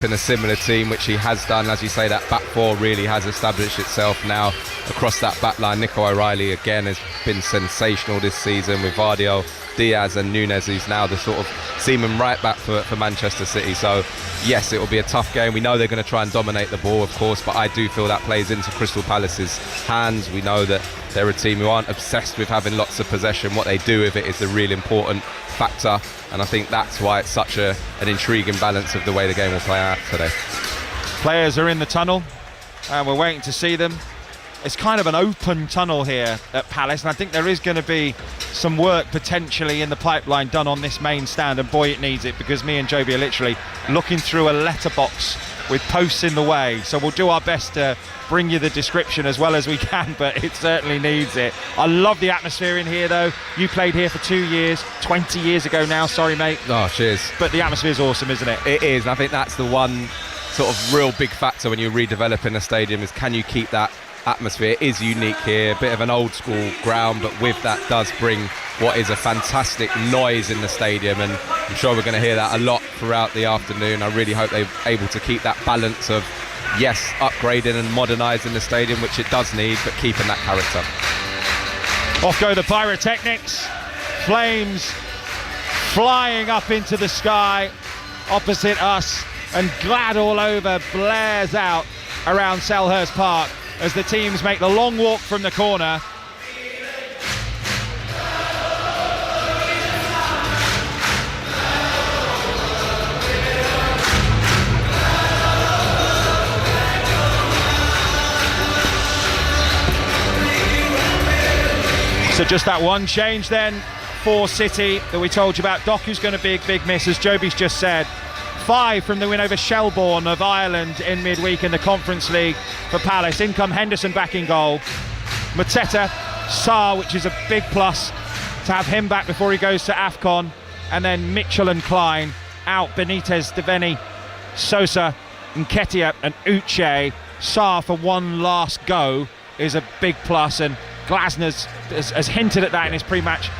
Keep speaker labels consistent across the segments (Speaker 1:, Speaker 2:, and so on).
Speaker 1: in a similar team, which he has done. As you say, that back four really has established itself now across that back line. Nico O'Reilly again has been sensational this season with Vardio, Diaz and Nunes, who's now the sort of seaming right back for Manchester City. So yes, it will be a tough game. We know they're going to try and dominate the ball, of course, but I do feel that plays into Crystal Palace's hands. We know that they're a team who aren't obsessed with having lots of possession. What they do with it is the real important factor, and I think that's why it's such an intriguing balance of the way the game will play out today.
Speaker 2: Players are in the tunnel and we're waiting to see them. It's kind of an open tunnel here at Palace, and I think there is going to be some work potentially in the pipeline done on this main stand, and boy, it needs it, because me and Joby are literally looking through a letterbox with posts in the way. So we'll do our best to bring you the description as well as we can, but it certainly needs it. I love the atmosphere in here though. You played here for 2 years, 20 years ago now, sorry mate.
Speaker 1: Oh, cheers.
Speaker 2: But the atmosphere is awesome, isn't it?
Speaker 1: It is, and I think that's the one sort of real big factor when you're redeveloping a stadium, is can you keep that atmosphere. It is unique here, a bit of an old school ground, but with that does bring what is a fantastic noise in the stadium, and I'm sure we're going to hear that a lot throughout the afternoon. I really hope they're able to keep that balance of, yes, upgrading and modernising the stadium, which it does need, but keeping that character.
Speaker 2: Off go the pyrotechnics, flames flying up into the sky opposite us, and Glad all over blares out around Selhurst Park as the teams make the long walk from the corner. So just that one change then for City that we told you about. Doku's going to be a big miss, as Joby's just said. 5 from the win over Shelbourne of Ireland in midweek in the Conference League for Palace. In come Henderson back in goal. Mateta, Sarr, which is a big plus to have him back before he goes to AFCON. And then Mitchell and Klein out. Benitez, Deveni, Sosa, Nketiah and Uche. Sarr for one last go is a big plus, and Glasner has hinted at that in his pre-match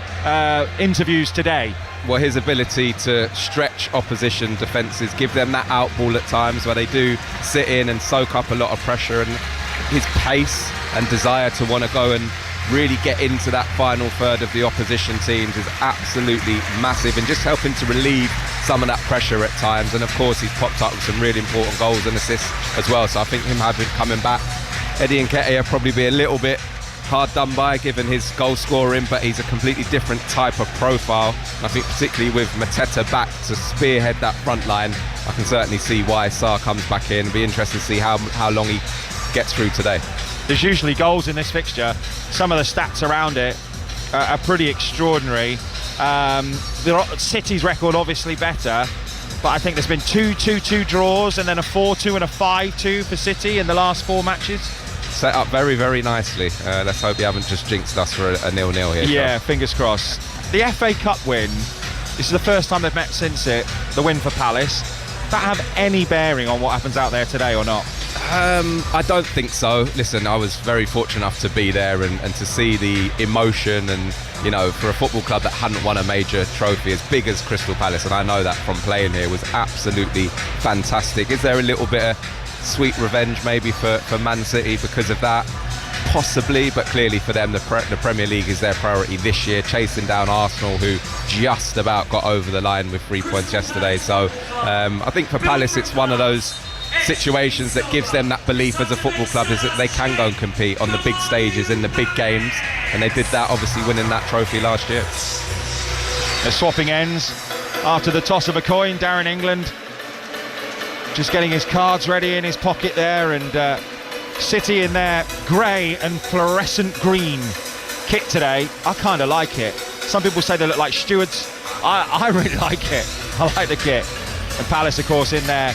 Speaker 2: interviews today.
Speaker 1: Well, his ability to stretch opposition defences, give them that out ball at times where they do sit in and soak up a lot of pressure, and his pace and desire to want to go and really get into that final third of the opposition teams is absolutely massive, and just helping to relieve some of that pressure at times. And of course he's popped up with some really important goals and assists as well, so I think him coming back, Eddie Nketiah probably be a little bit hard done by given his goal scoring, but he's a completely different type of profile. And I think particularly with Mateta back to spearhead that front line, I can certainly see why Sarr comes back in. It'll be interesting to see how long he gets through today.
Speaker 2: There's usually goals in this fixture. Some of the stats around it are pretty extraordinary. City's record obviously better, but I think there's been 2-2-2 draws and then a 4-2 and a 5-2 for City in the last 4 matches.
Speaker 1: Set up very, very nicely. Let's hope you haven't just jinxed us for a 0-0 here.
Speaker 2: Yeah, fingers crossed. The FA Cup win, this is the first time they've met since it, the win for Palace. Does that have any bearing on what happens out there today or not?
Speaker 1: I don't think so. Listen, I was very fortunate enough to be there and to see the emotion, and you know, for a football club that hadn't won a major trophy as big as Crystal Palace, and I know that from playing here, was absolutely fantastic. Is there a little bit of sweet revenge maybe for Man City because of that? Possibly, but clearly for them the Premier League is their priority this year, chasing down Arsenal, who just about got over the line with 3 points yesterday. So I think for Palace it's one of those situations that gives them that belief as a football club, is that they can go and compete on the big stages in the big games, and they did that, obviously winning that trophy last year.
Speaker 2: They're swapping ends after the toss of a coin. Darren England just getting his cards ready in his pocket there, and City in their grey and fluorescent green kit today. I kind of like it. Some people say they look like stewards. I really like it. I like the kit. And Palace, of course, in their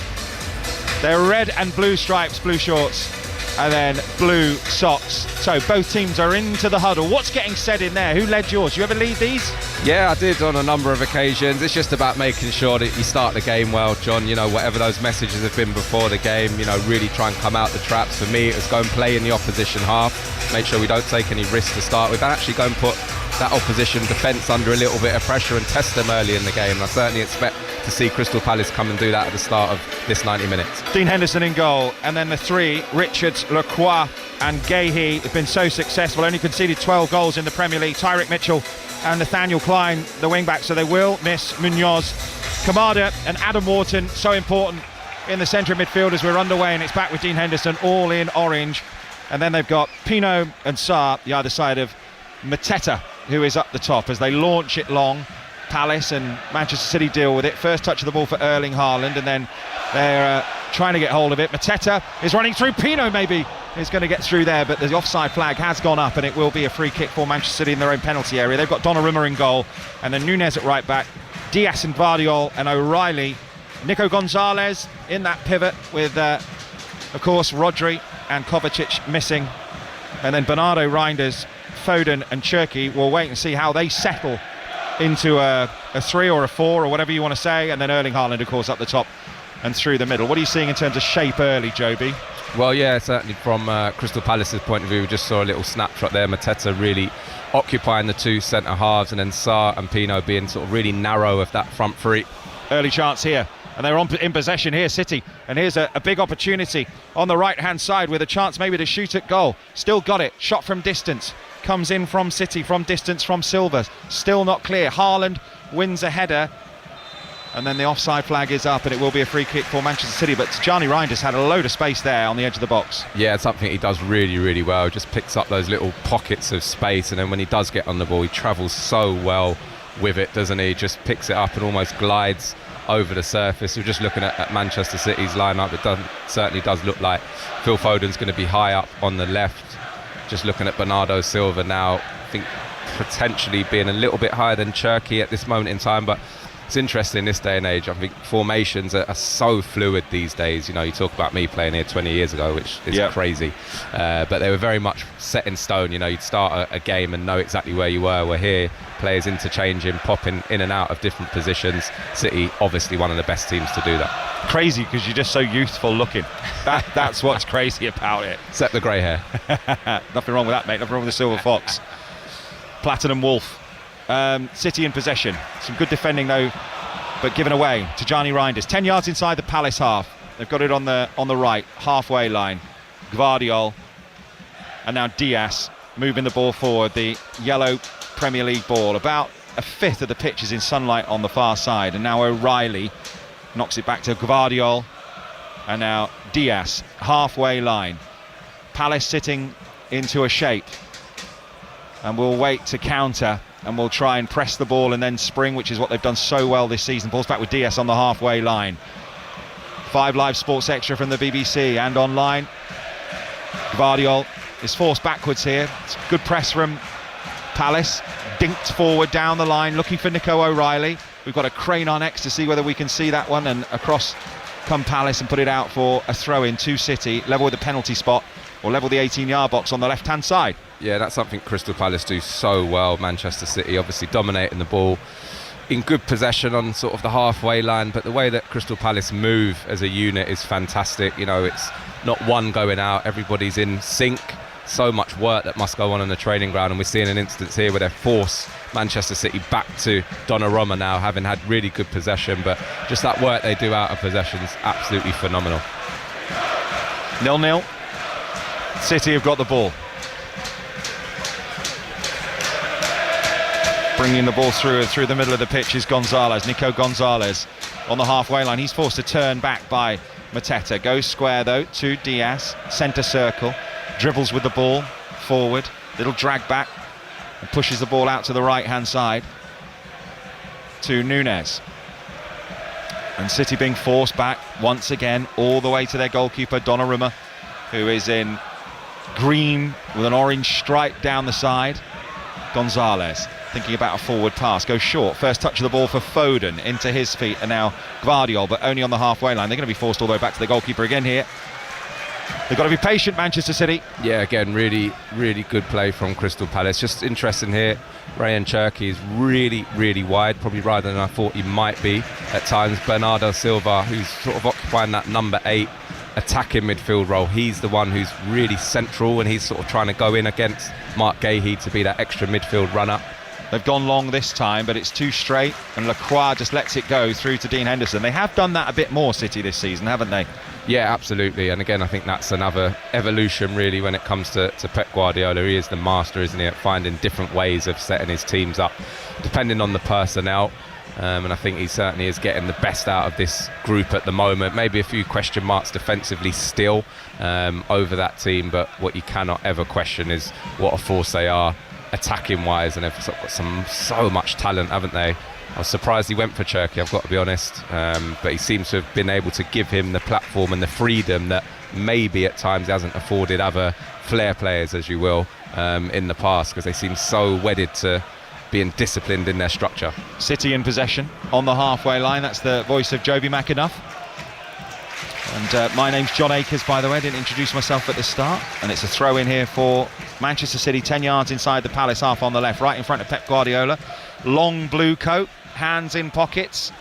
Speaker 2: red and blue stripes, blue shorts, and then blue socks. So both teams are into the huddle. What's getting said in there? Who led yours? You ever lead these?
Speaker 1: Yeah, I did on a number of occasions. It's just about making sure that you start the game well, John. You know, whatever those messages have been before the game, you know, really try and come out the traps. For me, it was go and play in the opposition half, make sure we don't take any risks to start with, and actually go and put that opposition defence under a little bit of pressure and test them early in the game. I certainly expect to see Crystal Palace come and do that at the start of this 90 minutes.
Speaker 2: Dean Henderson in goal, and then the three, Richards, Lacroix and Gahey, have been so successful, only conceded 12 goals in the Premier League. Tyrick Mitchell and Nathaniel Klein, the wing-back, so they will miss Munoz. Kamada and Adam Wharton, so important in the centre of midfield as we're underway, and it's back with Dean Henderson, all in orange. And then they've got Pino and Sarr, the other side of Mateta, who is up the top as they launch it long. Palace and Manchester City deal with it. First touch of the ball for Erling Haaland, and then they're trying to get hold of it. Mateta is running through. Pino maybe is going to get through there, but the offside flag has gone up, and it will be a free kick for Manchester City in their own penalty area. They've got Donnarumma in goal, and then Nunez at right back, Diaz and Gvardiol and O'Reilly. Nico Gonzalez in that pivot with, of course, Rodri and Kovacic missing, and then Bernardo Reinders, Foden and Cherki. We'll wait and see how they settle into a 3 or a 4 or whatever you want to say, and then Erling Haaland, of course, up the top and through the middle. What are you seeing in terms of shape early, Joby?
Speaker 1: Well, yeah, certainly from Crystal Palace's point of view, we just saw a little snapshot there. Mateta really occupying the two centre halves, and then Sarr and Pino being sort of really narrow of that front three.
Speaker 2: Early chance here, and they're in possession here, City, and here's a big opportunity on the right hand side with a chance maybe to shoot at goal. Still got it, shot from distance, comes in from City, from distance from Silva, still not clear. Haaland wins a header, and then the offside flag is up, and it will be a free kick for Manchester City. But Tijani Reinders had a load of space there on the edge of the box.
Speaker 1: Yeah, it's something he does really, really well. Just picks up those little pockets of space, and then when he does get on the ball, he travels so well with it, doesn't he? Just picks it up and almost glides over the surface. We're just looking at Manchester City's lineup. It certainly does look like Phil Foden's going to be high up on the left. Just looking at Bernardo Silva now, I think potentially being a little bit higher than Cherki at this moment in time, but it's interesting in this day and age. I think formations are so fluid these days. You know, you talk about me playing here 20 years ago, which is crazy, but they were very much set in stone. You know, you'd start a game and know exactly where you were. We're here, players interchanging, popping in and out of different positions. City, obviously one of the best teams to do that.
Speaker 2: Crazy because you're just so youthful looking. That's what's crazy about it.
Speaker 1: Except the grey hair.
Speaker 2: Nothing wrong with that, mate. Nothing wrong with the Silver Fox. Platinum Wolf. City in possession. Some good defending though, but given away. Tijani Reinders, 10 yards inside the Palace half. They've got it on the right halfway line. Gvardiol and now Diaz moving the ball forward. The yellow Premier League ball. About a fifth of the pitch is in sunlight on the far side, and now O'Reilly knocks it back to Gvardiol, and now Diaz halfway line. Palace sitting into a shape, and we'll wait to counter, and we'll try and press the ball and then spring, which is what they've done so well this season. Ball's back with Diaz on the halfway line. 5 Live Sports Extra from the BBC and online. Gvardiol is forced backwards here. It's good press from Palace. Dinked forward down the line, looking for Nico O'Reilly. We've got a crane on X to see whether we can see that one, and across come Palace and put it out for a throw-in to City, level with the penalty spot, or level the 18-yard box on the left-hand side.
Speaker 1: Yeah, that's something Crystal Palace do so well. Manchester City obviously dominating the ball, in good possession on sort of the halfway line, but the way that Crystal Palace move as a unit is fantastic. You know, it's not one going out, everybody's in sync. So much work that must go on the training ground, and we're seeing an instance here where they force Manchester City back to Donnarumma now, having had really good possession, but just that work they do out of possession is absolutely phenomenal.
Speaker 2: 0-0. City have got the ball. Bringing the ball through the middle of the pitch is Gonzalez, Nico Gonzalez on the halfway line. He's forced to turn back by Mateta. Goes square though to Diaz, centre circle. Dribbles with the ball forward, little drag back, and pushes the ball out to the right hand side to Nunez. And City being forced back once again all the way to their goalkeeper Donnarumma, who is in green with an orange stripe down the side. Gonzalez thinking about a forward pass, goes short. First touch of the ball for Foden into his feet, and now Gvardiol, but only on the halfway line. They're going to be forced all the way back to the goalkeeper again here. They've got to be patient, Manchester City. Yeah,
Speaker 1: again, really, really good play from Crystal Palace. Just interesting here, Rayan Cherki is really, really wide, probably wider than I thought he might be at times. Bernardo Silva, who's sort of occupying that number 8 attacking midfield role, he's the one who's really central, and he's sort of trying to go in against Mark Gahey to be that extra midfield runner.
Speaker 2: They've gone long this time, but it's too straight, and Lacroix just lets it go through to Dean Henderson. They have done that a bit more, City, this season, haven't they?
Speaker 1: Yeah, absolutely. And again, I think that's another evolution, really, when it comes to Pep Guardiola. He is the master, isn't he, at finding different ways of setting his teams up, depending on the personnel. And I think he certainly is getting the best out of this group at the moment. Maybe a few question marks defensively still over that team, but what you cannot ever question is what a force they are attacking wise, and they've got so much talent, haven't they? I was surprised he went for Cherki, I've got to be honest, but he seems to have been able to give him the platform and the freedom that maybe at times he hasn't afforded other flair players, as you will, in the past, because they seem so wedded to being disciplined in their structure.
Speaker 2: City in possession on the halfway line. That's the voice of Joby McAnuff. And my name's John Akers, by the way. I didn't introduce myself at the start. And it's a throw in here for Manchester City, 10 yards inside the Palace half on the left, right in front of Pep Guardiola. Long blue coat, hands in pockets.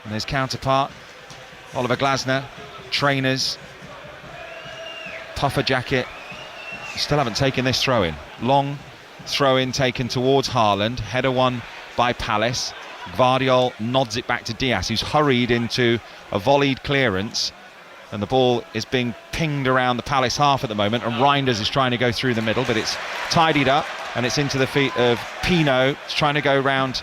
Speaker 2: And his counterpart, Oliver Glasner, trainers, puffer jacket. Still haven't taken this throw in. Long throw in taken towards Haaland. Header won by Palace. Gvardiol nods it back to Diaz, who's hurried into a volleyed clearance, and the ball is being pinged around the Palace half at the moment, and Reinders is trying to go through the middle, but it's tidied up and it's into the feet of Pino. It's trying to go round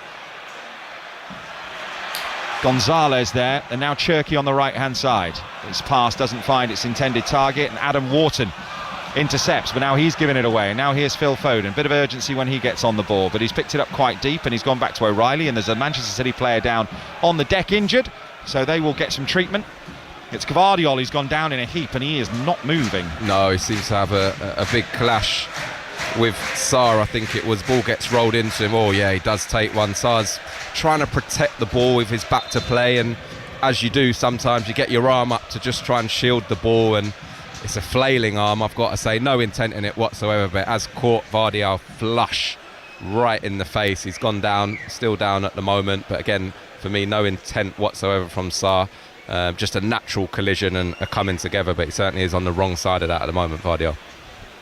Speaker 2: Gonzalez there, and now Cherki on the right hand side. His pass doesn't find its intended target, and Adam Wharton intercepts, but now he's giving it away, and now here's Phil Foden. Bit of urgency when he gets on the ball, but he's picked it up quite deep, and he's gone back to O'Reilly, and there's a Manchester City player down on the deck injured, so they will get some treatment. It's Gvardiol who's gone down in a heap, and he is not moving.
Speaker 1: No, he seems to have a big clash with Sarr. I think it was, ball gets rolled into him. Oh yeah, he does take one. Sarr's trying to protect the ball with his back to play, and as you do sometimes, you get your arm up to just try and shield the ball, and it's a flailing arm, I've got to say. No intent in it whatsoever, but has caught Gvardiol flush right in the face. He's gone down, still down at the moment, but again, for me, no intent whatsoever from Sarr. Just a natural collision and a coming together, but he certainly is on the wrong side of that at the moment, Gvardiol.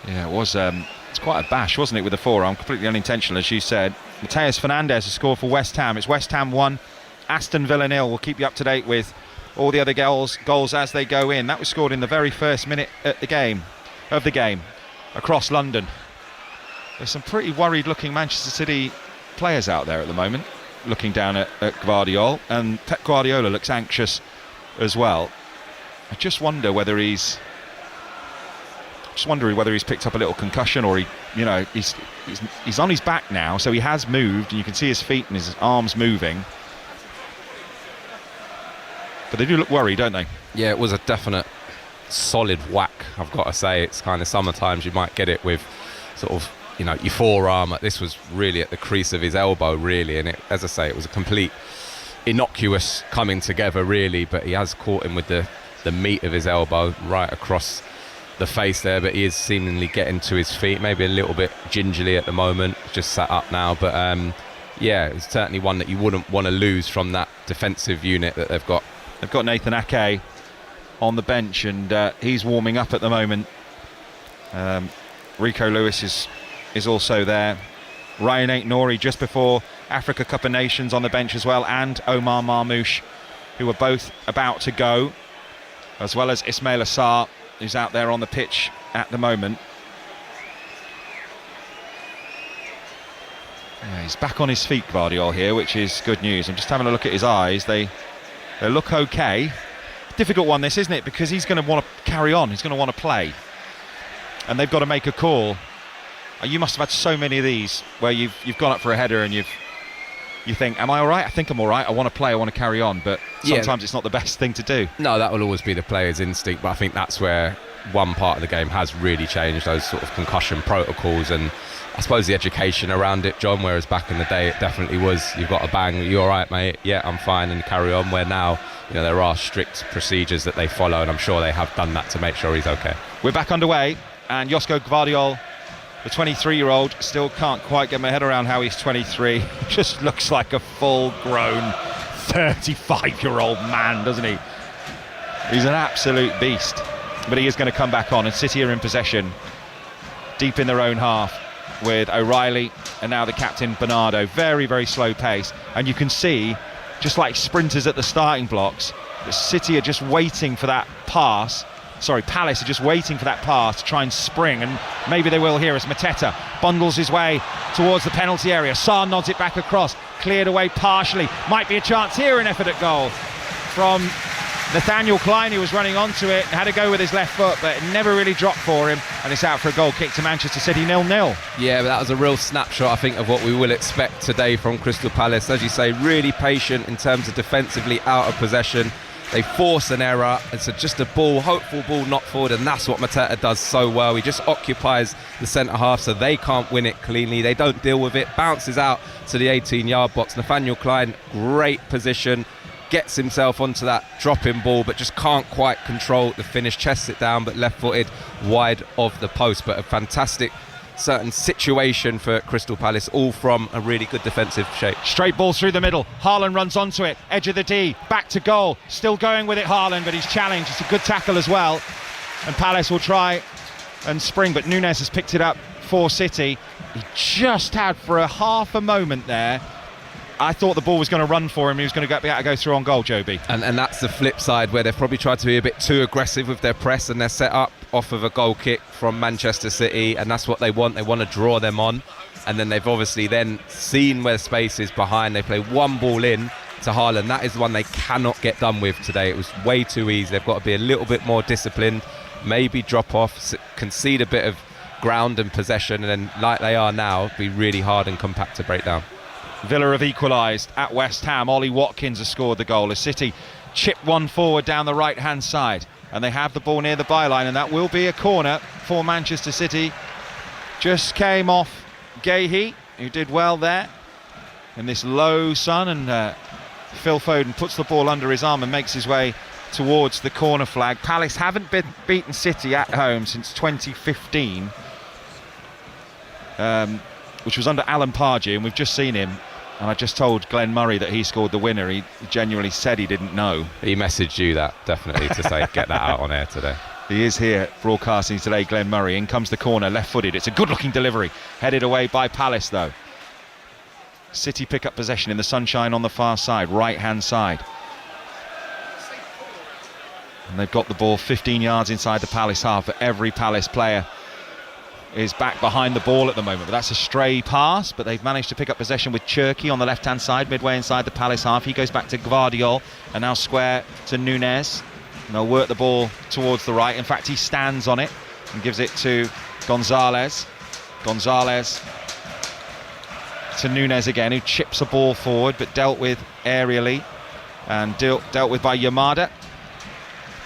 Speaker 2: Yeah, it was. It's quite a bash, wasn't it, with the forearm? Completely unintentional, as you said. Mateus Fernandes has scored for West Ham. It's West Ham 1, Aston Villa 0. We'll keep you up to date with all the other goals as they go in. That was scored in the very first minute of the game across London. There's some pretty worried looking Manchester City players out there at the moment, looking down at Gvardiol, and Pep Guardiola looks anxious as well. I just wonder whether he's picked up a little concussion, or he's on his back now, so he has moved, and you can see his feet and his arms moving. But they do look worried, don't they? Yeah,
Speaker 1: it was a definite solid whack, I've got to say. It's kind of sometimes you might get it with sort of, your forearm. This was really at the crease of his elbow, really, and as I say, it was a complete innocuous coming together, really, but he has caught him with the meat of his elbow right across the face there, but he is seemingly getting to his feet, maybe a little bit gingerly at the moment, just sat up now, but yeah, it's certainly one that you wouldn't want to lose from that defensive unit that they've got.
Speaker 2: They've got Nathan Ake on the bench, and he's warming up at the moment. Rico Lewis is also there. Ryan Aït-Nouri just before Africa Cup of Nations on the bench as well, and Omar Marmoush, who are both about to go, as well as Ismail Assar, who's out there on the pitch at the moment. Yeah, he's back on his feet, Gvardiol, here, which is good news. I'm just having a look at his eyes. They look okay. Difficult one, this, isn't it? Because he's going to want to carry on. He's going to want to play. And they've got to make a call. You must have had so many of these where you've gone up for a header and you think, am I all right? I think I'm all right. I want to play. I want to carry on. But sometimes it's not the best thing to do.
Speaker 1: No, that will always be the player's instinct. But I think that's where one part of the game has really changed, those sort of concussion protocols and I suppose the education around it, John, whereas back in the day it definitely was, you've got a bang, you all right, mate? Yeah, I'm fine, and carry on, where now, there are strict procedures that they follow, and I'm sure they have done that to make sure he's okay.
Speaker 2: We're back underway, and Josko Gvardiol, the 23-year-old, still can't quite get my head around how he's 23. Just looks like a full-grown 35-year-old man, doesn't he? He's an absolute beast. But he is going to come back on, and City are in possession, deep in their own half, with O'Reilly and now the captain Bernardo. Very, very slow pace, and you can see, just like sprinters at the starting blocks, the City are just waiting for that pass. Sorry, Palace are just waiting for that pass to try and spring, and maybe they will here as Mateta bundles his way towards the penalty area. Sarr nods it back across, cleared away partially. Might be a chance here, an effort at goal from Nathaniel Klein, who was running onto it, had to go with his left foot, but it never really dropped for him, and it's out for a goal kick to Manchester City, 0-0.
Speaker 1: Yeah, but that was a real snapshot, I think, of what we will expect today from Crystal Palace. As you say, really patient in terms of defensively out of possession. They force an error. It's just a ball, hopeful ball, not forward, and that's what Mateta does so well. He just occupies the centre half so they can't win it cleanly. They don't deal with it. Bounces out to the 18-yard box. Nathaniel Klein, great position. Gets himself onto that dropping ball, but just can't quite control the finish. Chests it down, but left-footed wide of the post. But a fantastic certain situation for Crystal Palace, all from a really good defensive shape.
Speaker 2: Straight ball through the middle. Haaland runs onto it. Edge of the D. Back to goal. Still going with it, Haaland, but he's challenged. It's a good tackle as well. And Palace will try and spring, but Núñez has picked it up for City. He just had for a half a moment there. I thought the ball was going to run for him. He was going to be able to go through on goal, Joby.
Speaker 1: And that's the flip side, where they've probably tried to be a bit too aggressive with their press, and they're set up off of a goal kick from Manchester City, and that's what they want. They want to draw them on, and then they've obviously then seen where space is behind. They play one ball in to Haaland. That is the one they cannot get done with today. It was way too easy. They've got to be a little bit more disciplined, maybe drop off, concede a bit of ground and possession, and then, like they are now, be really hard and compact to break down.
Speaker 2: Villa have equalised at West Ham. Ollie Watkins has scored the goal. As City chip one forward down the right-hand side, and they have the ball near the byline, and that will be a corner for Manchester City. Just came off Guéhi, who did well there in this low sun, and Phil Foden puts the ball under his arm and makes his way towards the corner flag. Palace haven't been beaten City at home since 2015, which was under Alan Pardew, and we've just seen him. And I just told Glenn Murray that he scored the winner. He genuinely said he didn't know.
Speaker 1: He messaged you that, definitely, to say, get that out on air today.
Speaker 2: He is here broadcasting today, Glenn Murray. In comes the corner, left-footed. It's a good-looking delivery. Headed away by Palace, though. City pick up possession in the sunshine on the far side, right-hand side. And they've got the ball 15 yards inside the Palace half, but every Palace player is back behind the ball at the moment, but that's a stray pass, but they've managed to pick up possession with Cherki on the left-hand side, midway inside the Palace half. He goes back to Gvardiol, and now square to Núñez, and they'll work the ball towards the right. In fact, he stands on it and gives it to Gonzalez to Núñez again, who chips a ball forward, but dealt with aerially, and dealt with by Yamada.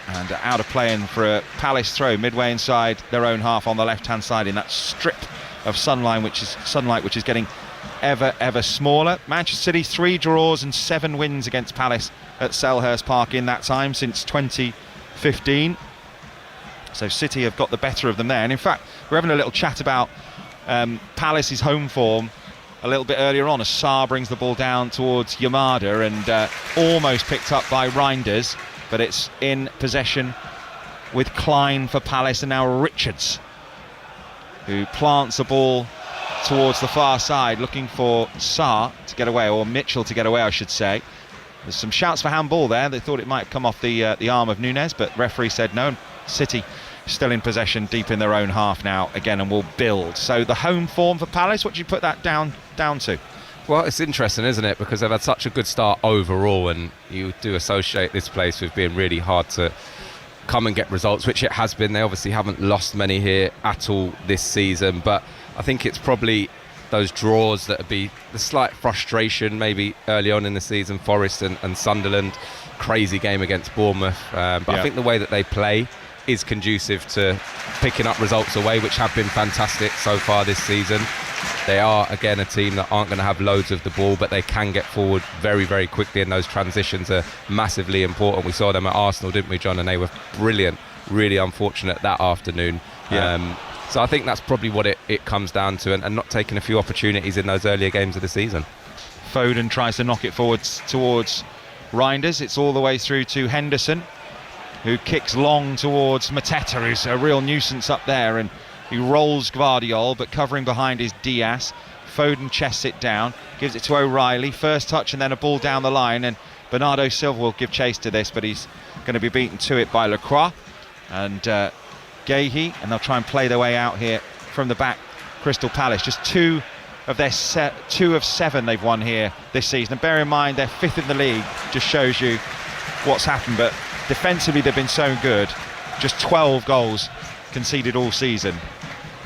Speaker 2: And out of play in for a Palace throw midway inside their own half on the left-hand side in that strip of sunlight, which is getting ever smaller. Manchester City 3 draws and 7 wins against Palace at Selhurst Park in that time since 2015. So City have got the better of them there. And in fact, we're having a little chat about Palace's home form a little bit earlier on as Sarr brings the ball down towards Yamada and almost picked up by Reinders. But it's in possession with Klein for Palace, and now Richards, who plants the ball towards the far side, looking for Sarr to get away, or Mitchell to get away, I should say. There's some shouts for handball there. They thought it might come off the arm of Núñez, but referee said no. City still in possession, deep in their own half now again, and will build. So the home form for Palace, what do you put that down to?
Speaker 1: Well, it's interesting, isn't it? Because they've had such a good start overall, and you do associate this place with being really hard to come and get results, which it has been. They obviously haven't lost many here at all this season, but I think it's probably those draws that would be the slight frustration maybe early on in the season. Forest and Sunderland, crazy game against Bournemouth, but I think the way that they play is conducive to picking up results away, which have been fantastic so far this season. They are, again, a team that aren't going to have loads of the ball, but they can get forward very, very quickly, and those transitions are massively important. We saw them at Arsenal, didn't we, John? And they were brilliant, really unfortunate that afternoon. So I think that's probably what it comes down to, and not taking a few opportunities in those earlier games of the season.
Speaker 2: Foden tries to knock it forwards towards Reinders. It's all the way through to Henderson, who kicks long towards Mateta, who's a real nuisance up there, and he rolls Gvardiol, but covering behind is Diaz. Foden chests it down, gives it to O'Reilly, first touch and then a ball down the line, and Bernardo Silva will give chase to this, but he's going to be beaten to it by Lacroix and Gahey, and they'll try and play their way out here from the back. Crystal Palace, just two of 7 they've won here this season, and bear in mind they're 5th in the league, just shows you what's happened. But defensively they've been so good, just 12 goals conceded all season.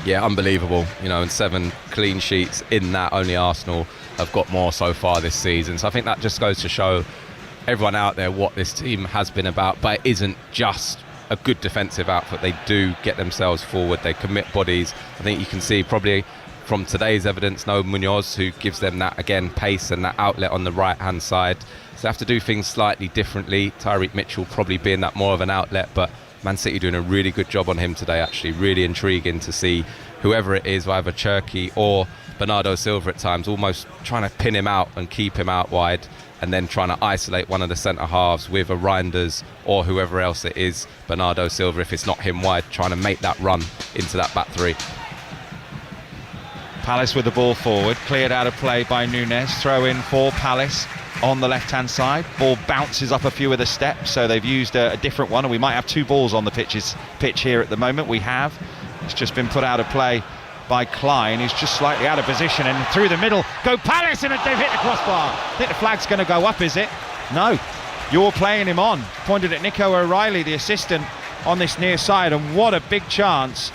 Speaker 1: Yeah, unbelievable, and 7 clean sheets in that. Only Arsenal have got more so far this season, so I think that just goes to show everyone out there what this team has been about. But it isn't just a good defensive outfit. They do get themselves forward, they commit bodies. I think you can see probably from today's evidence, no Munoz, who gives them that, again, pace and that outlet on the right hand side. So they have to do things slightly differently. Tyreek Mitchell probably being that more of an outlet, but Man City doing a really good job on him today, actually. Really intriguing to see whoever it is, either Cherki or Bernardo Silva at times, almost trying to pin him out and keep him out wide, and then trying to isolate one of the centre halves with a Reinders or whoever else it is, Bernardo Silva, if it's not him wide, trying to make that run into that back three.
Speaker 2: Palace with the ball forward, cleared out of play by Nunes, throw in for Palace on the left hand side. Ball bounces up a few of the steps, so they've used a different one, and we might have 2 balls on the pitch here at the moment. We have. It's just been put out of play by Klein, who's just slightly out of position, and through the middle go Palace, and they've hit the crossbar. I think the flag's going to go up, is it? No, you're playing him on. Pointed at Nico O'Reilly, the assistant, on this near side, and what a big chance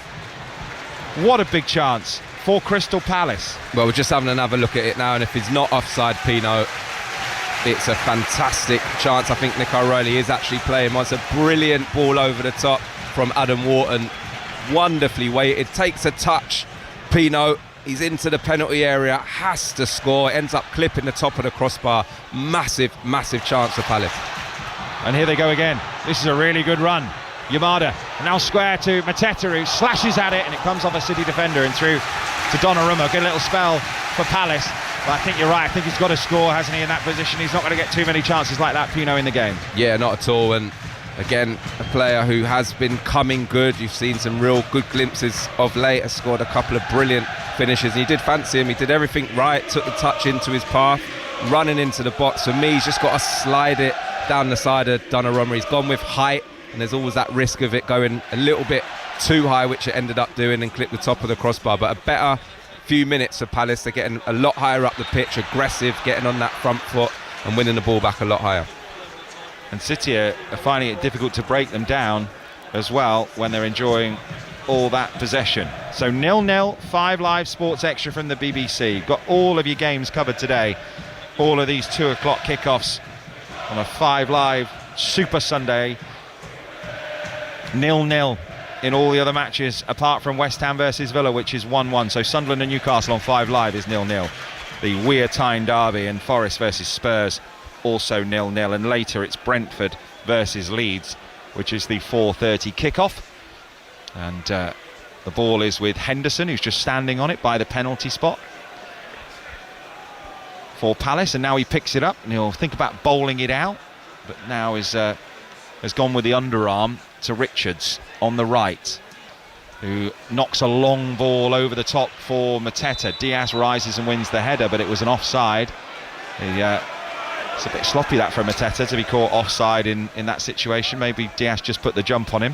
Speaker 2: for Crystal Palace.
Speaker 1: Well, we're just having another look at it now, and if he's not offside, Pino, it's a fantastic chance. I think Nick O'Reilly is actually playing. It's a brilliant ball over the top from Adam Wharton, wonderfully weighted, takes a touch. Pino, he's into the penalty area, has to score, ends up clipping the top of the crossbar. Massive chance for Palace.
Speaker 2: And here they go again. This is a really good run. Yamada now square to Mateta, who slashes at it, and it comes off a City defender and through to Donnarumma. Get a little spell for Palace, but I think you're right. I think he's got to score, hasn't he, in that position? He's not going to get too many chances like that, Pino, in the game.
Speaker 1: Yeah, not at all. And again, a player who has been coming good. You've seen some real good glimpses of late, has scored a couple of brilliant finishes, and you did fancy him. He did everything right, took the touch into his path, running into the box. For me, he's just got to slide it down the side of Donnarumma. He's gone with height, and there's always that risk of it going a little bit too high, which it ended up doing, and clipped the top of the crossbar. But a better few minutes for Palace. They're getting a lot higher up the pitch, aggressive, getting on that front foot and winning the ball back a lot higher.
Speaker 2: And City are finding it difficult to break them down as well when they're enjoying all that possession. So 0-0, 5 Live Sports Extra from the BBC. Got all of your games covered today. All of these 2 o'clock kickoffs on a 5 Live Super Sunday. 0-0 in all the other matches apart from West Ham versus Villa, which is 1-1. So Sunderland and Newcastle on 5 Live is 0-0. The Weir Tyne derby and Forest versus Spurs also 0-0, and later it's Brentford versus Leeds, which is the 4:30 kickoff. And the ball is with Henderson, who's just standing on it by the penalty spot for Palace, and now he picks it up and he'll think about bowling it out, but now has gone with the underarm to Richards on the right, who knocks a long ball over the top for Mateta. Diaz rises and wins the header, but it was an offside. It's a bit sloppy that for Mateta to be caught offside in that situation. Maybe Diaz just put the jump on him.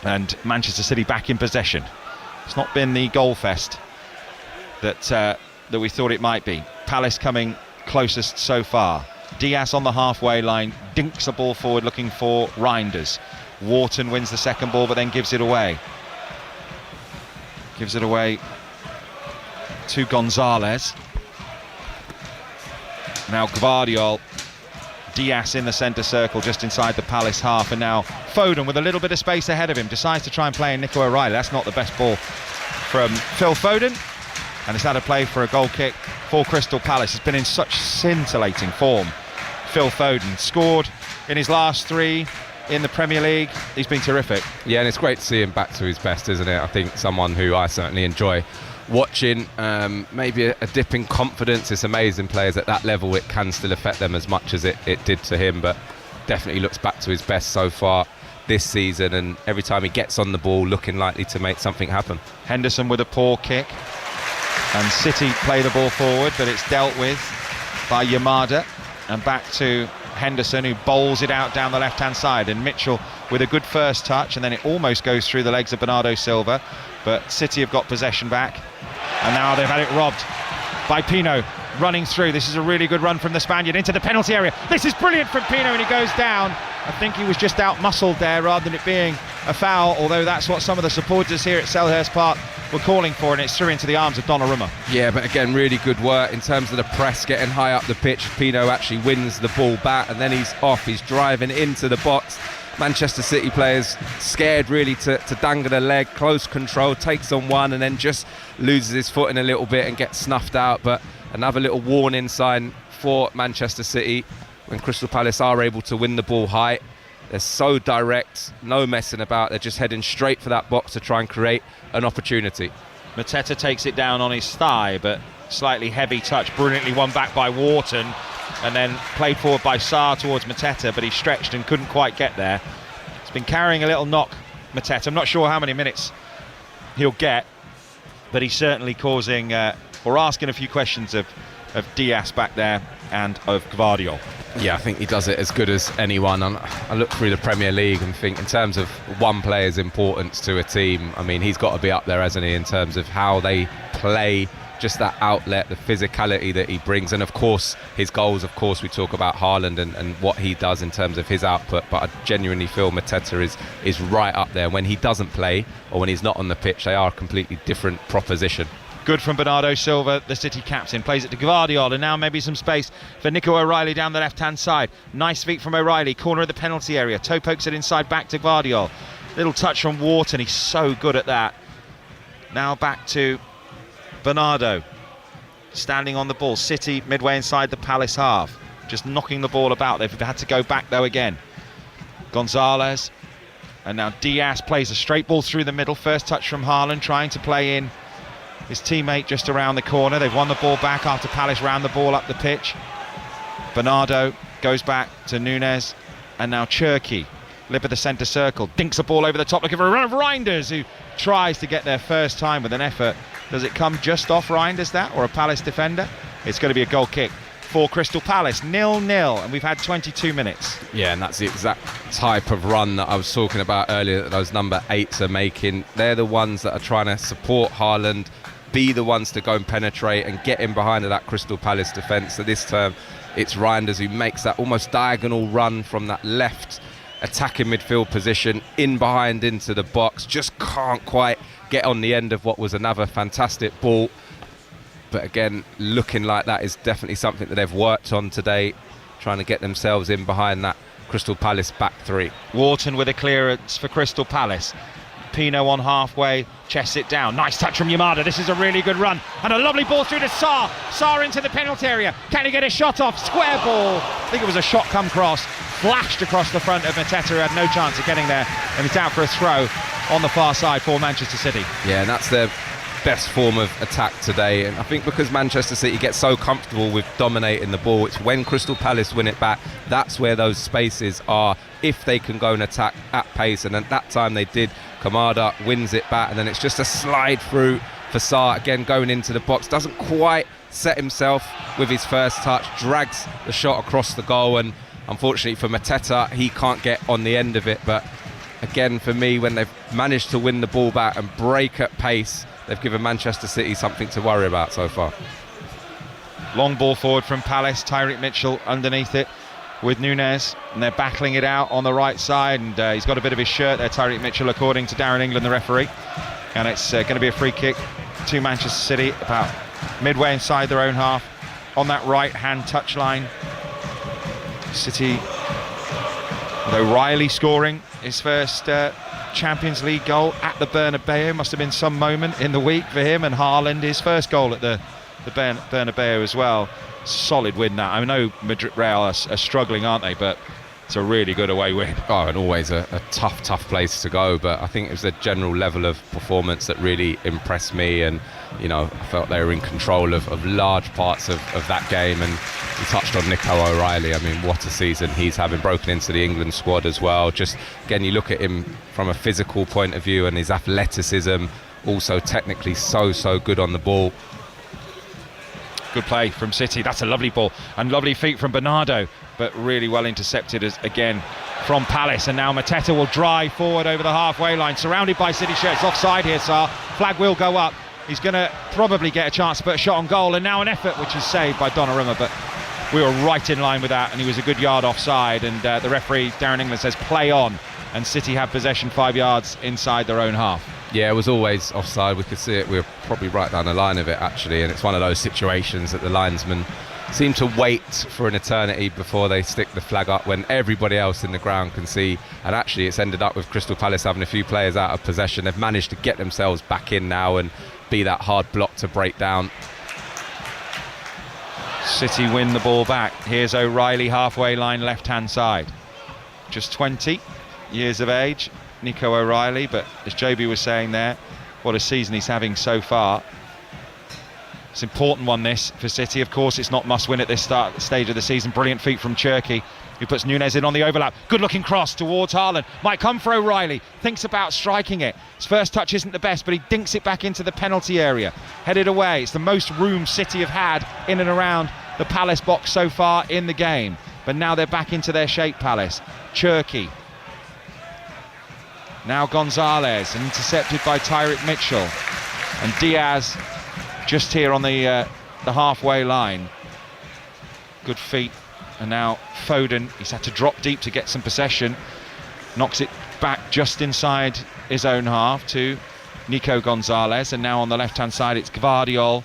Speaker 2: And Manchester City back in possession. It's not been the goal fest that we thought it might be. Palace coming closest so far. Diaz on the halfway line, dinks a ball forward looking for Reinders. Wharton wins the second ball, but then gives it away. Gives it away to Gonzalez. Now Gvardiol, Diaz in the centre circle just inside the Palace half, and now Foden with a little bit of space ahead of him decides to try and play in Nico O'Reilly. That's not the best ball from Phil Foden, and it's had a play for a goal kick for Crystal Palace. He's been in such scintillating form. Phil Foden scored in his last 3 in the Premier League. He's been terrific.
Speaker 1: Yeah, and it's great to see him back to his best, isn't it? I think someone who I certainly enjoy watching. Maybe a dip in confidence. It's amazing players at that level, it can still affect them as much as it did to him, but definitely looks back to his best so far this season, and every time he gets on the ball looking likely to make something happen.
Speaker 2: Henderson with a poor kick, And City play the ball forward, but it's dealt with by Yamada, and back to Henderson, who bowls it out down the left-hand side, and Mitchell with a good first touch, and then it almost goes through the legs of Bernardo Silva, but City have got possession back, and now they've had it robbed by Pino, running through. This is a really good run from the Spaniard into the penalty area. This is brilliant from Pino, and he goes down. I think he was just out-muscled there rather than it being a foul, although that's what some of the supporters here at Selhurst Park were calling for, and it's through into the arms of Donnarumma.
Speaker 1: Yeah, but again, really good work in terms of the press, getting high up the pitch. Pino actually wins the ball back, and then he's off. He's driving into the box. Manchester City players scared really to dangle a leg, close control, takes on one, and then just loses his footing a little bit and gets snuffed out. But another little warning sign for Manchester City when Crystal Palace are able to win the ball high. They're so direct, no messing about. They're just heading straight for that box to try and create an opportunity.
Speaker 2: Mateta takes it down on his thigh, but slightly heavy touch, brilliantly won back by Wharton, and then played forward by Sarr towards Mateta, but he stretched and couldn't quite get there. He's been carrying a little knock, Mateta. I'm not sure how many minutes he'll get, but he's certainly causing or asking a few questions of Diaz back there and of Gvardiol.
Speaker 1: Yeah, I think he does it as good as anyone. I look through the Premier League and think in terms of one player's importance to a team, I mean, he's got to be up there, hasn't he, in terms of how they play, just that outlet, the physicality that he brings, and of course his goals. Of course we talk about Haaland and what he does in terms of his output, but I genuinely feel Mateta is right up there. When he doesn't play or when he's not on the pitch, they are a completely different proposition.
Speaker 2: Good from Bernardo Silva, the City captain, plays it to Gvardiol, and now maybe some space for Nico O'Reilly down the left-hand side. Nice feet from O'Reilly, corner of the penalty area. Toe pokes it inside, back to Gvardiol. Little touch from Wharton, he's so good at that. Now back to Bernardo, standing on the ball. City midway inside the Palace half, just knocking the ball about. They've had to go back though again. Gonzalez, and now Diaz plays a straight ball through the middle. First touch from Haaland, trying to play in his teammate just around the corner. They've won the ball back after Palace ran the ball up the pitch. Bernardo goes back to Nunez, and now Cherki, lip of the centre circle, dinks a ball over the top looking for a run of Reinders, who tries to get there first time with an effort. Does it come just off Reinders, that, or a Palace defender? It's going to be a goal kick for Crystal Palace, 0-0, and we've had 22 minutes.
Speaker 1: Yeah, and that's the exact type of run that I was talking about earlier that those number 8s are making. They're the ones that are trying to support Haaland, be the ones to go and penetrate and get in behind that Crystal Palace defence. So this term, it's Reinders who makes that almost diagonal run from that left attacking midfield position in behind into the box. Just can't quite get on the end of what was another fantastic ball. But again, looking like that is definitely something that they've worked on today, trying to get themselves in behind that Crystal Palace back three.
Speaker 2: Wharton with a clearance for Crystal Palace. Pino on halfway, chests it down. Nice touch from Yamada. This is a really good run. And a lovely ball through to Sarr. Sarr into the penalty area. Can he get a shot off? Square ball. I think it was a shot come cross. Flashed across the front of Mateta, who had no chance of getting there. And it's out for a throw on the far side for Manchester City.
Speaker 1: Yeah, and that's their best form of attack today. And I think because Manchester City gets so comfortable with dominating the ball, it's when Crystal Palace win it back, that's where those spaces are, if they can go and attack at pace. And at that time they did. Kamada wins it back, and then it's just a slide through for Sarr, again going into the box, doesn't quite set himself with his first touch, drags the shot across the goal, and unfortunately for Mateta, he can't get on the end of it. But again, for me, when they've managed to win the ball back and break at pace, they've given Manchester City something to worry about so far.
Speaker 2: Long ball forward from Palace, Tyreek Mitchell underneath it with Nunez, and they're battling it out on the right side, and he's got a bit of his shirt there, Tyreek Mitchell, according to Darren England, the referee. And it's going to be a free kick to Manchester City, about midway inside their own half, on that right-hand touchline. City, with O'Reilly scoring his first Champions League goal at the Bernabeu. Must have been some moment in the week for him, and Haaland, his first goal at the Bernabeu as well. Solid win that. I know Madrid Real are struggling, aren't they? But it's a really good away win.
Speaker 1: Oh, and always a tough place to go. But I think it was the general level of performance that really impressed me. And, you know, I felt they were in control of large parts of that game. And we touched on Nico O'Reilly. I mean, what a season he's having, broken into the England squad as well. Just, again, you look at him from a physical point of view and his athleticism, also technically so good on the ball.
Speaker 2: Good play from City. That's a lovely ball and lovely feet from Bernardo, but really well intercepted again from Palace. And now Mateta will drive forward over the halfway line, surrounded by City shirts. Offside here, Sar. Flag will go up. He's going to probably get a chance to put a shot on goal, and now an effort which is saved by Donnarumma, but we were right in line with that, and he was a good yard offside. And the referee, Darren England, says play on, and City have possession 5 yards inside their own half.
Speaker 1: Yeah, it was always offside. We could see it. We were probably right down the line of it, actually, and it's one of those situations that the linesmen seem to wait for an eternity before they stick the flag up when everybody else in the ground can see. And actually it's ended up with Crystal Palace having a few players out of possession. They've managed to get themselves back in now and be that hard block to break down.
Speaker 2: City win the ball back. Here's O'Reilly, halfway line, left-hand side. Just 20 years of age, Nico O'Reilly, but as Joby was saying there, what a season he's having so far. It's an important one, this, for City. Of course, it's not must-win at this stage of the season. Brilliant feet from Cherki, who puts Nunez in on the overlap. Good-looking cross towards Haaland. Might come for O'Reilly. Thinks about striking it. His first touch isn't the best, but he dinks it back into the penalty area. Headed away. It's the most room City have had in and around the Palace box so far in the game. But now they're back into their shape, Palace. Cherki. Now Gonzalez, intercepted by Tyrick Mitchell. And Diaz just here on the halfway line. Good feet. And now Foden, he's had to drop deep to get some possession. Knocks it back just inside his own half to Nico Gonzalez. And now on the left-hand side, it's Gvardiol.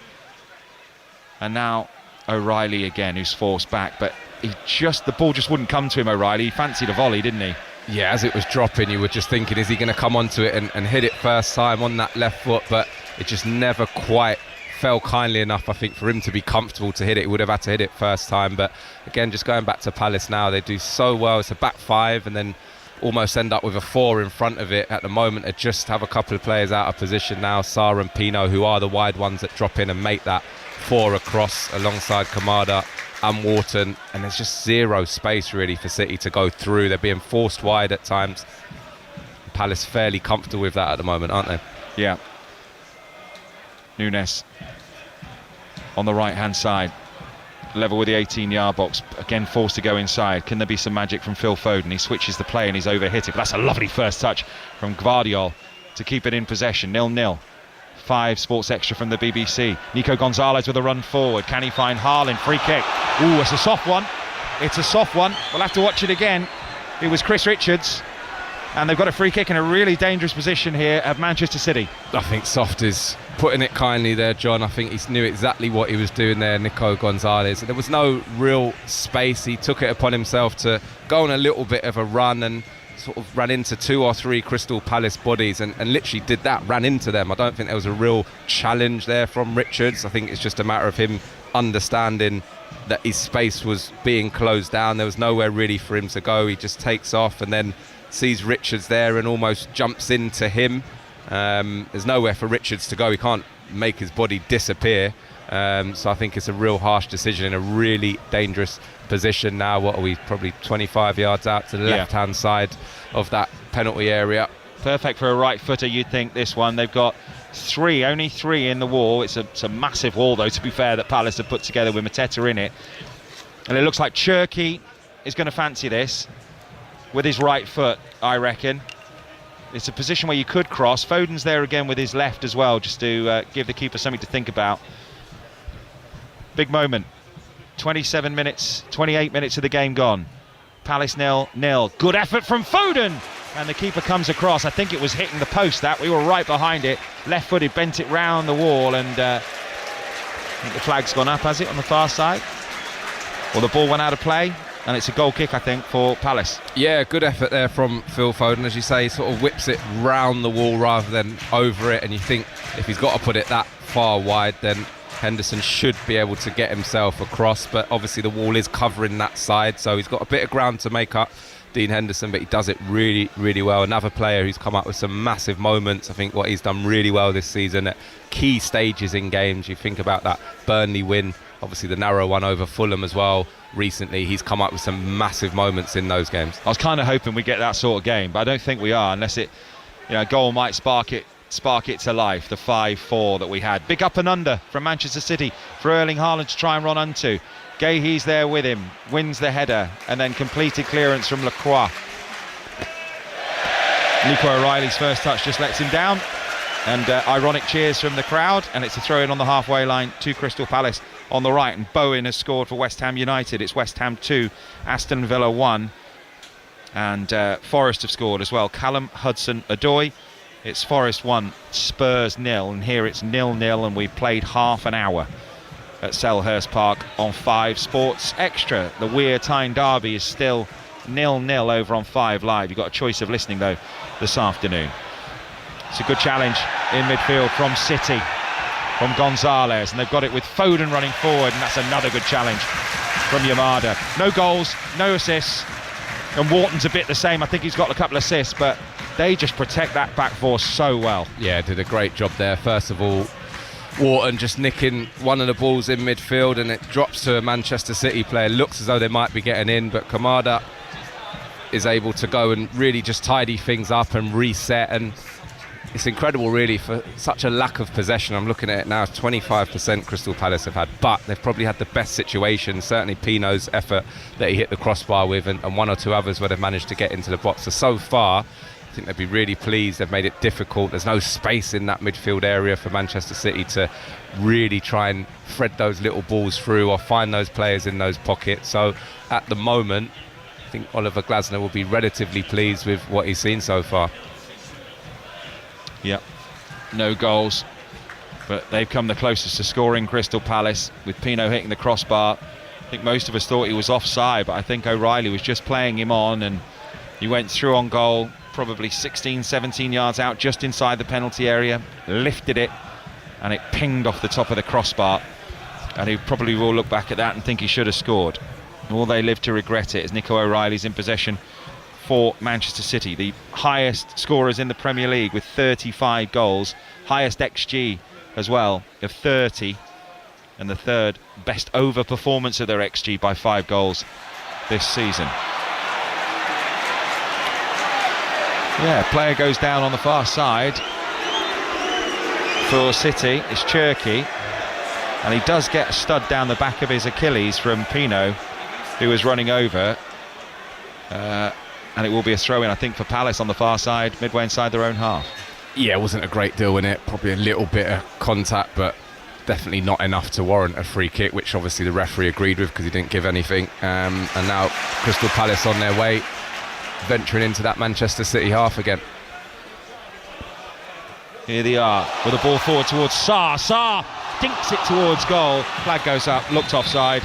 Speaker 2: And now O'Reilly again, who's forced back. But the ball just wouldn't come to him, O'Reilly. He fancied a volley, didn't he?
Speaker 1: Yeah, as it was dropping, you were just thinking, is he going to come onto it and hit it first time on that left foot? But it just never quite fell kindly enough, I think, for him to be comfortable to hit it. He would have had to hit it first time. But again, just going back to Palace now, they do so well. It's a back five and then almost end up with a four in front of it at the moment. They just have a couple of players out of position now, Sarr and Pino, who are the wide ones that drop in and make that four across alongside Kamada and Wharton, and there's just zero space really for City to go through. They're being forced wide at times. Palace fairly comfortable with that at the moment, aren't they?
Speaker 2: Yeah. Nunez on the right hand side, level with the 18-yard box, again forced to go inside. Can there be some magic from Phil Foden? He switches the play and he's overhit it, but that's a lovely first touch from Gvardiol to keep it in possession. 0-0. 5 Sports Extra from the BBC. Nico Gonzalez with a run forward. Can he find Haaland? Free kick. Ooh, it's a soft one. It's a soft one. We'll have to watch it again. It was Chris Richards, and they've got a free kick in a really dangerous position here at Manchester City.
Speaker 1: I think soft is putting it kindly there, John. I think he knew exactly what he was doing there, Nico Gonzalez. There was no real space. He took it upon himself to go on a little bit of a run and sort of ran into 2 or 3 Crystal Palace bodies and literally did that, ran into them. I don't think there was a real challenge there from Richards. I think it's just a matter of him understanding that his space was being closed down. There was nowhere really for him to go. He just takes off and then sees Richards there and almost jumps into him. There's nowhere for Richards to go. He can't make his body disappear. So I think it's a real harsh decision in a really dangerous position now. What are we, probably 25 yards out to the left-hand side of that penalty area.
Speaker 2: Perfect for a right footer, you'd think, this one. They've got only three in the wall. It's a massive wall, though, to be fair, that Palace have put together with Mateta in it. And it looks like Cherki is going to fancy this with his right foot, I reckon. It's a position where you could cross. Foden's there again with his left as well, just to give the keeper something to think about. Big moment. 28 minutes of the game gone. Palace 0-0. Good effort from Foden, and the keeper comes across. I think it was hitting the post, that we were right behind it, left-footed, bent it round the wall, and I think the flag's gone up, has it, on the far side? Well, the ball went out of play, and it's a goal kick, I think, for Palace.
Speaker 1: Yeah, good effort there from Phil Foden. As you say, he sort of whips it round the wall rather than over it, and you think if he's got to put it that far wide, then Henderson should be able to get himself across, but obviously the wall is covering that side, so he's got a bit of ground to make up, Dean Henderson, but he does it really, really well. Another player who's come up with some massive moments. I think what he's done really well this season at key stages in games. You think about that Burnley win, obviously the narrow one over Fulham as well recently. He's come up with some massive moments in those games.
Speaker 2: I was kind of hoping we get that sort of game, but I don't think we are, unless a goal might spark it spark it to life, the 5-4 that we had. Big up and under from Manchester City for Erling Haaland to try and run onto. Gahey's there with him, wins the header, and then completed clearance from Lacroix. Nico O'Reilly's first touch just lets him down, and ironic cheers from the crowd, and it's a throw in on the halfway line to Crystal Palace on the right. And Bowen has scored for West Ham United. It's West Ham 2, Aston Villa 1, and Forest have scored as well. Callum Hudson-Odoi. It's Forest 1, Spurs 0, and here it's 0-0, and we've played half an hour at Selhurst Park on 5 Sports Extra. The Weir Tyne derby is still 0-0 over on 5 Live. You've got a choice of listening though this afternoon. It's a good challenge in midfield from City, from Gonzalez, and they've got it with Foden running forward, and that's another good challenge from Yamada. No goals, no assists, and Wharton's a bit the same. I think he's got a couple of assists, but they just protect that back four so well.
Speaker 1: Yeah, did a great job there. First of all, Wharton just nicking one of the balls in midfield, and it drops to a Manchester City player. Looks as though they might be getting in, but Kamada is able to go and really just tidy things up and reset. And it's incredible really for such a lack of possession. I'm looking at it now, 25% Crystal Palace have had, but they've probably had the best situation. Certainly Pino's effort that he hit the crossbar with, and one or two others where they've managed to get into the box. So far I think they'd be really pleased. They've made it difficult. There's no space in that midfield area for Manchester City to really try and thread those little balls through or find those players in those pockets. So at the moment, I think Oliver Glasner will be relatively pleased with what he's seen so far.
Speaker 2: Yep, no goals, but they've come the closest to scoring, Crystal Palace, with Pino hitting the crossbar. I think most of us thought he was offside, but I think O'Reilly was just playing him on, and he went through on goal, probably 16, 17 yards out, just inside the penalty area, lifted it, and it pinged off the top of the crossbar, and he probably will look back at that and think he should have scored. All they live to regret it as Nico O'Reilly's in possession for Manchester City, the highest scorers in the Premier League with 35 goals, highest XG as well of 30, and the third best over performance of their XG by 5 goals this season. Yeah, player goes down on the far side for City. It's Cherki, and he does get a stud down the back of his Achilles from Pino, who was running over, and it will be a throw-in, I think, for Palace on the far side, midway inside their own half.
Speaker 1: Yeah, it wasn't a great deal in it, probably a little bit of contact, but definitely not enough to warrant a free kick, which obviously the referee agreed with because he didn't give anything. And now Crystal Palace on their way, venturing into that Manchester City half again.
Speaker 2: Here they are with the ball forward towards Sarr. Sarr dinks it towards goal. Flag goes up, looked offside.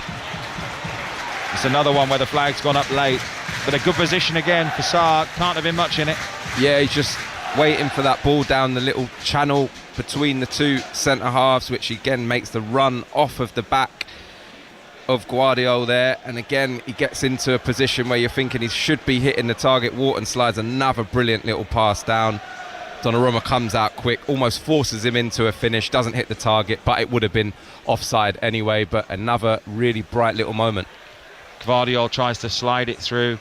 Speaker 2: It's another one where the flag's gone up late, but a good position again for Sarr. Can't have been much in it.
Speaker 1: Yeah, he's just waiting for that ball down the little channel between the two centre halves, which again makes the run off of the back of Guardiola there, and again he gets into a position where you're thinking he should be hitting the target. Wharton slides another brilliant little pass down. Donnarumma comes out quick, almost forces him into a finish, doesn't hit the target, but it would have been offside anyway. But another really bright little moment.
Speaker 2: Guardiola tries to slide it through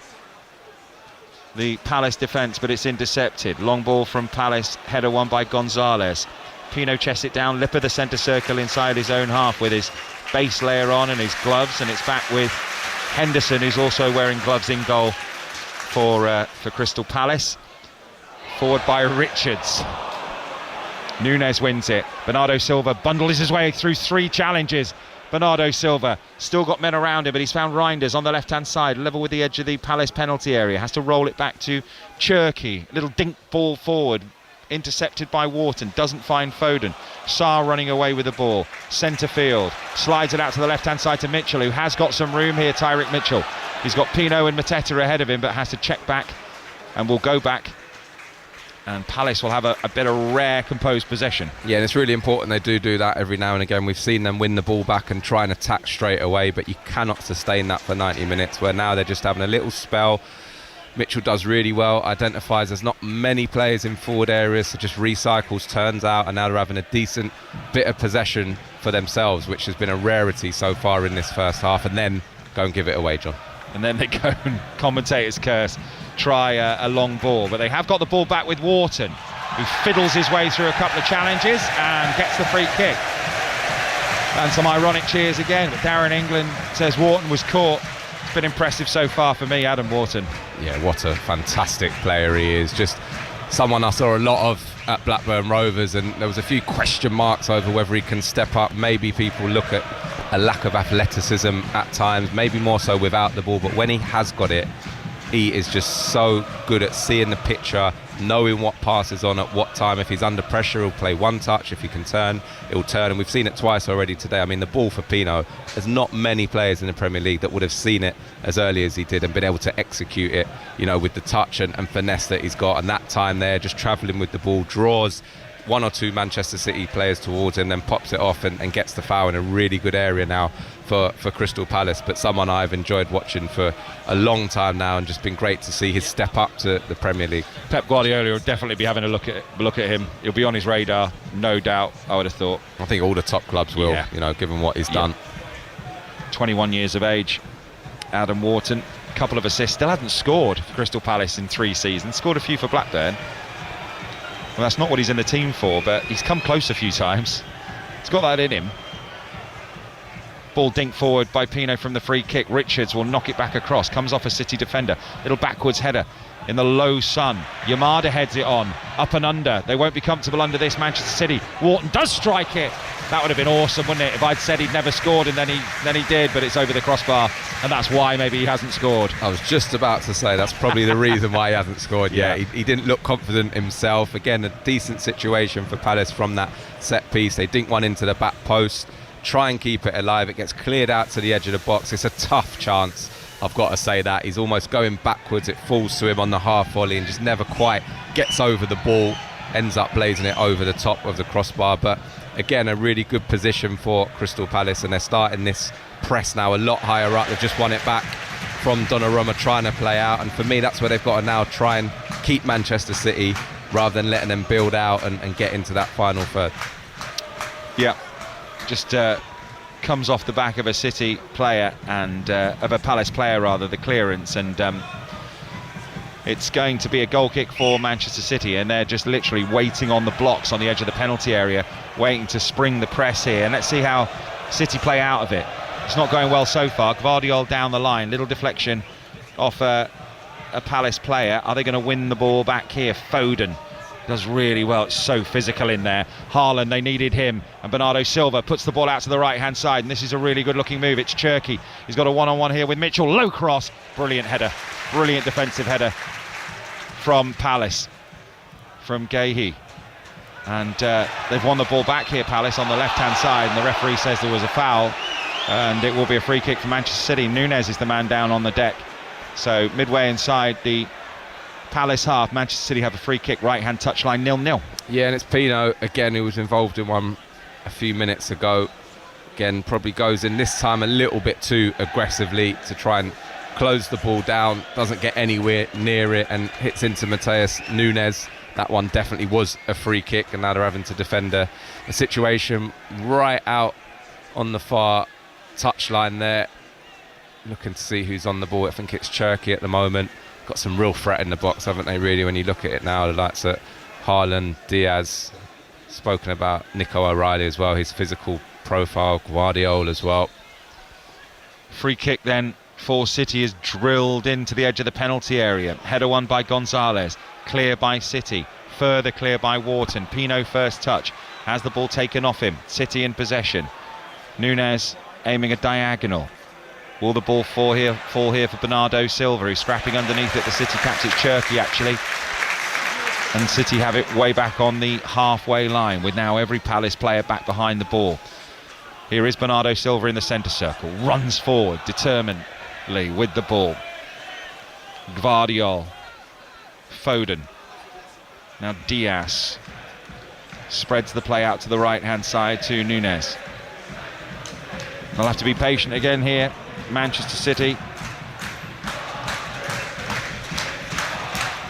Speaker 2: the Palace defence, but it's intercepted. Long ball from Palace, header won by Gonzalez. Pino chests it down, lip of the centre circle inside his own half with his base layer on and his gloves, and it's back with Henderson, who's also wearing gloves, in goal for Crystal Palace. Forward by Richards. Nunes wins it. Bernardo Silva bundles his way through 3 challenges. Bernardo Silva still got men around him, but he's found Reinders on the left-hand side, level with the edge of the Palace penalty area. Has to roll it back to Cherki. Little dink ball forward. Intercepted by Wharton, doesn't find Foden. Sarr running away with the ball, centre field, slides it out to the left hand side to Mitchell, who has got some room here. Tyrick Mitchell, he's got Pino and Mateta ahead of him, but has to check back and will go back, and Palace will have a bit of rare composed possession. Yeah, and it's really important they do that every now and again. We've seen them win the ball back and try and attack straight away, but you cannot sustain that for 90 minutes, where now they're just having a little spell. Mitchell does really well, identifies there's not many players in forward areas, so just recycles, turns out, and now they're having a decent bit of possession for themselves, which has been a rarity so far in this first half, and then go and give it away, John. And then they go and, commentator's curse, try a long ball, but they have got the ball back with Wharton. who fiddles his way through a couple of challenges and gets the free kick. And some ironic cheers again, but Darren England says Wharton was caught. It's been impressive so far for me, Adam Wharton.
Speaker 1: Yeah, what a fantastic player he is. Just someone I saw a lot of at Blackburn Rovers, and there was a few question marks over whether he can step up. Maybe people look at a lack of athleticism at times, maybe more so without the ball, but when he has got it, he is just so good at seeing the picture, knowing what pass is on at what time. If he's under pressure, he'll play one touch. If he can turn, he'll turn. And we've seen it twice already today. I mean, the ball for Pino, there's not many players in the Premier League that would have seen it as early as he did and been able to execute it, you know, with the touch and finesse that he's got. And that time there, just travelling with the ball, draws one or two Manchester City players towards him, then pops it off and gets the foul in a really good area now for Crystal Palace. But someone I've enjoyed watching for a long time now, and just been great to see his step up to the Premier League.
Speaker 2: Pep Guardiola will definitely be having a look at him. He'll be on his radar, no doubt, I would have thought.
Speaker 1: I think all the top clubs will, you know, given what he's done.
Speaker 2: 21 years of age, Adam Wharton, a couple of assists, still hasn't scored for Crystal Palace in 3 seasons, scored a few for Blackburn. Well, that's not what he's in the team for, but he's come close a few times. He's got that in him. Ball dinked forward by Pino from the free kick. Richards will knock it back across. Comes off a City defender. Little backwards header in the low sun. Yamada heads it on. Up and under. They won't be comfortable under this, Manchester City. Wharton does strike it. That would have been awesome, wouldn't it, if I'd said he'd never scored and then he did, but it's over the crossbar, and that's why maybe he hasn't scored.
Speaker 1: I was just about to say that's probably the reason why he hasn't scored yet. He didn't look confident himself. Again, a decent situation for Palace from that set piece. They dink one into the back post, try and keep it alive. It gets cleared out to the edge of the box. It's a tough chance, I've got to say that. He's almost going backwards. It falls to him on the half volley and just never quite gets over the ball, ends up blazing it over the top of the crossbar. But again, a really good position for Crystal Palace, and they're starting this press now a lot higher up. They've just won it back from Donnarumma, trying to play out, and for me that's where they've got to now try and keep Manchester City rather than letting them build out and get into that final third.
Speaker 2: Yeah, just comes off the back of a City player and of a Palace player rather, the clearance, and it's going to be a goal kick for Manchester City, and they're just literally waiting on the blocks on the edge of the penalty area, waiting to spring the press here. And let's see how City play out of it. It's not going well so far. Gvardiol down the line, little deflection off a Palace player. Are they going to win the ball back here? Foden does really well. It's so physical in there. Haaland, they needed him, and Bernardo Silva puts the ball out to the right hand side, and this is a really good looking move. It's Cherki. He's got a one-on-one here with Mitchell. Low cross, brilliant header, brilliant defensive header from Palace, from Guéhi. And they've won the ball back here, Palace, on the left hand side, and the referee says there was a foul, and it will be a free kick for Manchester City. Nunez is the man down on the deck. So midway inside the Palace half, Manchester City have a free kick, right hand touchline, 0-0.
Speaker 1: Yeah, and it's Pino again who was involved in one a few minutes ago. Again, probably goes in this time a little bit too aggressively to try and close the ball down, doesn't get anywhere near it and hits into Matheus Nunes. That one definitely was a free kick, and now they're having to defend a situation right out on the far touchline there, looking to see who's on the ball. I think it's Cherki at the moment. Got some real threat in the box, haven't they, really, when you look at it now? The likes of Haaland, Diaz, spoken about Nico O'Reilly as well, his physical profile, Gvardiol as well.
Speaker 2: Free kick then for City is drilled into the edge of the penalty area. Header won by Gonzalez, clear by City, further clear by Wharton. Pino first touch, has the ball taken off him. City in possession. Nunez aiming a diagonal. Will the ball fall here for Bernardo Silva, who's scrapping underneath it? The City captain, it's Cherki actually. And City have it way back on the halfway line, with now every Palace player back behind the ball. Here is Bernardo Silva in the centre circle, runs forward determinedly with the ball. Gvardiol, Foden, now Diaz spreads the play out to the right hand side to Nunez. They'll have to be patient again here, Manchester City.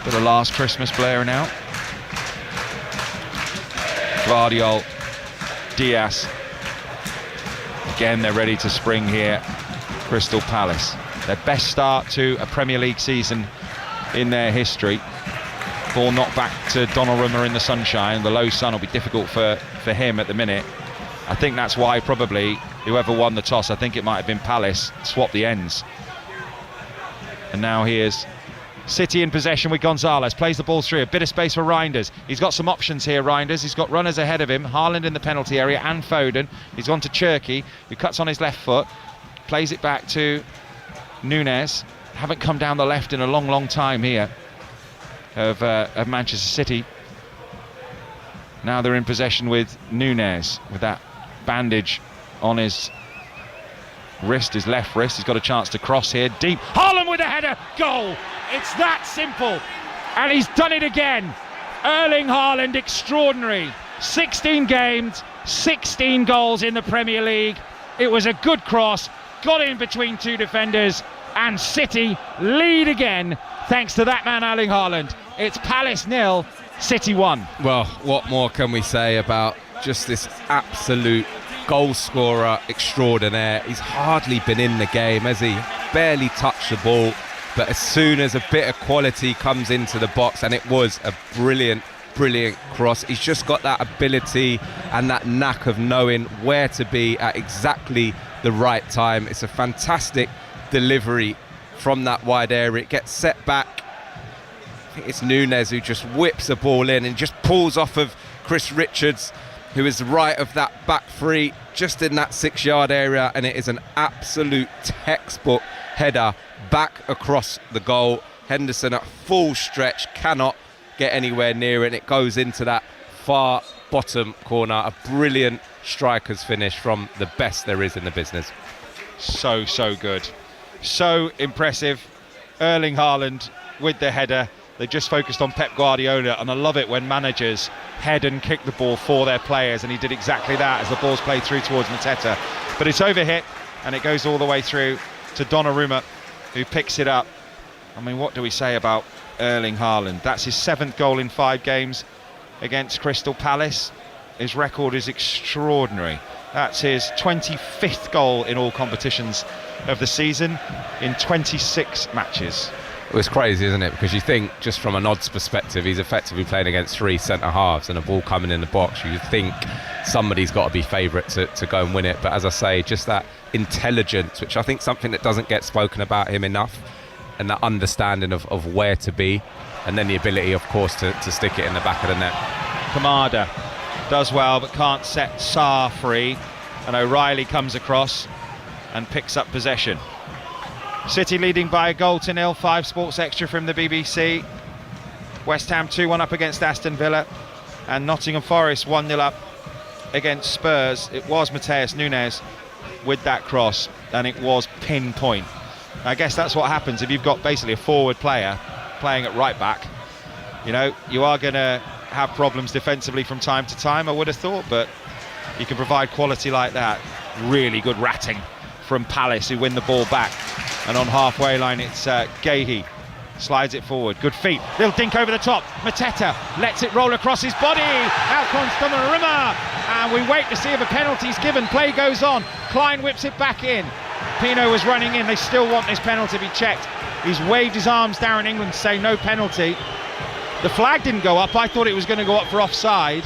Speaker 2: Bit of last Christmas player now. Gvardiol, Diaz. Again, they're ready to spring here, Crystal Palace. Their best start to a Premier League season in their history. Ball knocked back to Donnarumma in the sunshine. The low sun will be difficult for him at the minute. I think that's why probably whoever won the toss, I think it might have been Palace, swapped the ends. And now here's City in possession with Gonzalez, plays the ball through, a bit of space for Reinders. He's got some options here, Reinders. He's got runners ahead of him, Haaland in the penalty area and Foden. He's gone to Cherki, who cuts on his left foot, plays it back to Núñez. Haven't come down the left in a long time here of Manchester City. Now they're in possession with Núñez, with that bandage on his wrist, his left wrist. He's got a chance to cross here, deep. Haaland with a header, goal! It's that simple, and he's done it again. Erling Haaland, extraordinary. 16 games, 16 goals in the Premier League. It was a good cross, got in between two defenders, and City lead again thanks to that man Erling Haaland. It's Palace 0, City 1.
Speaker 1: Well, what more can we say about just this absolute goal scorer extraordinaire? He's hardly been in the game, has he? Barely touched the ball, but as soon as a bit of quality comes into the box, and it was a brilliant cross, he's just got that ability and that knack of knowing where to be at exactly the right time. It's a fantastic delivery from that wide area. It gets set back. I think it's Núñez who just whips the ball in and just pulls off of Chris Richards, who is right of that back three, just in that 6-yard area, and it is an absolute textbook header back across the goal. Henderson at full stretch cannot get anywhere near it, and it goes into that far bottom corner. A brilliant striker's finish from the best there is in the business.
Speaker 2: So good, so impressive. Erling Haaland with the header. They just focused on Pep Guardiola, and I love it when managers head and kick the ball for their players, and he did exactly that as the ball's played through towards Mateta. But it's overhit, and it goes all the way through to Donnarumma, who picks it up. I mean, what do we say about Erling Haaland? That's his 7th goal in 5 games against Crystal Palace. His record is extraordinary. That's his 25th goal in all competitions of the season in 26 matches.
Speaker 1: It was crazy, isn't it? Because you think, just from an odds perspective, he's effectively playing against 3 centre-halves and a ball coming in the box. You think somebody's got to be favourite to go and win it. But as I say, just that intelligence, which I think something that doesn't get spoken about him enough, and that understanding of where to be, and then the ability, of course, to stick it in the back of the net. Kamada
Speaker 2: does well, but can't set Sarr free, and O'Reilly comes across and picks up possession. City leading by a goal to 0, 5 Sports Extra from the BBC. West Ham 2-1 up against Aston Villa, and Nottingham Forest 1-0 up against Spurs. It was Matheus Núñez with that cross, and it was pinpoint. I guess that's what happens if you've got basically a forward player playing at right back. You know, you are going to have problems defensively from time to time, I would have thought, but you can provide quality like that. Really good ratting from Palace, who win the ball back. And on halfway line, it's Guéhi. Slides it forward. Good feet. Little dink over the top. Mateta lets it roll across his body. Out comes Donnarumma. And we wait to see if a penalty's given. Play goes on. Klein whips it back in. Pino was running in. They still want this penalty to be checked. He's waved his arms, Darren England, to say no penalty. The flag didn't go up. I thought it was going to go up for offside.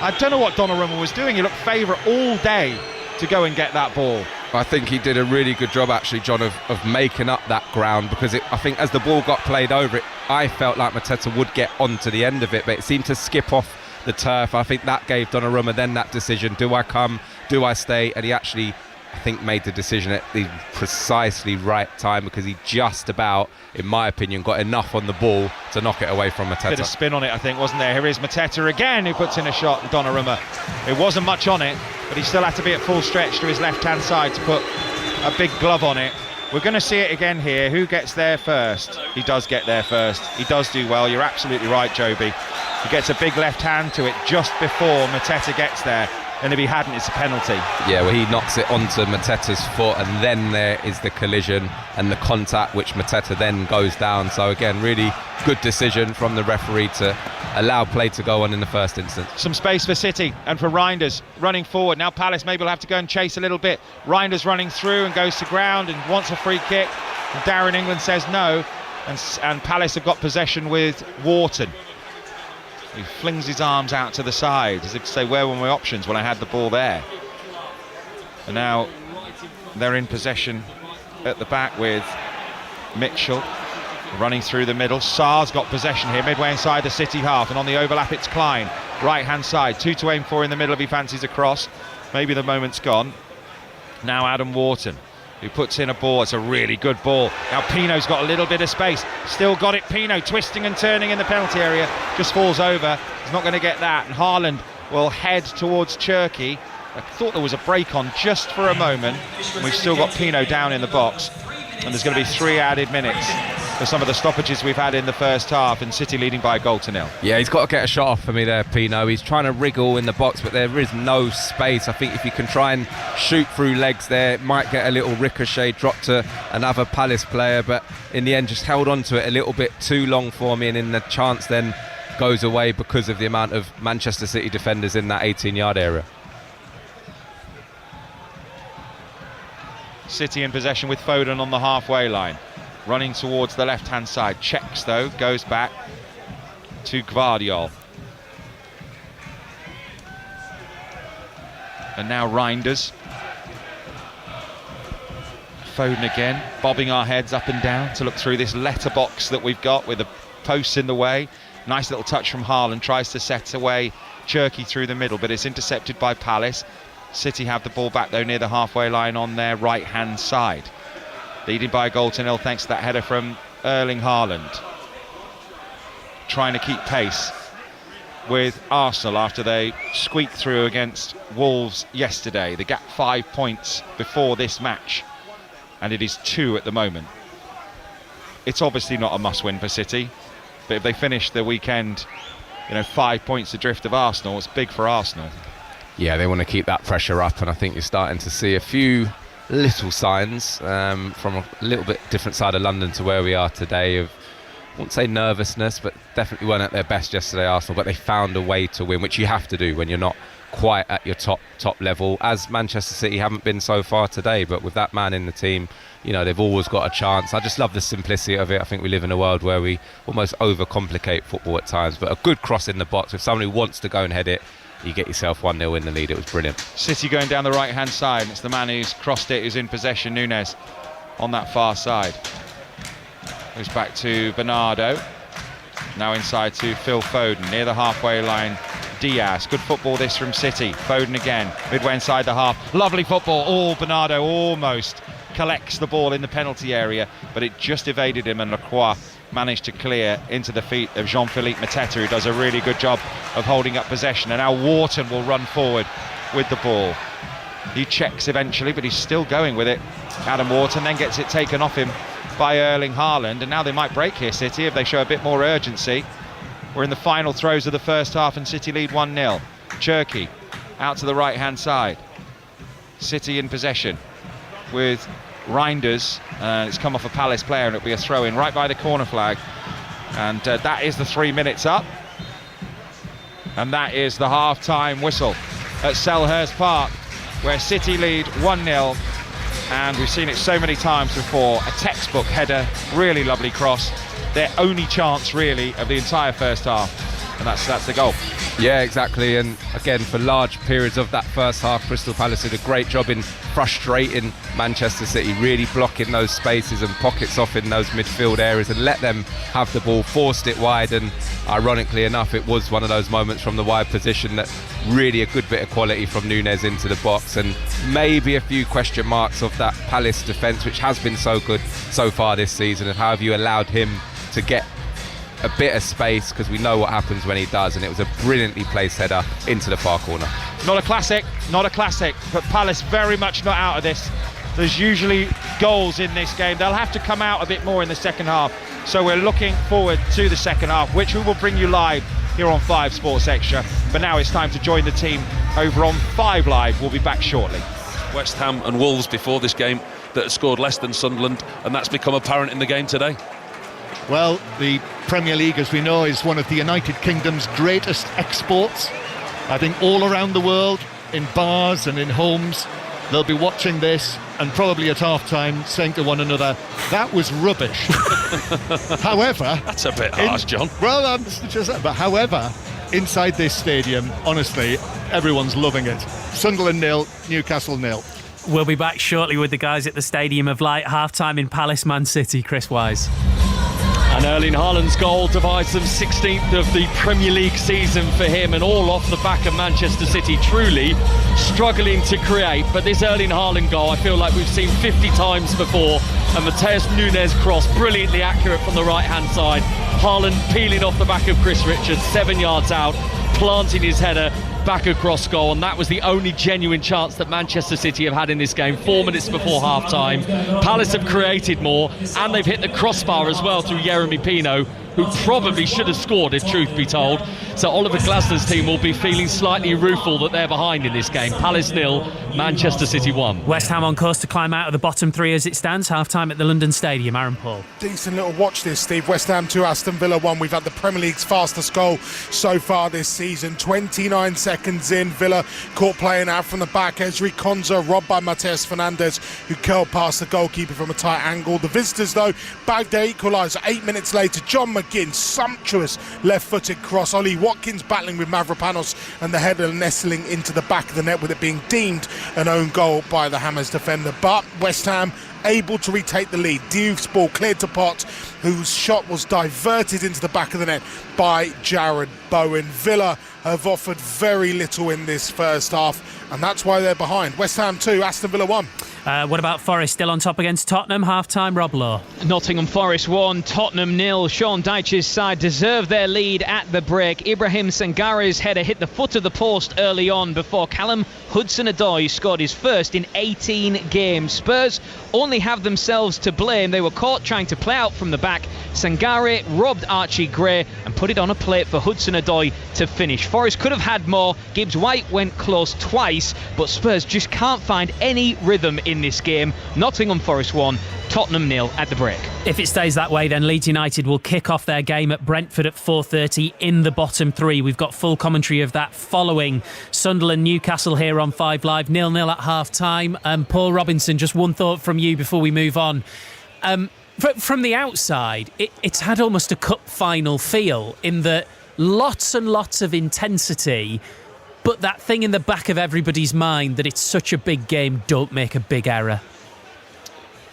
Speaker 2: I don't know what Donnarumma was doing. He looked favourite all day to go and get that ball.
Speaker 1: I think he did a really good job, actually, John, of making up that ground, because I think as the ball got played over it, I felt like Mateta would get onto the end of it, but it seemed to skip off the turf. I think that gave Donnarumma then that decision, do I come, do I stay? And he actually, I think, made the decision at the precisely right time, because he just about, in my opinion, got enough on the ball to knock it away from Mateta.
Speaker 2: Bit of spin on it, I think, wasn't there? Here is Mateta again, who puts in a shot. Donnarumma, it wasn't much on it, but he still had to be at full stretch to his left-hand side to put a big glove on it. We're going to see it again here. Who gets there first? He does get there first. He does do well. You're absolutely right, Joby. He gets a big left hand to it just before Mateta gets there. And if he hadn't, it's a penalty. Yeah,
Speaker 1: well, he knocks it onto Mateta's foot, and then there is the collision and the contact, which Mateta then goes down. So again, really good decision from the referee to allow play to go on in the first instance.
Speaker 2: Some space for City and for Reinders running forward. Now Palace maybe will have to go and chase a little bit. Reinders running through and goes to ground and wants a free kick. And Darren England says no. And Palace have got possession with Wharton. He flings his arms out to the side as if to say, where were my options when I had the ball there? And now they're in possession at the back with Mitchell running through the middle. Sarr's got possession here, midway inside the City half, and on the overlap it's Klein, right hand side, 2 to aim for in the middle if he fancies a cross. Maybe the moment's gone. Now Adam Wharton, who puts in a ball. It's a really good ball. Now Pino's got a little bit of space, still got it. Pino twisting and turning in the penalty area, just falls over. He's not going to get that, and Haaland will head towards Cherki. I thought there was a break on just for a moment. We've still got Pino down in the box, and there's going to be 3 added minutes for some of the stoppages we've had in the first half, and City leading by a goal to 0.
Speaker 1: Yeah, he's got to get a shot off for me there, Pino. He's trying to wriggle in the box, but there is no space. I think if you can try and shoot through legs there, it might get a little ricochet drop to another Palace player, but in the end just held on to it a little bit too long for me, and in the chance then goes away because of the amount of Manchester City defenders in that 18-yard area.
Speaker 2: City in possession with Foden on the halfway line, running towards the left-hand side. Checks though, goes back to Gvardiol. And now Reinders. Foden again, bobbing our heads up and down to look through this letterbox that we've got with the posts in the way. Nice little touch from Haaland, tries to set away Cherki through the middle, but it's intercepted by Palace. City have the ball back though near the halfway line on their right hand side, leading by a goal to 0 thanks to that header from Erling Haaland, trying to keep pace with Arsenal after they squeaked through against Wolves yesterday. The gap 5 points before this match, and it is 2 at the moment. It's obviously not a must win for City, but if they finish the weekend 5 points adrift of Arsenal, it's big for Arsenal.
Speaker 1: Yeah, they want to keep that pressure up, and I think you're starting to see a few little signs from a little bit different side of London to where we are today of, I wouldn't say nervousness, but definitely weren't at their best yesterday, Arsenal, but they found a way to win, which you have to do when you're not quite at your top level, as Manchester City haven't been so far today. But with that man in the team, they've always got a chance. I just love the simplicity of it. I think we live in a world where we almost overcomplicate football at times, but a good cross in the box with someone who wants to go and head it, you get yourself 1-0 in the lead. It was brilliant.
Speaker 2: City going down the right hand side. It's the man who's crossed it who's in possession, Nunes, on that far side. Goes back to Bernardo, now inside to Phil Foden near the halfway line. Diaz, good football this from City. Foden again, midway inside the half, lovely football. Bernardo almost collects the ball in the penalty area, but it just evaded him, and Lacroix managed to clear into the feet of Jean-Philippe Mateta, who does a really good job of holding up possession. And now Wharton will run forward with the ball. He checks eventually, but he's still going with it. Adam Wharton then gets it taken off him by Erling Haaland, and now they might break here, City, if they show a bit more urgency. We're in the final throes of the first half, and City lead 1-0. Cherki out to the right hand side. City in possession with Reinders. It's come off a Palace player, and it'll be a throw in right by the corner flag. And that is the 3 minutes up, and that is the half-time whistle at Selhurst Park, where City lead 1-0. And we've seen it so many times before. A textbook header, really lovely cross. Their only chance really of the entire first half, and that's the goal.
Speaker 1: Yeah, exactly. And again, for large periods of that first half, Crystal Palace did a great job in frustrating Manchester City, really blocking those spaces and pockets off in those midfield areas and let them have the ball, forced it wide. And ironically enough, it was one of those moments from the wide position that really a good bit of quality from Nunes into the box, and maybe a few question marks of that Palace defence, which has been so good so far this season, and how have you allowed him to get a bit of space, because we know what happens when he does. And it was a brilliantly placed header into the far corner.
Speaker 2: Not a classic, but Palace very much not out of this. There's usually goals in this game. They'll have to come out a bit more in the second half, so we're looking forward to the second half, which we will bring you live here on 5 Sports Extra. But now it's time to join the team over on 5 Live. We'll be back shortly.
Speaker 3: West Ham and Wolves before this game that had scored less than Sunderland, and that's become apparent in the game today.
Speaker 4: Well, the Premier League, as we know, is one of the United Kingdom's greatest exports. I think all around the world, in bars and in homes, they'll be watching this and probably at half-time saying to one another, that was rubbish. However...
Speaker 3: That's a bit harsh, John.
Speaker 4: Well, but however, inside this stadium, honestly, everyone's loving it. Sunderland 0, Newcastle 0.
Speaker 5: We'll be back shortly with the guys at the Stadium of Light. Half-time in Palace, Man City. Chris Wise.
Speaker 6: And Erling Haaland's goal divides them 16th of the Premier League season for him, and all off the back of Manchester City truly struggling to create. But this Erling Haaland goal, I feel like we've seen 50 times before. And Mateus Nunes cross, brilliantly accurate from the right-hand side. Haaland peeling off the back of Chris Richards, 7 yards out, planting his header back across goal, and that was the only genuine chance that Manchester City have had in this game. 4 minutes before half-time. Palace have created more, and they've hit the crossbar as well through Yeremy Pino, who probably should have scored, if truth be told. So Oliver Glasner's team will be feeling slightly rueful that they're behind in this game. Palace 0, Manchester City 1.
Speaker 5: West Ham on course to climb out of the bottom three as it stands. Half-time at the London Stadium. Aaron Paul.
Speaker 7: Decent little watch this, Steve. West Ham 2, Aston Villa 1. We've had the Premier League's fastest goal so far this season. 29 seconds in, Villa caught playing out from the back. Ezri Konsa robbed by Mateus Fernandes, who curled past the goalkeeper from a tight angle. The visitors, though, bagged their equaliser 8 minutes later. John McGinn, sumptuous left-footed cross. Ollie Watkins battling with Mavropanos, and the header nestling into the back of the net, with it being deemed an own goal by the Hammers defender. But West Ham able to retake the lead. Diouf's ball cleared to Pot, whose shot was diverted into the back of the net by Jarrod Bowen. Villa have offered very little in this first half, and that's why they're behind. West Ham 2, Aston Villa 1.
Speaker 5: What about Forest? Still on top against Tottenham. Half-time, Rob Law.
Speaker 8: Nottingham Forest 1, Tottenham 0. Sean Dyche's side deserved their lead at the break. Ibrahim Sangare's header hit the foot of the post early on before Callum Hudson-Odoi scored his first in 18 games. Spurs only have themselves to blame. They were caught trying to play out from the back. Sangare robbed Archie Gray and put it on a plate for Hudson-Odoi to finish. Forest could have had more. Gibbs White went close twice, but Spurs just can't find any rhythm in this game. Nottingham Forest 1, Tottenham 0 at the break.
Speaker 5: If it stays that way, then Leeds United will kick off their game at Brentford at 4:30 in the bottom three. We've got full commentary of that following Sunderland Newcastle here on 5 Live. 0-0 at half-time. Paul Robinson, just one thought from you before we move on. From the outside, it's had almost a cup final feel, in that lots and lots of intensity, but that thing in the back of everybody's mind that it's such a big game, don't make a big error.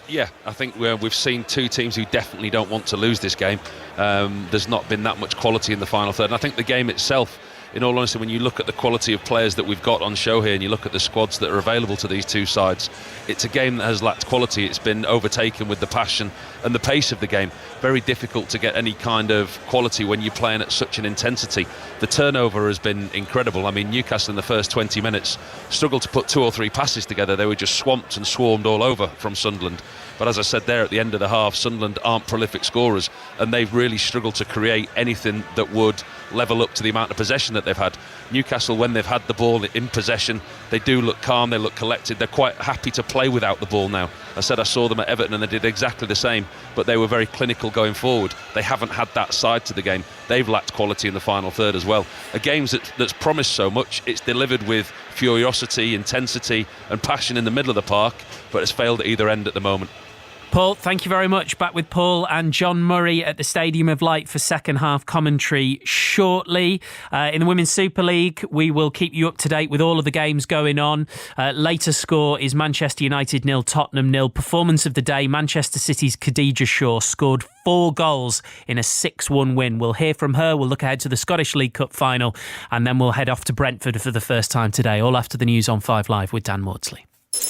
Speaker 3: Yeah, I think we've seen two teams who definitely don't want to lose this game. There's not been that much quality in the final third, and I think the game itself, in all honesty, when you look at the quality of players that we've got on show here and you look at the squads that are available to these two sides, it's a game that has lacked quality. It's been overtaken with the passion and the pace of the game. Very difficult to get any kind of quality when you're playing at such an intensity. The turnover has been incredible. I mean, Newcastle in the first 20 minutes struggled to put 2 or 3 passes together. They were just swamped and swarmed all over from Sunderland. But as I said there, at the end of the half, Sunderland aren't prolific scorers, and they've really struggled to create anything that would level up to the amount of possession that they've had. Newcastle, when they've had the ball in possession, they do look calm, they look collected, they're quite happy to play without the ball now. I said I saw them at Everton and they did exactly the same, but they were very clinical going forward. They haven't had that side to the game. They've lacked quality in the final third as well. A game that's promised so much, it's delivered with furiosity, intensity and passion in the middle of the park, but it's failed at either end at the moment.
Speaker 5: Paul, thank you very much. Back with Paul and John Murray at the Stadium of Light for second half commentary shortly. In the Women's Super League, we will keep you up to date with all of the games going on. Latest score is Manchester United 0, Tottenham 0. Performance of the day, Manchester City's Khadija Shaw scored 4 goals in a 6-1 win. We'll hear from her. We'll look ahead to the Scottish League Cup final, and then we'll head off to Brentford for the first time today, all after the news on 5 Live with Dan Maudsley.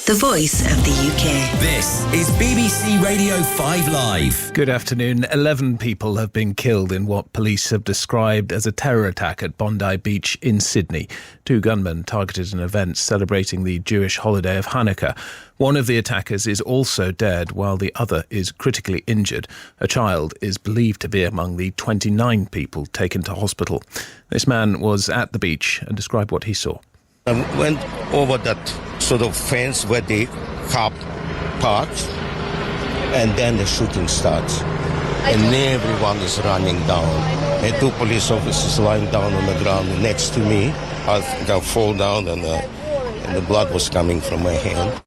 Speaker 9: The voice of the UK.
Speaker 10: This is BBC Radio 5 Live.
Speaker 11: Good afternoon. 11 people have been killed in what police have described as a terror attack at Bondi Beach in Sydney. 2 gunmen targeted an event celebrating the Jewish holiday of Hanukkah. One of the attackers is also dead, while the other is critically injured. A child is believed to be among the 29 people taken to hospital. This man was at the beach and described what he saw.
Speaker 12: I went over that sort of fence where the car parked, and then the shooting starts. And everyone is running down. And 2 police officers lying down on the ground next to me. I think I fall down and the blood was coming from my hand.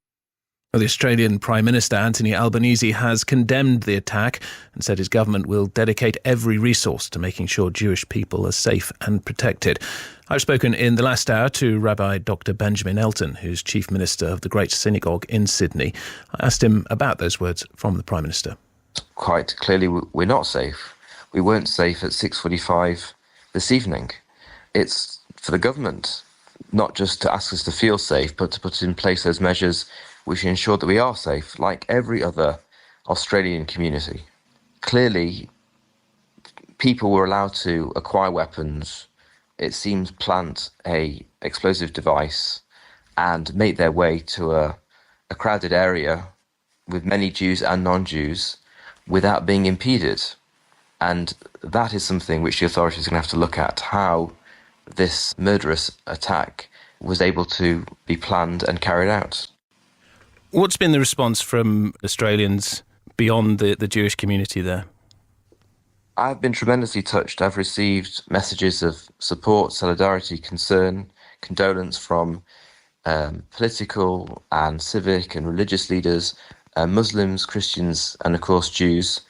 Speaker 11: Well, the Australian Prime Minister Anthony Albanese has condemned the attack and said his government will dedicate every resource to making sure Jewish people are safe and protected. I've spoken in the last hour to Rabbi Dr. Benjamin Elton, who's Chief Minister of the Great Synagogue in Sydney. I asked him about those words from the Prime Minister.
Speaker 13: Quite clearly, we're not safe. We weren't safe at 6:45 this evening. It's for the government not just to ask us to feel safe, but to put in place those measures which ensure that we are safe, like every other Australian community. Clearly, people were allowed to acquire weapons, it seems plant a explosive device, and make their way to a crowded area with many Jews and non-Jews without being impeded. And that is something which the authorities are going to have to look at, how this murderous attack was able to be planned and carried out.
Speaker 11: What's been the response from Australians beyond the Jewish community there?
Speaker 13: I've been tremendously touched. I've received messages of support, solidarity, concern, condolence from political and civic and religious leaders, Muslims, Christians, and of course Jews.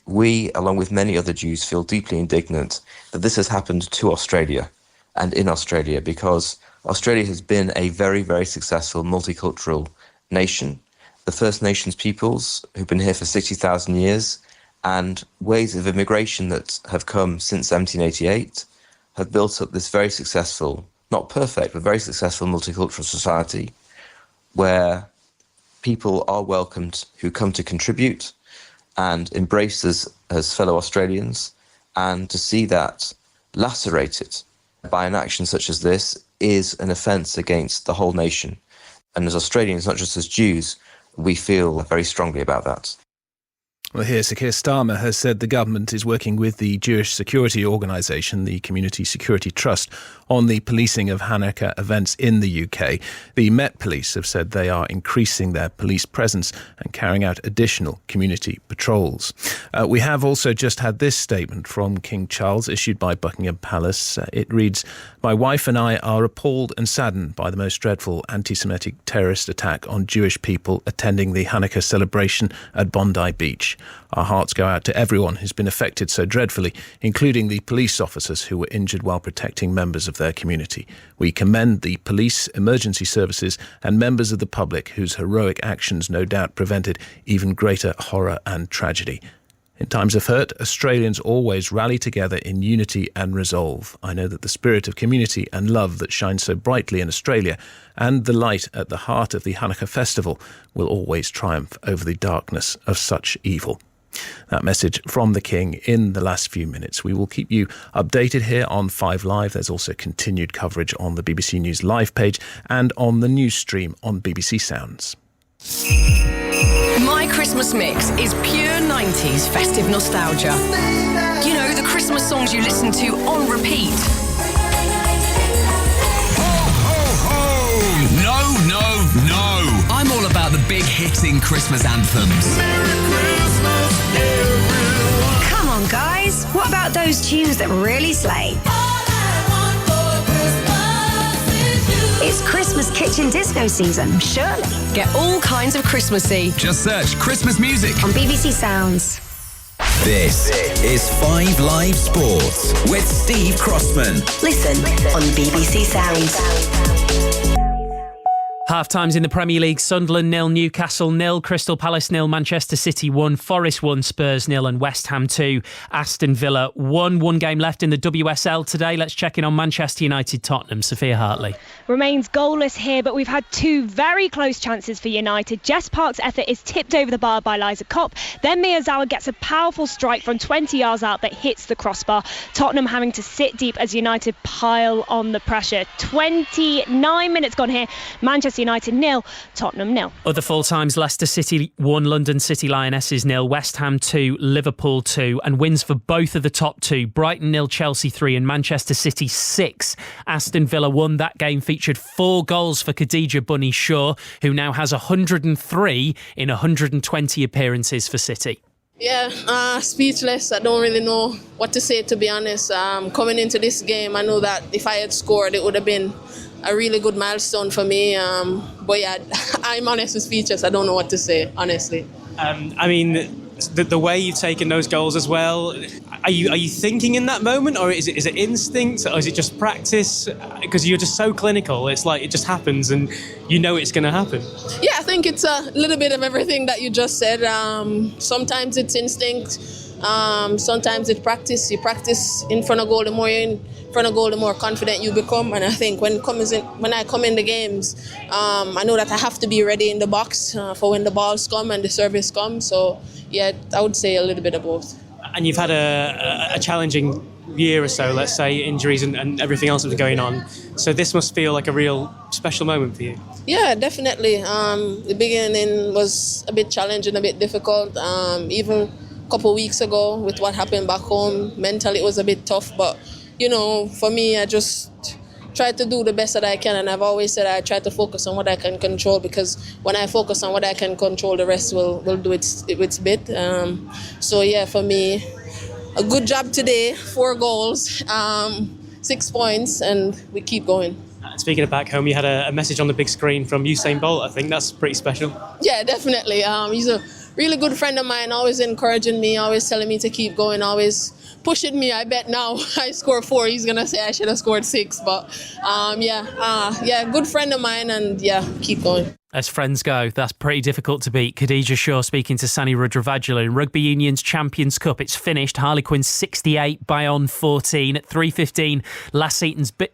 Speaker 13: We, along with many other Jews, feel deeply indignant that this has happened to Australia and in Australia, because Australia has been a very, very successful multicultural nation. The First Nations peoples who've been here for 60,000 years, and ways of immigration that have come since 1788 have built up this very successful, not perfect, but very successful multicultural society where people are welcomed who come to contribute and embrace us as fellow Australians. And to see that lacerated by an action such as this is an offence against the whole nation. And as Australians, not just as Jews, we feel very strongly about that.
Speaker 11: Well, here, Sir Keir Starmer has said the government is working with the Jewish security organisation, the Community Security Trust, on the policing of Hanukkah events in the UK. The Met Police have said they are increasing their police presence and carrying out additional community patrols. We have also just had this statement from King Charles, issued by Buckingham Palace. It reads, "My wife and I are appalled and saddened by the most dreadful anti-Semitic terrorist attack on Jewish people attending the Hanukkah celebration at Bondi Beach. Our hearts go out to everyone who's been affected so dreadfully, including the police officers who were injured while protecting members of their community. We commend the police, emergency services and members of the public whose heroic actions no doubt prevented even greater horror and tragedy. In times of hurt, Australians always rally together in unity and resolve. I know that the spirit of community and love that shines so brightly in Australia and the light at the heart of the Hanukkah festival will always triumph over the darkness of such evil." That message from the King in the last few minutes. We will keep you updated here on 5 Live. There's also continued coverage on the BBC News Live page and on the news stream on BBC Sounds.
Speaker 14: My Christmas mix is pure 90s festive nostalgia. You know, the Christmas songs you listen to on repeat.
Speaker 10: No. I'm all about the big hitting Christmas anthems.
Speaker 14: Merry Christmas, everyone. Come on, guys. What about those tunes that really slay? It's Christmas kitchen disco season, surely. Get all kinds of Christmassy.
Speaker 10: Just search Christmas music
Speaker 14: on BBC Sounds.
Speaker 10: This is 5 Live Sports with Steve Crossman.
Speaker 9: Listen on BBC Sounds.
Speaker 5: Half-times in the Premier League: Sunderland 0, Newcastle 0, Crystal Palace 0, Manchester City 1, Forest 1, Spurs 0 and West Ham 2, Aston Villa 1. One game left in the WSL today. Let's check in on Manchester United Tottenham. Sophia Hartley.
Speaker 15: Remains goalless here, but we've had two very close chances for United. Jess Park's effort is tipped over the bar by Liza Kopp. Then Miyazawa gets a powerful strike from 20 yards out that hits the crossbar. Tottenham having to sit deep as United pile on the pressure. 29 minutes gone here. Manchester United 0, Tottenham 0.
Speaker 5: Other full times: Leicester City 1, London City Lionesses 0, West Ham 2, Liverpool 2, and wins for both of the top two: Brighton 0, Chelsea 3 and Manchester City 6. Aston Villa 1. That game featured 4 goals for Khadija Bunny Shaw, who now has 103 in 120 appearances for City.
Speaker 16: Yeah, speechless. I don't really know what to say, to be honest. Coming into this game, I know that if I had scored, it would have been a really good milestone for me. But yeah, I'm honestly speechless. I don't know what to say, honestly.
Speaker 17: I mean, the way you've taken those goals as well, are you thinking in that moment, or is it instinct, or is it just practice? Because you're just so clinical, it's like it just happens and you know it's going to happen.
Speaker 16: Yeah, I think it's a little bit of everything that you just said. Sometimes it's instinct, sometimes it's practice. You practice in front of goal, the more you're in front of goal, the more confident you become. And I think when I come in the games, I know that I have to be ready in the box for when the balls come and the service comes. So yeah, I would say a little bit of both.
Speaker 17: And you've had a challenging year or so, let's say, injuries and everything else that's been going on. So this must feel like a real special moment for you.
Speaker 16: Yeah, definitely. The beginning was a bit challenging, a bit difficult. Even a couple of weeks ago with what happened back home, mentally it was a bit tough. But, you know, for me, I just try to do the best that I can, and I've always said I try to focus on what I can control, because when I focus on what I can control, the rest will do its bit. So yeah, for me, a good job today, 4 goals, 6 points, and we keep going.
Speaker 17: Speaking of back home, you had a message on the big screen from Usain Bolt. I think that's pretty special.
Speaker 16: Yeah, definitely. He's a really good friend of mine, always encouraging me, always telling me to keep going, always pushing me. I bet now I score 4, he's gonna say I should have scored 6. But good friend of mine, and yeah, keep going.
Speaker 5: As friends go, that's pretty difficult to beat. Khadija Shaw speaking to Sani Rudravajulu in Rugby Union's Champions Cup. It's finished. Harlequins 68, Bayonne 14. At 3:15, last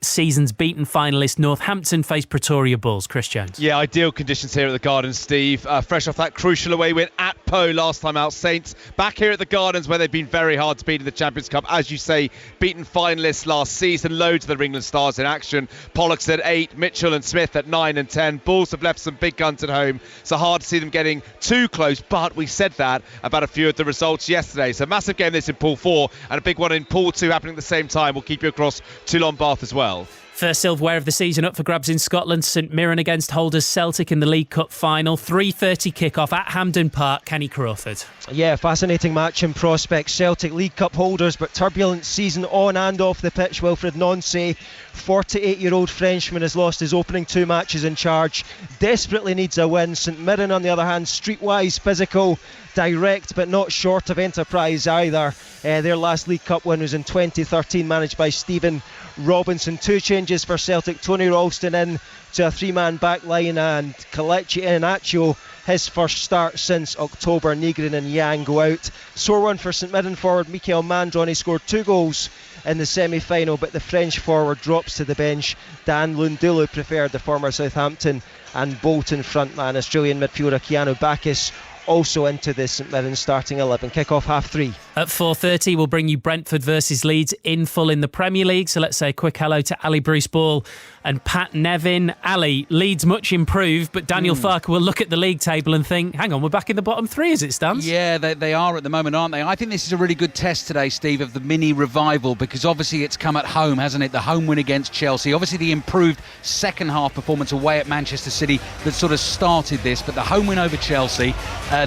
Speaker 5: season's beaten finalist Northampton faced Pretoria Bulls. Chris Jones.
Speaker 18: Yeah, ideal conditions here at the Gardens, Steve. Fresh off that crucial away win at Po last time out. Saints back here at the Gardens, where they've been very hard to beat in the Champions Cup. As you say, beaten finalists last season. Loads of the England stars in action. Pollocks at 8, Mitchell and Smith at 9 and 10. Bulls have left some big guns at home, so hard to see them getting too close, but we said that about a few of the results yesterday. So massive game this in Pool 4, and a big one in Pool 2 happening at the same time. We'll keep you across Toulon Bath as well.
Speaker 5: First silverware of the season up for grabs in Scotland. St Mirren against holders Celtic in the League Cup final. 3:30 kick-off at Hampden Park. Kenny Crawford.
Speaker 19: Yeah, fascinating match in prospect. Celtic League Cup holders, but turbulent season on and off the pitch. Wilfried Nancy, 48-year-old Frenchman, has lost his opening 2 matches in charge. Desperately needs a win. St Mirren, on the other hand, streetwise, physical, direct, but not short of enterprise either. Their last League Cup win was in 2013, managed by Stephen Robinson. 2 changes for Celtic. Tony Ralston in to a 3-man back line, and Kelechi Iheanacho, his first start since October. Negrin and Yang go out. Sore one for St Mirren forward Michael Mandron. He scored 2 goals in the semi-final, but the French forward drops to the bench. Dan Lundulu preferred the former Southampton and Bolton frontman. Australian midfielder Keanu Bacchus also into the St Mirren starting 11. Kick-off 3:30.
Speaker 5: At 4:30, we'll bring you Brentford versus Leeds in full in the Premier League. So let's say a quick hello to Ali Bruce Ball and Pat Nevin. Ali, Leeds much improved, but Daniel Farke will look at the league table and think, hang on, we're back in the bottom 3 as it stands.
Speaker 20: Yeah, they are at the moment, aren't they? I think this is a really good test today, Steve, of the mini revival, because obviously it's come at home, hasn't it? The home win against Chelsea. Obviously the improved second half performance away at Manchester City that sort of started this, but the home win over Chelsea,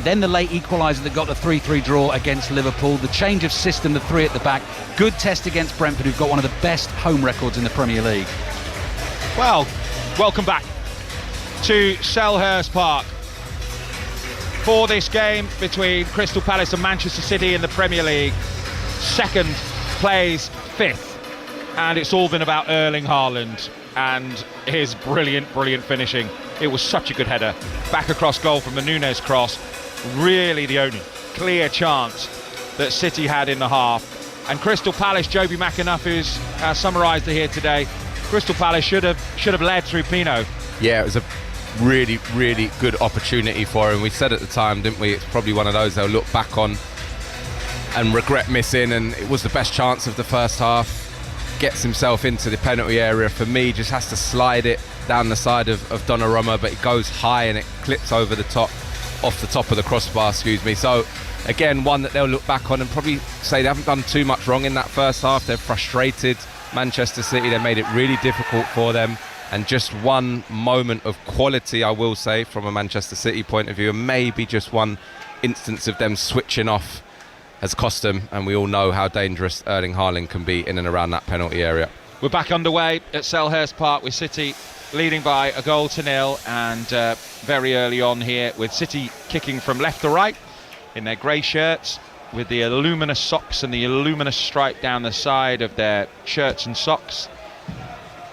Speaker 20: then the late equaliser that got the 3-3 draw against Liverpool, the change of system, the 3 at the back. Good test against Brentford, who've got one of the best home records in the Premier League.
Speaker 2: Well, welcome back to Selhurst Park for this game between Crystal Palace and Manchester City in the Premier League. Second plays 5th, and it's all been about Erling Haaland and his brilliant finishing. It was such a good header back across goal from the Núñez cross. Really the only clear chance that City had in the half. And Crystal Palace, Joby McAnuff has summarised it here today. Crystal Palace should have led through Pino.
Speaker 1: Yeah, it was a really good opportunity for him. We said at the time, didn't we, it's probably one of those they'll look back on and regret missing, and it was the best chance of the first half. Gets himself into the penalty area. For me, just has to slide it down the side of Donnarumma, but it goes high and it clips over the top, off the top of the crossbar, So again, one that they'll look back on and probably say they haven't done too much wrong in that first half. They've frustrated Manchester City. They made it really difficult for them, and just one moment of quality, I will say, from a Manchester City point of view, and maybe just one instance of them switching off has cost them, and we all know how dangerous Erling Haaland can be in and around that penalty area.
Speaker 2: We're back underway at Selhurst Park with City leading by a goal to nil, and very early on here with City kicking from left to right in their grey shirts with the luminous socks and the luminous stripe down the side of their shirts and socks.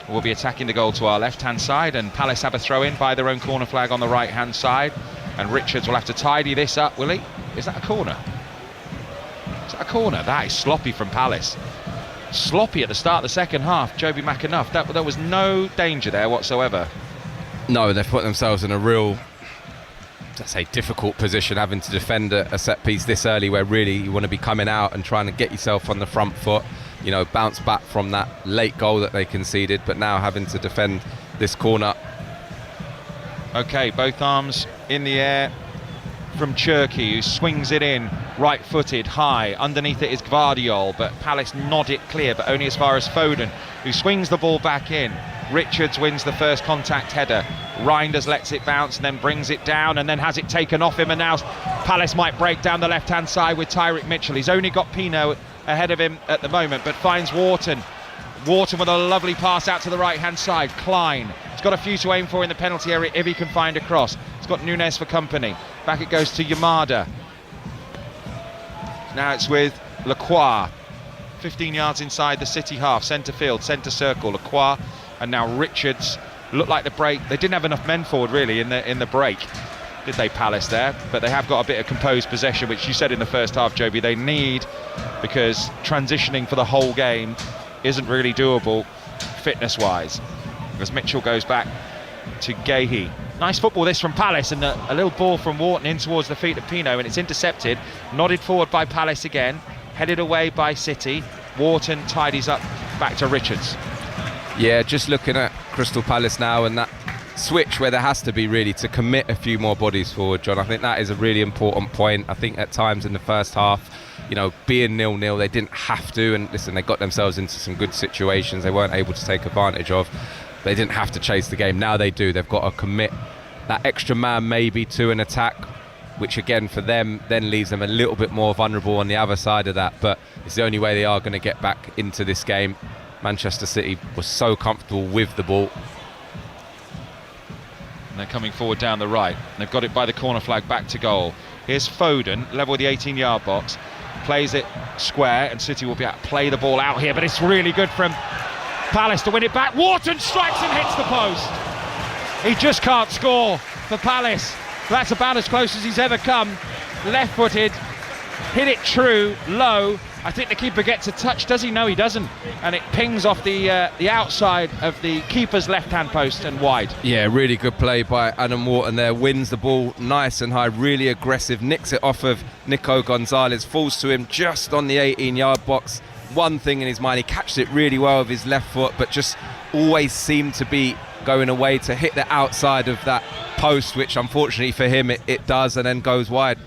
Speaker 2: We'll be attacking the goal to our left-hand side, and Palace have a throw-in by their own corner flag on the right-hand side, and Richards will have to tidy this up, will he? Is that a corner? Is that a corner? That is sloppy from Palace. Sloppy at the start of the second half. Joby McAnuff, there was no danger there whatsoever.
Speaker 1: No, they've put themselves in a real, let's say, difficult position, having to defend a set piece this early, where really you want to be coming out and trying to get yourself on the front foot, you know, bounce back from that late goal that they conceded, but now having to defend this corner.
Speaker 2: Okay, both arms in the air from Cherki, who swings it in, right-footed, high. Underneath it is Gvardiol, but Palace nod it clear, but only as far as Foden, who swings the ball back in. Richards wins the first contact header. Reinders lets it bounce and then brings it down and then has it taken off him, and now Palace might break down the left-hand side with Tyrick Mitchell. He's only got Pino ahead of him at the moment, but finds Wharton. Wharton with a lovely pass out to the right-hand side. Klein, he's got a few to aim for in the penalty area if he can find a cross. He's got Nunes for company. Back it goes to Yamada. Now it's with Lacroix. 15 yards inside the City half, centre field, centre circle. Lacroix and now Richards. Looked like the break. They didn't have enough men forward really in the break, did they, Palace there? But they have got a bit of composed possession, which you said in the first half, Joby, they need, because transitioning for the whole game isn't really doable fitness-wise. As Mitchell goes back to Gahey. Nice football this from Palace, and a little ball from Wharton in towards the feet of Pino, and it's intercepted, nodded forward by Palace again, headed away by City. Wharton tidies up back to Richards.
Speaker 1: Yeah, just looking at Crystal Palace now, and that switch where there has to be really to commit a few more bodies forward, John. I think that is a really important point. I think at times in the first half, you know, being 0-0, they didn't have to, and listen, they got themselves into some good situations they weren't able to take advantage of. They didn't have to chase the game. Now they do. They've got to commit that extra man maybe to an attack, which again for them then leaves them a little bit more vulnerable on the other side of that, but it's the only way they are going to get back into this game. Manchester City was so comfortable with the ball.
Speaker 2: And they're coming forward down the right. They've got it by the corner flag back to goal. Here's Foden, level with the 18-yard box. Plays it square, and City will be able to play the ball out here, but it's really good from Palace to win it back. Wharton strikes and hits the post. He just can't score for Palace. That's about as close as he's ever come. Left-footed, hit it true, low. I think the keeper gets a touch. Does he? No, he doesn't. And it pings off the outside of the keeper's left-hand post and wide.
Speaker 1: Yeah, really good play by Adam Wharton there. Wins the ball nice and high, really aggressive. Nicks it off of Nico Gonzalez. Falls to him just on the 18-yard box. One thing in his mind, he catches it really well with his left foot, but just always seemed to be going away to hit the outside of that post, which unfortunately for him it does, and then goes wide.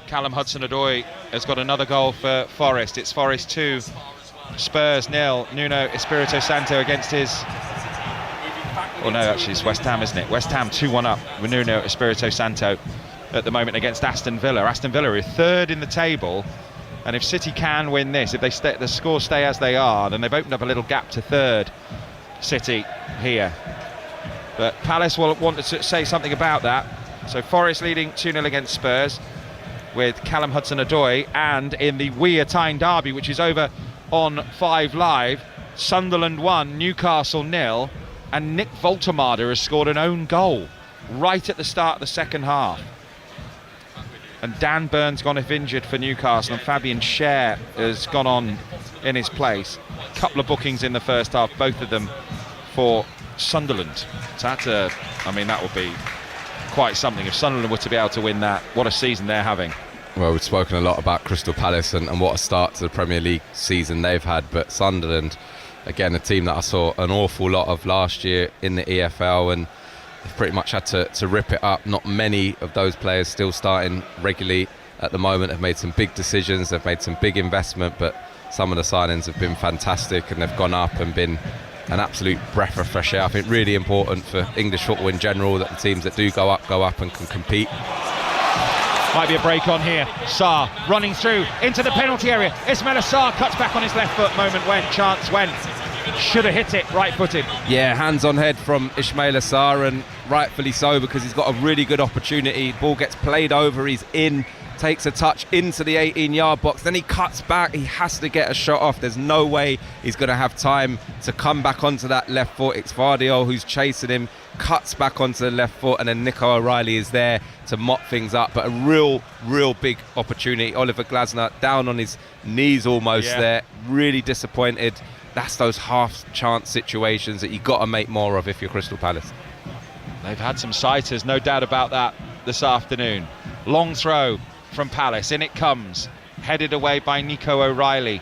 Speaker 2: Callum Hudson-Odoi has got another goal for Forest. It's Forest 2, Spurs 0. Nuno Espirito Santo against his... Oh no, actually it's West Ham, isn't it? West Ham 2-1 up with Nuno Espirito Santo at the moment against Aston Villa. Aston Villa are third in the table, and if City can win this, if they the scores stay as they are, then they've opened up a little gap to third, City here. But Palace will want to say something about that. So Forest leading 2-0 against Spurs, with Callum Hudson-Odoi, and in the Weir Tyne derby, which is over on 5 Live, Sunderland 1, Newcastle 0, and Nick Voltemade has scored an own goal right at the start of the second half. And Dan Burns gone off injured for Newcastle, and Fabian Schär has gone on in his place. A couple of bookings in the first half, both of them for Sunderland. So that's that would be quite something if Sunderland were to be able to win that. What a season they're having.
Speaker 1: Well, we've spoken a lot about Crystal Palace and what a start to the Premier League season they've had, but Sunderland, again, a team that I saw an awful lot of last year in the EFL, and they've pretty much had to rip it up. Not many of those players still starting regularly at the moment have made some big decisions, they've made some big investment, but some of the signings have been fantastic and they've gone up and been an absolute breath of fresh air. I think really important for English football in general that the teams that do go up and can compete.
Speaker 2: Might be a break on here. Sarr running through into the penalty area. Ismaila Sarr cuts back on his left foot. Chance when should have hit it right-footed.
Speaker 1: Yeah, hands on head from Ismail Assar, and rightfully so, because he's got a really good opportunity. Ball gets played over, he's in, takes a touch into the 18-yard box, then he cuts back. He has to get a shot off. There's no way he's going to have time to come back onto that left foot. It's Vardio who's chasing him, cuts back onto the left foot, and then Nico O'Reilly is there to mop things up. But a real big opportunity. Oliver Glasner down on his knees almost there, really disappointed. That's those half-chance situations that you've got to make more of if you're Crystal Palace.
Speaker 2: They've had some sighters, no doubt about that, this afternoon. Long throw from Palace, in it comes, headed away by Nico O'Reilly.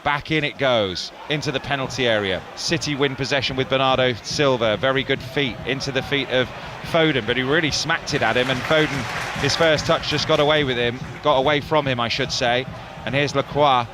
Speaker 2: Back in it goes, into the penalty area. City win possession with Bernardo Silva. Very good feet into the feet of Foden, but he really smacked it at him, and Foden, his first touch just got away from him, I should say. And here's Lacroix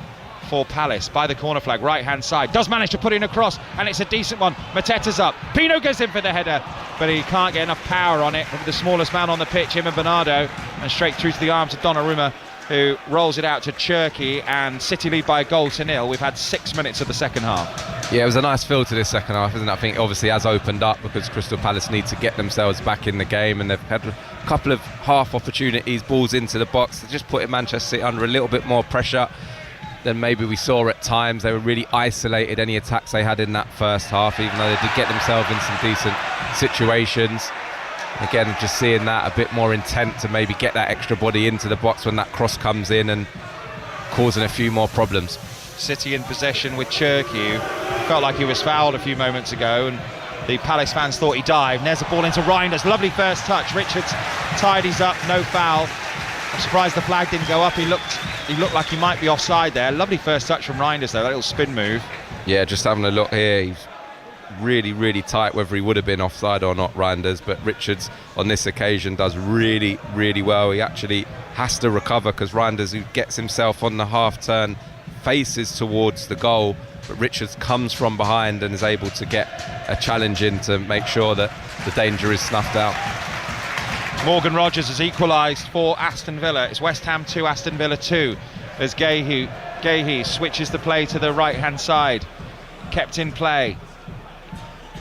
Speaker 2: for Palace by the corner flag, right hand side, does manage to put in a cross, and it's a decent one. Mateta's up, Pino goes in for the header, but he can't get enough power on it from the smallest man on the pitch, him and Bernardo, and straight through to the arms of Donnarumma, who rolls it out to Cherki, and City lead by a goal to nil. We've had 6 minutes of the second half.
Speaker 1: Yeah, it was a nice feel to this second half, isn't it? I think it obviously has opened up because Crystal Palace need to get themselves back in the game, and they've had a couple of half opportunities, balls into the box, they're just putting Manchester City under a little bit more pressure than maybe we saw at times. They were really isolated, any attacks they had in that first half, even though they did get themselves in some decent situations. Again, just seeing that, a bit more intent to maybe get that extra body into the box when that cross comes in, and causing a few more problems.
Speaker 2: City in possession with Cherki, who felt like he was fouled a few moments ago, and the Palace fans thought he dived. There's a ball into Reinders, lovely first touch. Richards tidies up, no foul. I'm surprised the flag didn't go up. He looked like he might be offside there. Lovely first touch from Reinders though, that little spin move.
Speaker 1: Yeah, just having a look here, he's really tight whether he would have been offside or not, Reinders, but Richards on this occasion does really well. He actually has to recover because Reinders, who gets himself on the half turn, faces towards the goal, but Richards comes from behind and is able to get a challenge in to make sure that the danger is snuffed out.
Speaker 2: Morgan Rogers has equalised for Aston Villa. It's West Ham 2, Aston Villa 2, as Guéhi switches the play to the right hand side, kept in play,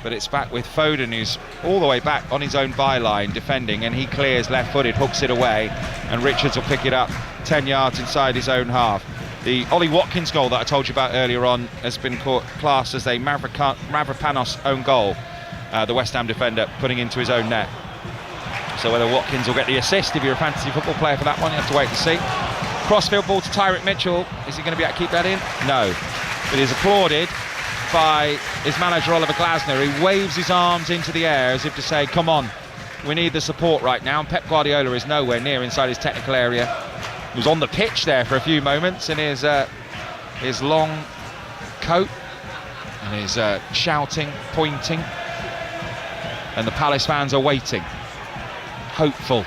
Speaker 2: but it's back with Foden, who's all the way back on his own byline defending, and he clears left-footed, hooks it away, and Richards will pick it up 10 yards inside his own half. The Ollie Watkins goal that I told you about earlier on has been classed as a Mavropanos own goal, the West Ham defender putting into his own net. So whether Watkins will get the assist, if you're a fantasy football player for that one, you have to wait and see. Crossfield ball to Tyrick Mitchell. Is he going to be able to keep that in? No. But he's applauded by his manager Oliver Glasner, who waves his arms into the air as if to say, come on, we need the support right now. And Pep Guardiola is nowhere near inside his technical area. He was on the pitch there for a few moments in his long coat and his shouting, pointing, and the Palace fans are waiting, hopeful.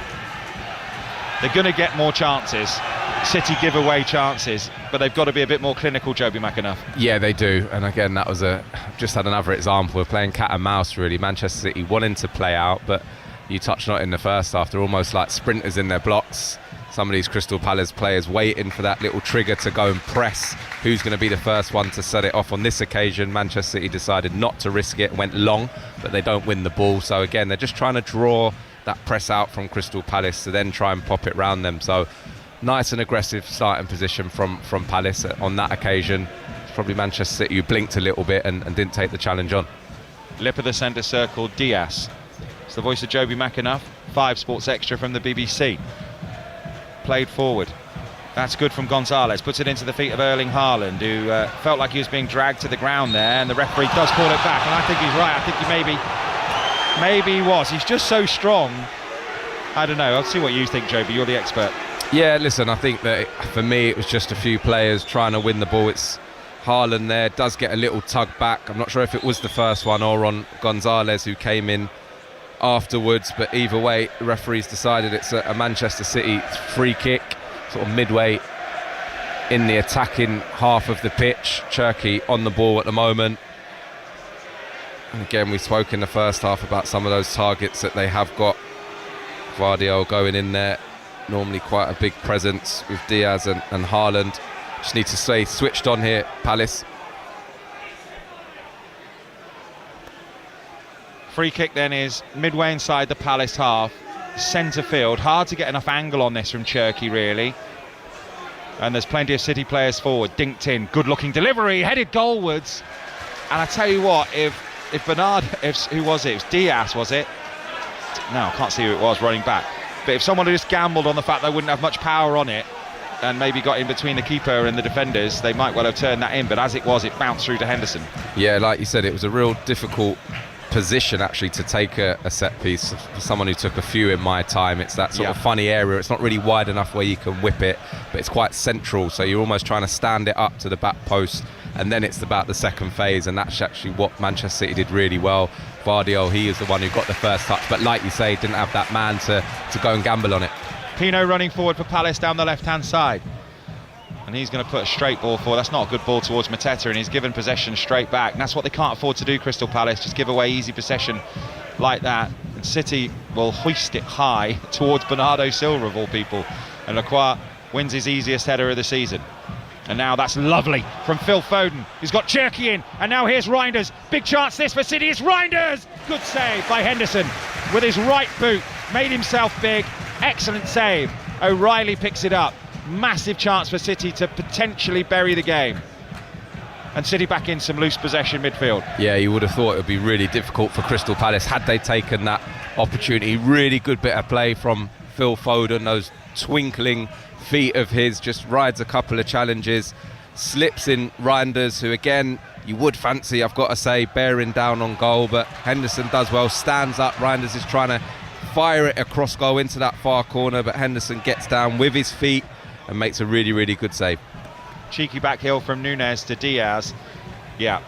Speaker 2: They're going to get more chances. City give away chances, but they've got to be a bit more clinical, Joby McAnuff.
Speaker 1: Yeah, they do. And again, that was just had another example of playing cat and mouse, really. Manchester City wanting to play out, but you touched on it in the first half, they're almost like sprinters in their blocks. Some of these Crystal Palace players waiting for that little trigger to go and press. Who's going to be the first one to set it off? On this occasion, Manchester City decided not to risk it, went long, but they don't win the ball. So again, they're just trying to draw that press out from Crystal Palace to then try and pop it round them. So nice and aggressive starting position from Palace on that occasion. It's probably Manchester City who blinked a little bit and didn't take the challenge on.
Speaker 2: Lip of the centre circle, Diaz. It's the voice of Joby McAnuff. 5 Sports Extra from the BBC. Played forward. That's good from Gonzalez. Puts it into the feet of Erling Haaland, who felt like he was being dragged to the ground there, and the referee does call it back. And I think he's right. I think he maybe he was. He's just so strong. I don't know. I'll see what you think, Joby. You're the expert.
Speaker 1: Yeah, listen, I think that for me it was just a few players trying to win the ball. It's Haaland there, does get a little tug back. I'm not sure if it was the first one or on Gonzalez, who came in afterwards, but either way, the referees decided it's a Manchester City free kick, sort of midway in the attacking half of the pitch. Cherki on the ball at the moment. And again, we spoke in the first half about some of those targets that they have got. Vardio going in there, normally quite a big presence with Diaz and Haaland. Just need to stay switched on here, Palace.
Speaker 2: Free kick then is midway inside the Palace half, centre field. Hard to get enough angle on this from Cherki, really. And there's plenty of City players forward. Dinked in, good looking delivery, headed goalwards. And I tell you what, if Bernard, who was it? It was Diaz, was it? No, I can't see who it was running back. But if someone had just gambled on the fact they wouldn't have much power on it and maybe got in between the keeper and the defenders, they might well have turned that in. But as it was, it bounced through to Henderson.
Speaker 1: Yeah, like you said, it was a real difficult position actually to take a set piece. For someone who took a few in my time, it's that sort of funny area. It's not really wide enough where you can whip it, but it's quite central, so you're almost trying to stand it up to the back post, and then it's about the second phase, and that's actually what Manchester City did really well. Vardiol, he is the one who got the first touch, but like you say, didn't have that man to go and gamble on it.
Speaker 2: Pino running forward for Palace down the left hand side, and he's going to put a straight ball forward. That's not a good ball towards Mateta, and he's given possession straight back, and that's what they can't afford to do, Crystal Palace, just give away easy possession like that. And City will hoist it high towards Bernardo Silva of all people, and Lacroix wins his easiest header of the season. And now that's lovely from Phil Foden. He's got Cherki in, and now here's Reinders. Big chance this for City. It's Reinders! Good save by Henderson with his right boot. Made himself big. Excellent save. O'Reilly picks it up. Massive chance for City to potentially bury the game. And City back in some loose possession midfield.
Speaker 1: Yeah, you would have thought it would be really difficult for Crystal Palace had they taken that opportunity. Really good bit of play from Phil Foden. Those twinkling feet of his, just rides a couple of challenges, slips in Reinders, who again you would fancy, I've got to say, bearing down on goal, but Henderson does well, stands up. Reinders is trying to fire it across goal into that far corner, but Henderson gets down with his feet and makes a really, really good save.
Speaker 2: Cheeky back heel from Nunez to Diaz. Yeah,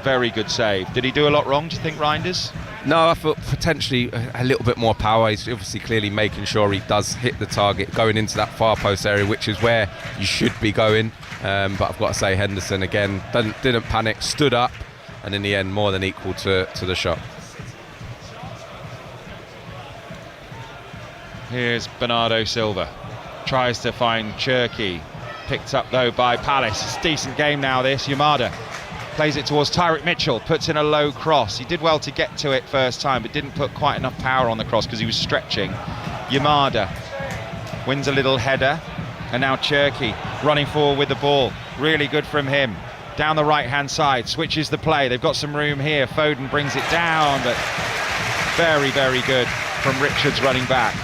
Speaker 2: very good save. Did he do a lot wrong, do you think, Reinders?
Speaker 1: No, I thought potentially a little bit more power. He's obviously clearly making sure he does hit the target going into that far post area, which is where you should be going. But I've got to say, Henderson again didn't panic, stood up, and in the end more than equal to the shot.
Speaker 2: Here's Bernardo Silva, tries to find Cherki, picked up though by Palace. It's a decent game now this. Yamada plays it towards Tyrick Mitchell, puts in a low cross. He did well to get to it first time, but didn't put quite enough power on the cross because he was stretching. Yamada wins a little header, and now Cherki running forward with the ball. Really good from him. Down the right hand side, switches the play. They've got some room here. Foden brings it down, but very, very good from Richards running back.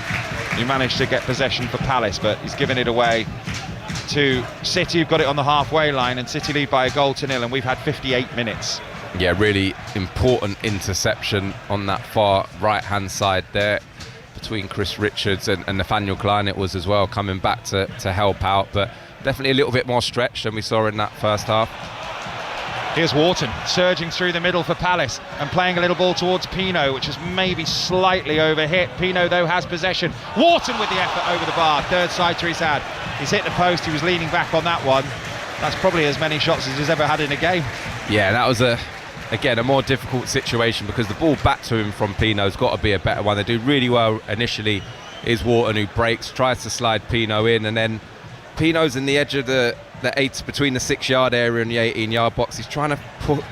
Speaker 2: He managed to get possession for Palace, but he's given it away to City, who've got it on the halfway line, and City lead by 1-0, and we've had 58 minutes.
Speaker 1: Yeah, really important interception on that far right hand side there between Chris Richards and Nathaniel Klein. It was as well, coming back to help out, but definitely a little bit more stretched than we saw in that first half.
Speaker 2: Here's Wharton surging through the middle for Palace and playing a little ball towards Pino, which is maybe slightly overhit. Pino though has possession. Wharton with the effort over the bar. Third side to his had. He's hit the post. He was leaning back on that one. That's probably as many shots as he's ever had in a game.
Speaker 1: Yeah, that was again a more difficult situation because the ball back to him from Pino's got to be a better one. They do really well initially. Is Wharton who breaks, tries to slide Pino in, and then Pino's in the edge of the 8 between the 6-yard area and the 18-yard box. He's trying to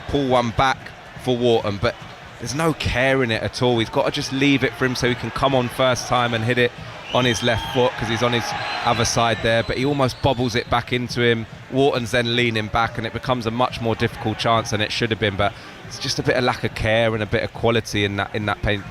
Speaker 1: pull one back for Wharton, but there's no care in it at all. He's got to just leave it for him so he can come on first time and hit it on his left foot because he's on his other side there, but he almost bobbles it back into him. Wharton's then leaning back and it becomes a much more difficult chance than it should have been, but it's just a bit of lack of care and a bit of quality in that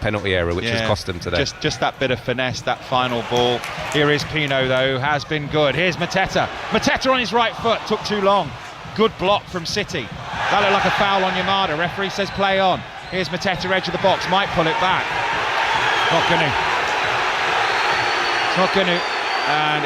Speaker 1: penalty area, which has cost him today.
Speaker 2: Just that bit of finesse, that final ball. Here is Pino though, has been good. Here's Mateta. Mateta on his right foot, took too long. Good block from City. That looked like a foul on Yamada. Referee says play on. Here's Mateta, edge of the box, might pull it back. Not gonna. It's not going to, and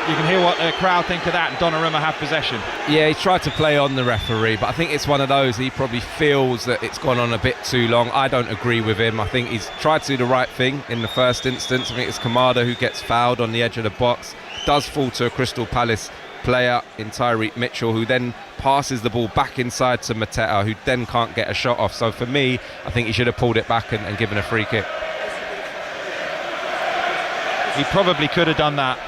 Speaker 2: you can hear what the crowd think of that, and Donnarumma have possession.
Speaker 1: Yeah, he tried to play on the referee, but I think it's one of those, he probably feels that it's gone on a bit too long. I don't agree with him. I think he's tried to do the right thing in the first instance. I think it's Kamada who gets fouled on the edge of the box, does fall to a Crystal Palace player in Tyrick Mitchell, who then passes the ball back inside to Mateta, who then can't get a shot off. So for me, I think he should have pulled it back and given a free kick.
Speaker 2: He probably could have done that.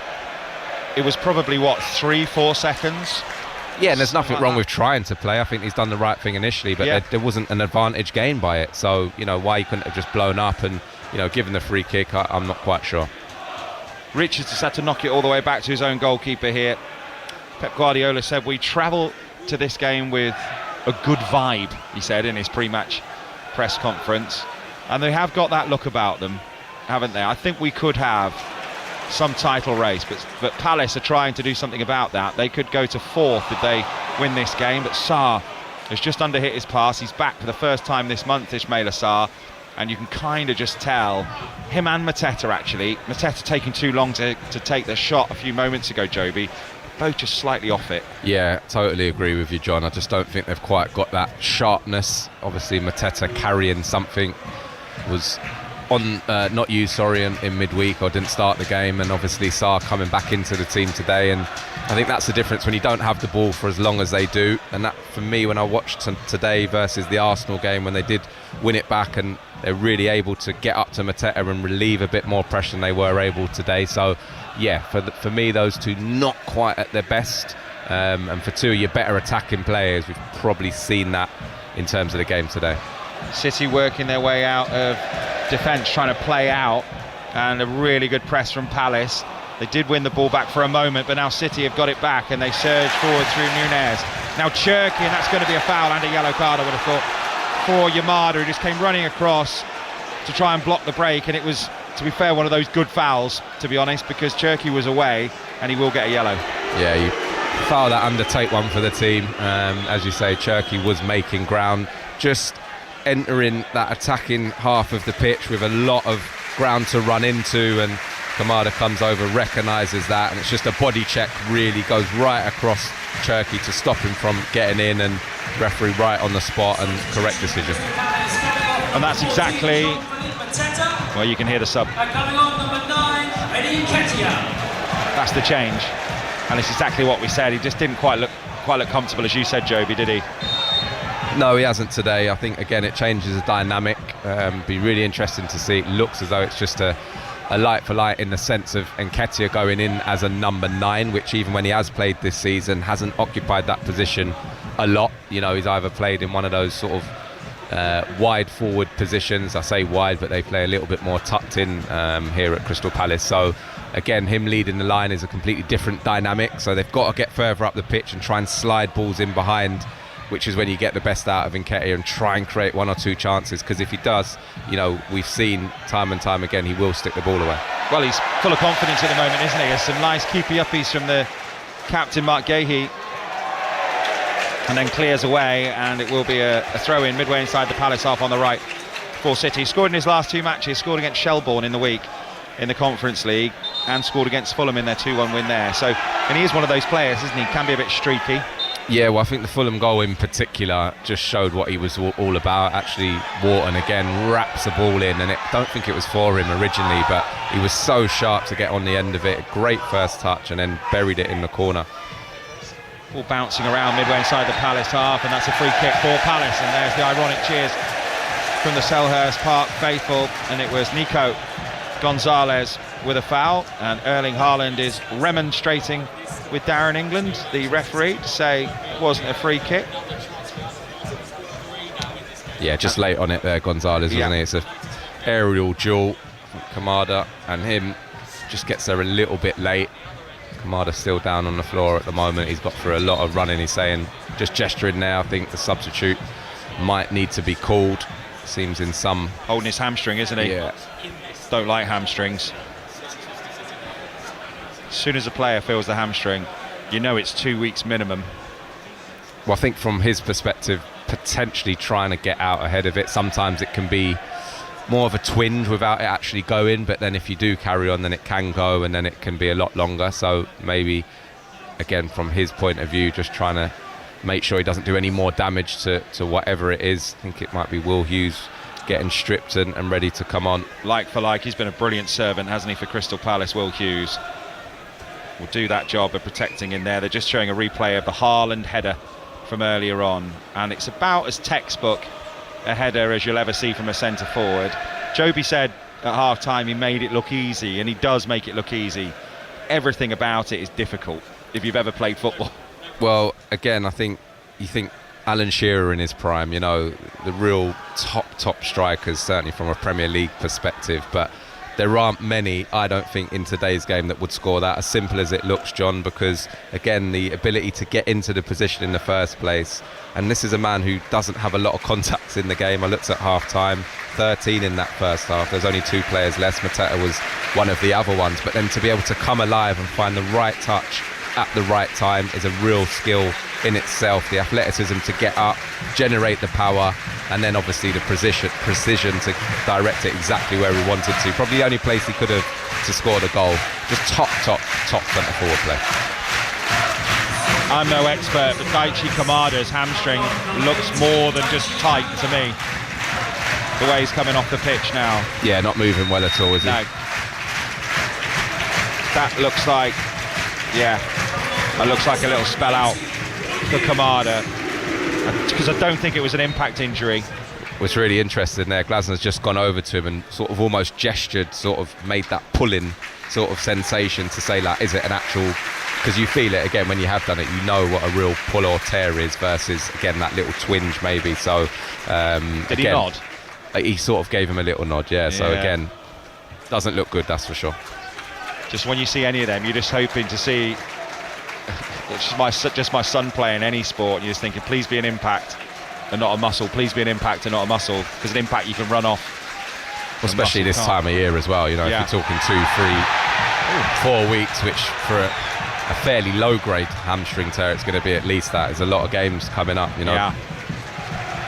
Speaker 2: It was probably, 3-4 seconds
Speaker 1: Yeah, and there's nothing wrong with trying to play. I think he's done the right thing initially, but there wasn't an advantage gained by it. So, why he couldn't have just blown up and, given the free kick, I'm not quite sure.
Speaker 2: Richards has had to knock it all the way back to his own goalkeeper here. Pep Guardiola said, we travel to this game with a good vibe, he said in his pre-match press conference. And they have got that look about them, haven't they? I think we could have some title race, but Palace are trying to do something about that. They could go to 4th if they win this game, but Sarr has just underhit his pass. He's back for the first time this month, Ismaila Sarr, and you can kind of just tell him and Mateta, actually. Mateta taking too long to take the shot a few moments ago, Joby. Both just slightly off it.
Speaker 1: Yeah, totally agree with you, John. I just don't think they've quite got that sharpness. Obviously, Mateta carrying something was not used, in midweek, or didn't start the game, and obviously Sarr coming back into the team today, and I think that's the difference when you don't have the ball for as long as they do. And that, for me, when I watched today versus the Arsenal game, when they did win it back and they're really able to get up to Mateta and relieve a bit more pressure than they were able today. So yeah, for me, those two not quite at their best, and for two of your better attacking players, we've probably seen that in terms of the game today.
Speaker 2: City working their way out of defence, trying to play out, and a really good press from Palace. They did win the ball back for a moment, but now City have got it back and they surge forward through Nunez. Now Cherki, and that's going to be a foul and a yellow card, I would have thought, for Yamada, who just came running across to try and block the break, and it was, to be fair, one of those good fouls, to be honest, because Cherki was away and he will get a yellow.
Speaker 1: Yeah, you foul that, undertake one for the team. As you say, Cherki was making ground, just entering that attacking half of the pitch with a lot of ground to run into, and Kamada comes over, recognises that, and it's just a body check, really goes right across Cherki to stop him from getting in, and referee right on the spot, and correct decision.
Speaker 2: And that's exactly, well, you can hear the sub. That's the change, and it's exactly what we said. He just didn't quite look comfortable, as you said, Joby, did he?
Speaker 1: No, he hasn't today. I think, again, it changes the dynamic. Be really interesting to see. It looks as though it's just a light for light, in the sense of Nketiah going in as a number 9, which even when he has played this season hasn't occupied that position a lot. He's either played in one of those sort of wide forward positions. I say wide, but they play a little bit more tucked in here at Crystal Palace. So again, him leading the line is a completely different dynamic. So they've got to get further up the pitch and try and slide balls in behind, which is when you get the best out of Nketiah, and try and create one or two chances, because if he does, we've seen time and time again, he will stick the ball away.
Speaker 2: Well, he's full of confidence at the moment, isn't he? There's some nice keepy-uppies from the captain, Mark Gahey, and then clears away, and it will be a throw-in midway inside the Palace half on the right for City. He scored in his last 2 matches, scored against Shelbourne in the week in the Conference League, and scored against Fulham in their 2-1 win there. So, and he is one of those players, isn't he? Can be a bit streaky.
Speaker 1: Yeah, well, I think the Fulham goal in particular just showed what he was all about. Actually, Wharton again wraps the ball in, and I don't think it was for him originally, but he was so sharp to get on the end of it. Great first touch, and then buried it in the corner.
Speaker 2: Ball bouncing around midway inside the Palace half, and that's a free kick for Palace, and there's the ironic cheers from the Selhurst Park faithful, and it was Nico Gonzalez with a foul, and Erling Haaland is remonstrating with Darren England, the referee, to say it wasn't a free kick.
Speaker 1: Yeah, just late on it there, Gonzalez, wasn't he? It's an aerial duel. Kamada and him just gets there a little bit late. Kamada's still down on the floor at the moment. He's got through a lot of running. He's saying, just gesturing now, I think the substitute might need to be called. Seems in some...
Speaker 2: Holding his hamstring, isn't he?
Speaker 1: Yeah.
Speaker 2: Don't like hamstrings. As soon as a player feels the hamstring, you know it's 2 weeks minimum.
Speaker 1: Well, I think from his perspective, potentially trying to get out ahead of it. Sometimes it can be more of a twinge without it actually going, but then if you do carry on, then it can go, and then it can be a lot longer. So maybe, again, from his point of view, just trying to make sure he doesn't do any more damage to whatever it is. I think it might be Will Hughes getting stripped and ready to come on.
Speaker 2: Like for like, he's been a brilliant servant, hasn't he, for Crystal Palace, Will Hughes. Will do that job of protecting in there. They're just showing a replay of the Haaland header from earlier on, and it's about as textbook a header as you'll ever see from a centre forward. Joby said at half time he made it look easy, and he does make it look easy. Everything about it is difficult if you've ever played football.
Speaker 1: Well, again, I think you think Alan Shearer in his prime, you know, the real top strikers, certainly from a Premier League perspective, but there aren't many, I don't think, in today's game that would score that, as simple as it looks, John, because, again, the ability to get into the position in the first place, and this is a man who doesn't have a lot of contacts in the game. I looked at half-time, 13 in that first half. There's only 2 players less. Mateta was one of the other ones, but then to be able to come alive and find the right touch at the right time is a real skill in itself. The athleticism to get up, generate the power, and then obviously the precision to direct it exactly where he wanted to. Probably the only place he could have to score the goal. Just top centre forward play.
Speaker 2: I'm no expert, but Daichi Kamada's hamstring looks more than just tight to me. The way he's coming off the pitch now.
Speaker 1: Yeah, not moving well at all, is he?
Speaker 2: No. That looks like, that looks like a little spell out for Kamada, because I don't think it was an impact injury.
Speaker 1: What's really interesting there, Glasner's just gone over to him and sort of almost gestured, sort of made that pulling sort of sensation to say, like, is it an actual, because you feel it again when you have done it, you know what a real pull or tear is versus, again, that little twinge maybe. So
Speaker 2: did he nod?
Speaker 1: He sort of gave him a little nod, yeah. So again, doesn't look good, that's for sure.
Speaker 2: Just when you see any of them, you're just hoping to see just my son playing any sport, and you're just thinking, please be an impact and not a muscle, please be an impact and not a muscle, because an impact you can run off.
Speaker 1: Well, especially this time of year as well, you know, if you're talking 2, 3, 4 weeks, which for a fairly low grade hamstring tear, it's going to be at least that. There's a lot of games coming up, you know.
Speaker 2: Yeah.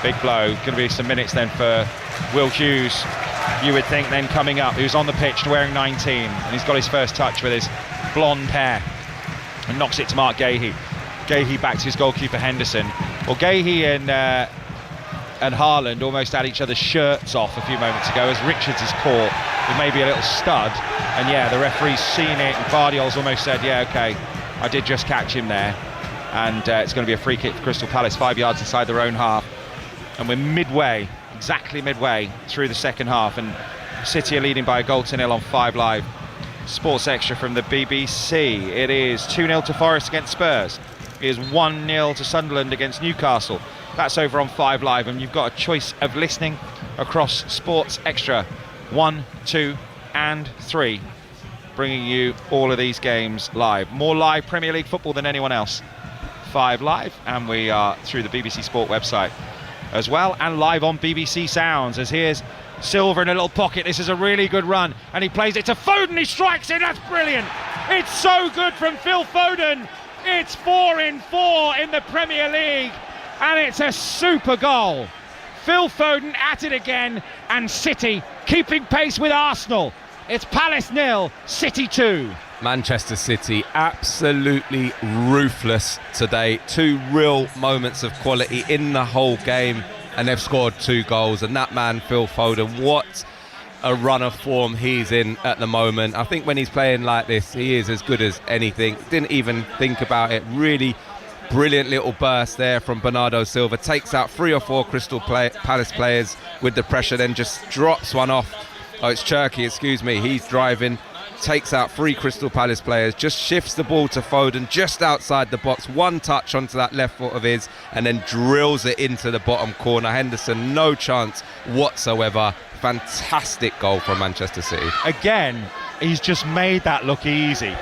Speaker 2: Big blow. Going to be some minutes then for Will Hughes, you would think, then coming up, who's on the pitch wearing 19, and he's got his first touch with his blonde hair and knocks it to Mark Gahey. Gahey back to his goalkeeper Henderson. Well, Gahey and Haaland almost had each other's shirts off a few moments ago as Richards is caught with maybe a little stud, and the referee's seen it, and Guardiola's almost said, okay, I did just catch him there, and it's going to be a free kick for Crystal Palace, 5 yards inside their own half, and we're exactly midway through the second half, and City are leading by a goal to 0 on 5 Live. Sports Extra from the BBC. It is 2-0 to Forest against Spurs. It is 1-0 to Sunderland against Newcastle. That's over on 5 Live, and you've got a choice of listening across Sports Extra 1, 2 and 3, bringing you all of these games live. More live Premier League football than anyone else. 5 Live, and we are through the BBC Sport website as well, and live on BBC Sounds, as here's Silva in a little pocket. This is a really good run, and he plays it to Foden. He strikes it. That's brilliant. It's so good from Phil Foden. It's 4 in 4 in the Premier League, and it's a super goal. Phil Foden at it again, and City keeping pace with Arsenal. It's Palace 0, City 2.
Speaker 1: Manchester City absolutely ruthless today. 2 real moments of quality in the whole game, and they've scored 2 goals. And that man, Phil Foden, what a run of form he's in at the moment. I think when he's playing like this, he is as good as anything. Didn't even think about it. Really brilliant little burst there from Bernardo Silva. Takes out 3 or 4 Crystal Palace players with the pressure, then just drops one off. Oh, it's Cherki, excuse me. He's driving, takes out 3 Crystal Palace players, just shifts the ball to Foden just outside the box, 1 touch onto that left foot of his, and then drills it into the bottom corner. Henderson, no chance whatsoever. Fantastic goal from Manchester City.
Speaker 2: Again, he's just made that look easy.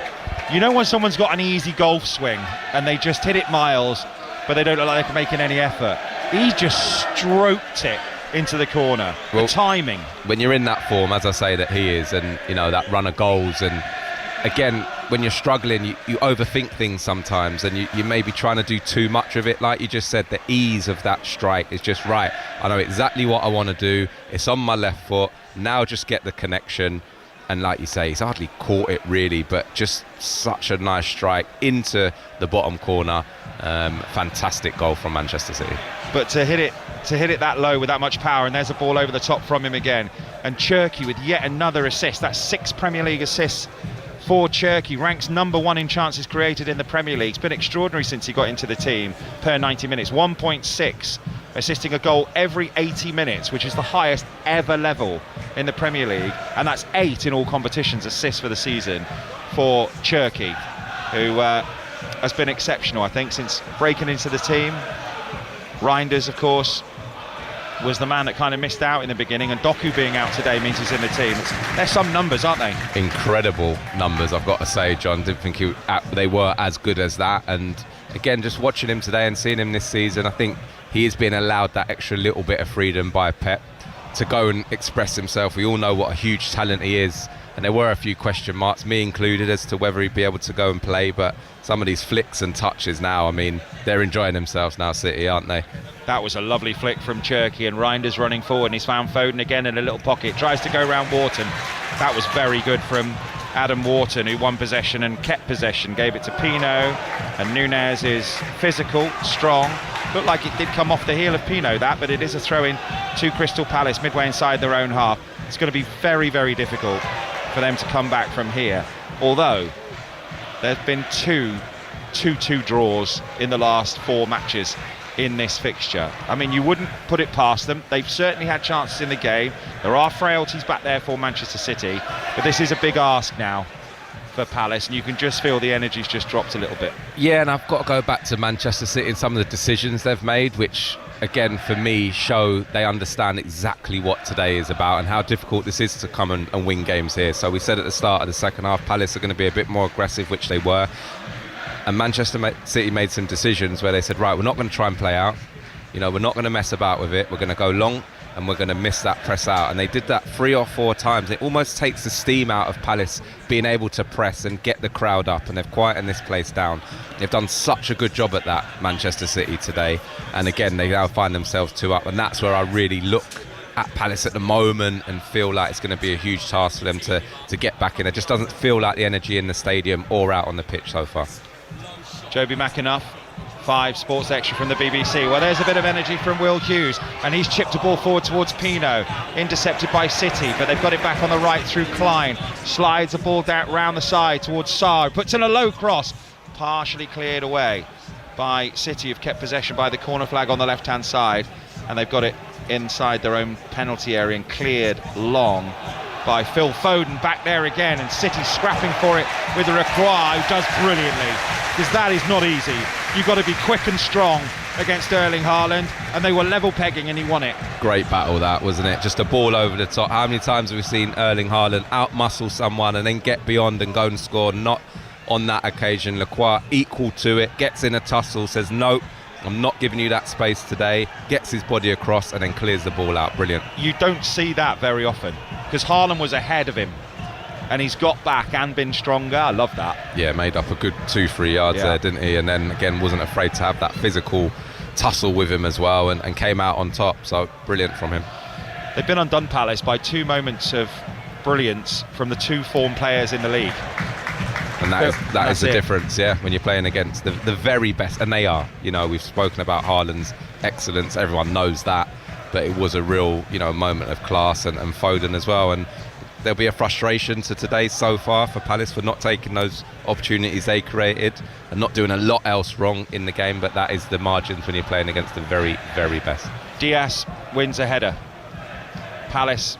Speaker 2: You know when someone's got an easy golf swing and they just hit it miles, but they don't look like they're making any effort? He just stroked it into the corner. Well, the timing.
Speaker 1: When you're in that form, as I say that he is, and you know that run of goals, and again when you're struggling, you overthink things sometimes, and you may be trying to do too much of it. Like you just said, the ease of that strike is just right. I know exactly what I want to do. It's on my left foot. Now just get the connection. And like you say, he's hardly caught it really, but just such a nice strike into the bottom corner. Fantastic goal from Manchester City.
Speaker 2: But to hit it that low with that much power, and there's a ball over the top from him again. And Cherki with yet another assist. That's 6 Premier League assists for Cherki. Ranks number 1 in chances created in the Premier League. It's been extraordinary since he got into the team per 90 minutes. 1.6, assisting a goal every 80 minutes, which is the highest ever level in the Premier League. And that's 8 in all competitions assists for the season for Cherki, who has been exceptional, I think, since breaking into the team. Reinders, of course, was the man that kind of missed out in the beginning, and Doku being out today means he's in the team. They're some numbers, aren't they?
Speaker 1: Incredible numbers, I've got to say, John. Didn't think they were as good as that. And again, just watching him today and seeing him this season, I think he is being allowed that extra little bit of freedom by Pep to go and express himself. We all know what a huge talent he is, and there were a few question marks, me included, as to whether he'd be able to go and play. But some of these flicks and touches now, I mean, they're enjoying themselves now, City, aren't they?
Speaker 2: That was a lovely flick from Cherki, and Reinders running forward, and he's found Foden again in a little pocket, tries to go around Wharton. That was very good from Adam Wharton, who won possession and kept possession, gave it to Pino, and Nunez is physical, strong. Looked like it did come off the heel of Pino, that, but it is a throw-in to Crystal Palace midway inside their own half. It's going to be very, very difficult for them to come back from here, although there's been two 2-2 draws in the last 4 matches in this fixture. I mean, you wouldn't put it past them. They've certainly had chances in the game. There are frailties back there for Manchester City, but this is a big ask now for Palace, and you can just feel the energy's just dropped a little bit.
Speaker 1: Yeah, and I've got to go back to Manchester City and some of the decisions they've made, which again for me show they understand exactly what today is about and how difficult this is to come and win games here. So we said at the start of the second half, Palace are going to be a bit more aggressive, which they were. And Manchester City made some decisions where they said, right, we're not going to try and play out. You know, we're not going to mess about with it. We're going to go long and we're going to miss that press out. And they did that 3 or 4 times. It almost takes the steam out of Palace being able to press and get the crowd up. And they've quietened this place down. They've done such a good job at that, Manchester City, today. And again, they now find themselves 2 up. And that's where I really look at Palace at the moment and feel like it's going to be a huge task for them to get back in. It just doesn't feel like the energy in the stadium or out on the pitch so far.
Speaker 2: Joby McAnuff, 5 Sports Extra from the BBC. Well, there's a bit of energy from Will Hughes, and he's chipped a ball forward towards Pino, intercepted by City, but they've got it back on the right through Klein. Slides a ball down round the side towards Sarr, puts in a low cross, partially cleared away by City, who've kept possession by the corner flag on the left-hand side, and they've got it inside their own penalty area and cleared long by Phil Foden. Back there again, and City scrapping for it with Requois, who does brilliantly, because that is not easy. You've got to be quick and strong against Erling Haaland, and they were level pegging and he won it.
Speaker 1: Great battle that, wasn't it? Just a ball over the top. How many times have we seen Erling Haaland out-muscle someone and then get beyond and go and score? Not on that occasion. Requois equal to it, gets in a tussle, says nope, I'm not giving you that space today, gets his body across and then clears the ball out. Brilliant.
Speaker 2: You don't see that very often, because Haaland was ahead of him and he's got back and been stronger. I love that.
Speaker 1: Yeah, made up a good 2-3 yards there, didn't he? And then again wasn't afraid to have that physical tussle with him as well, and came out on top. So brilliant from him.
Speaker 2: They've been undone, Palace, by 2 moments of brilliance from the 2 form players in the league.
Speaker 1: And that is the difference, yeah, when you're playing against the very best, and they are. You know, we've spoken about Haaland's excellence, everyone knows that, but it was a real, you know, moment of class, and Foden as well. And there'll be a frustration to today so far for Palace for not taking those opportunities they created and not doing a lot else wrong in the game, but that is the margins when you're playing against the very, very best.
Speaker 2: Diaz wins a header. Palace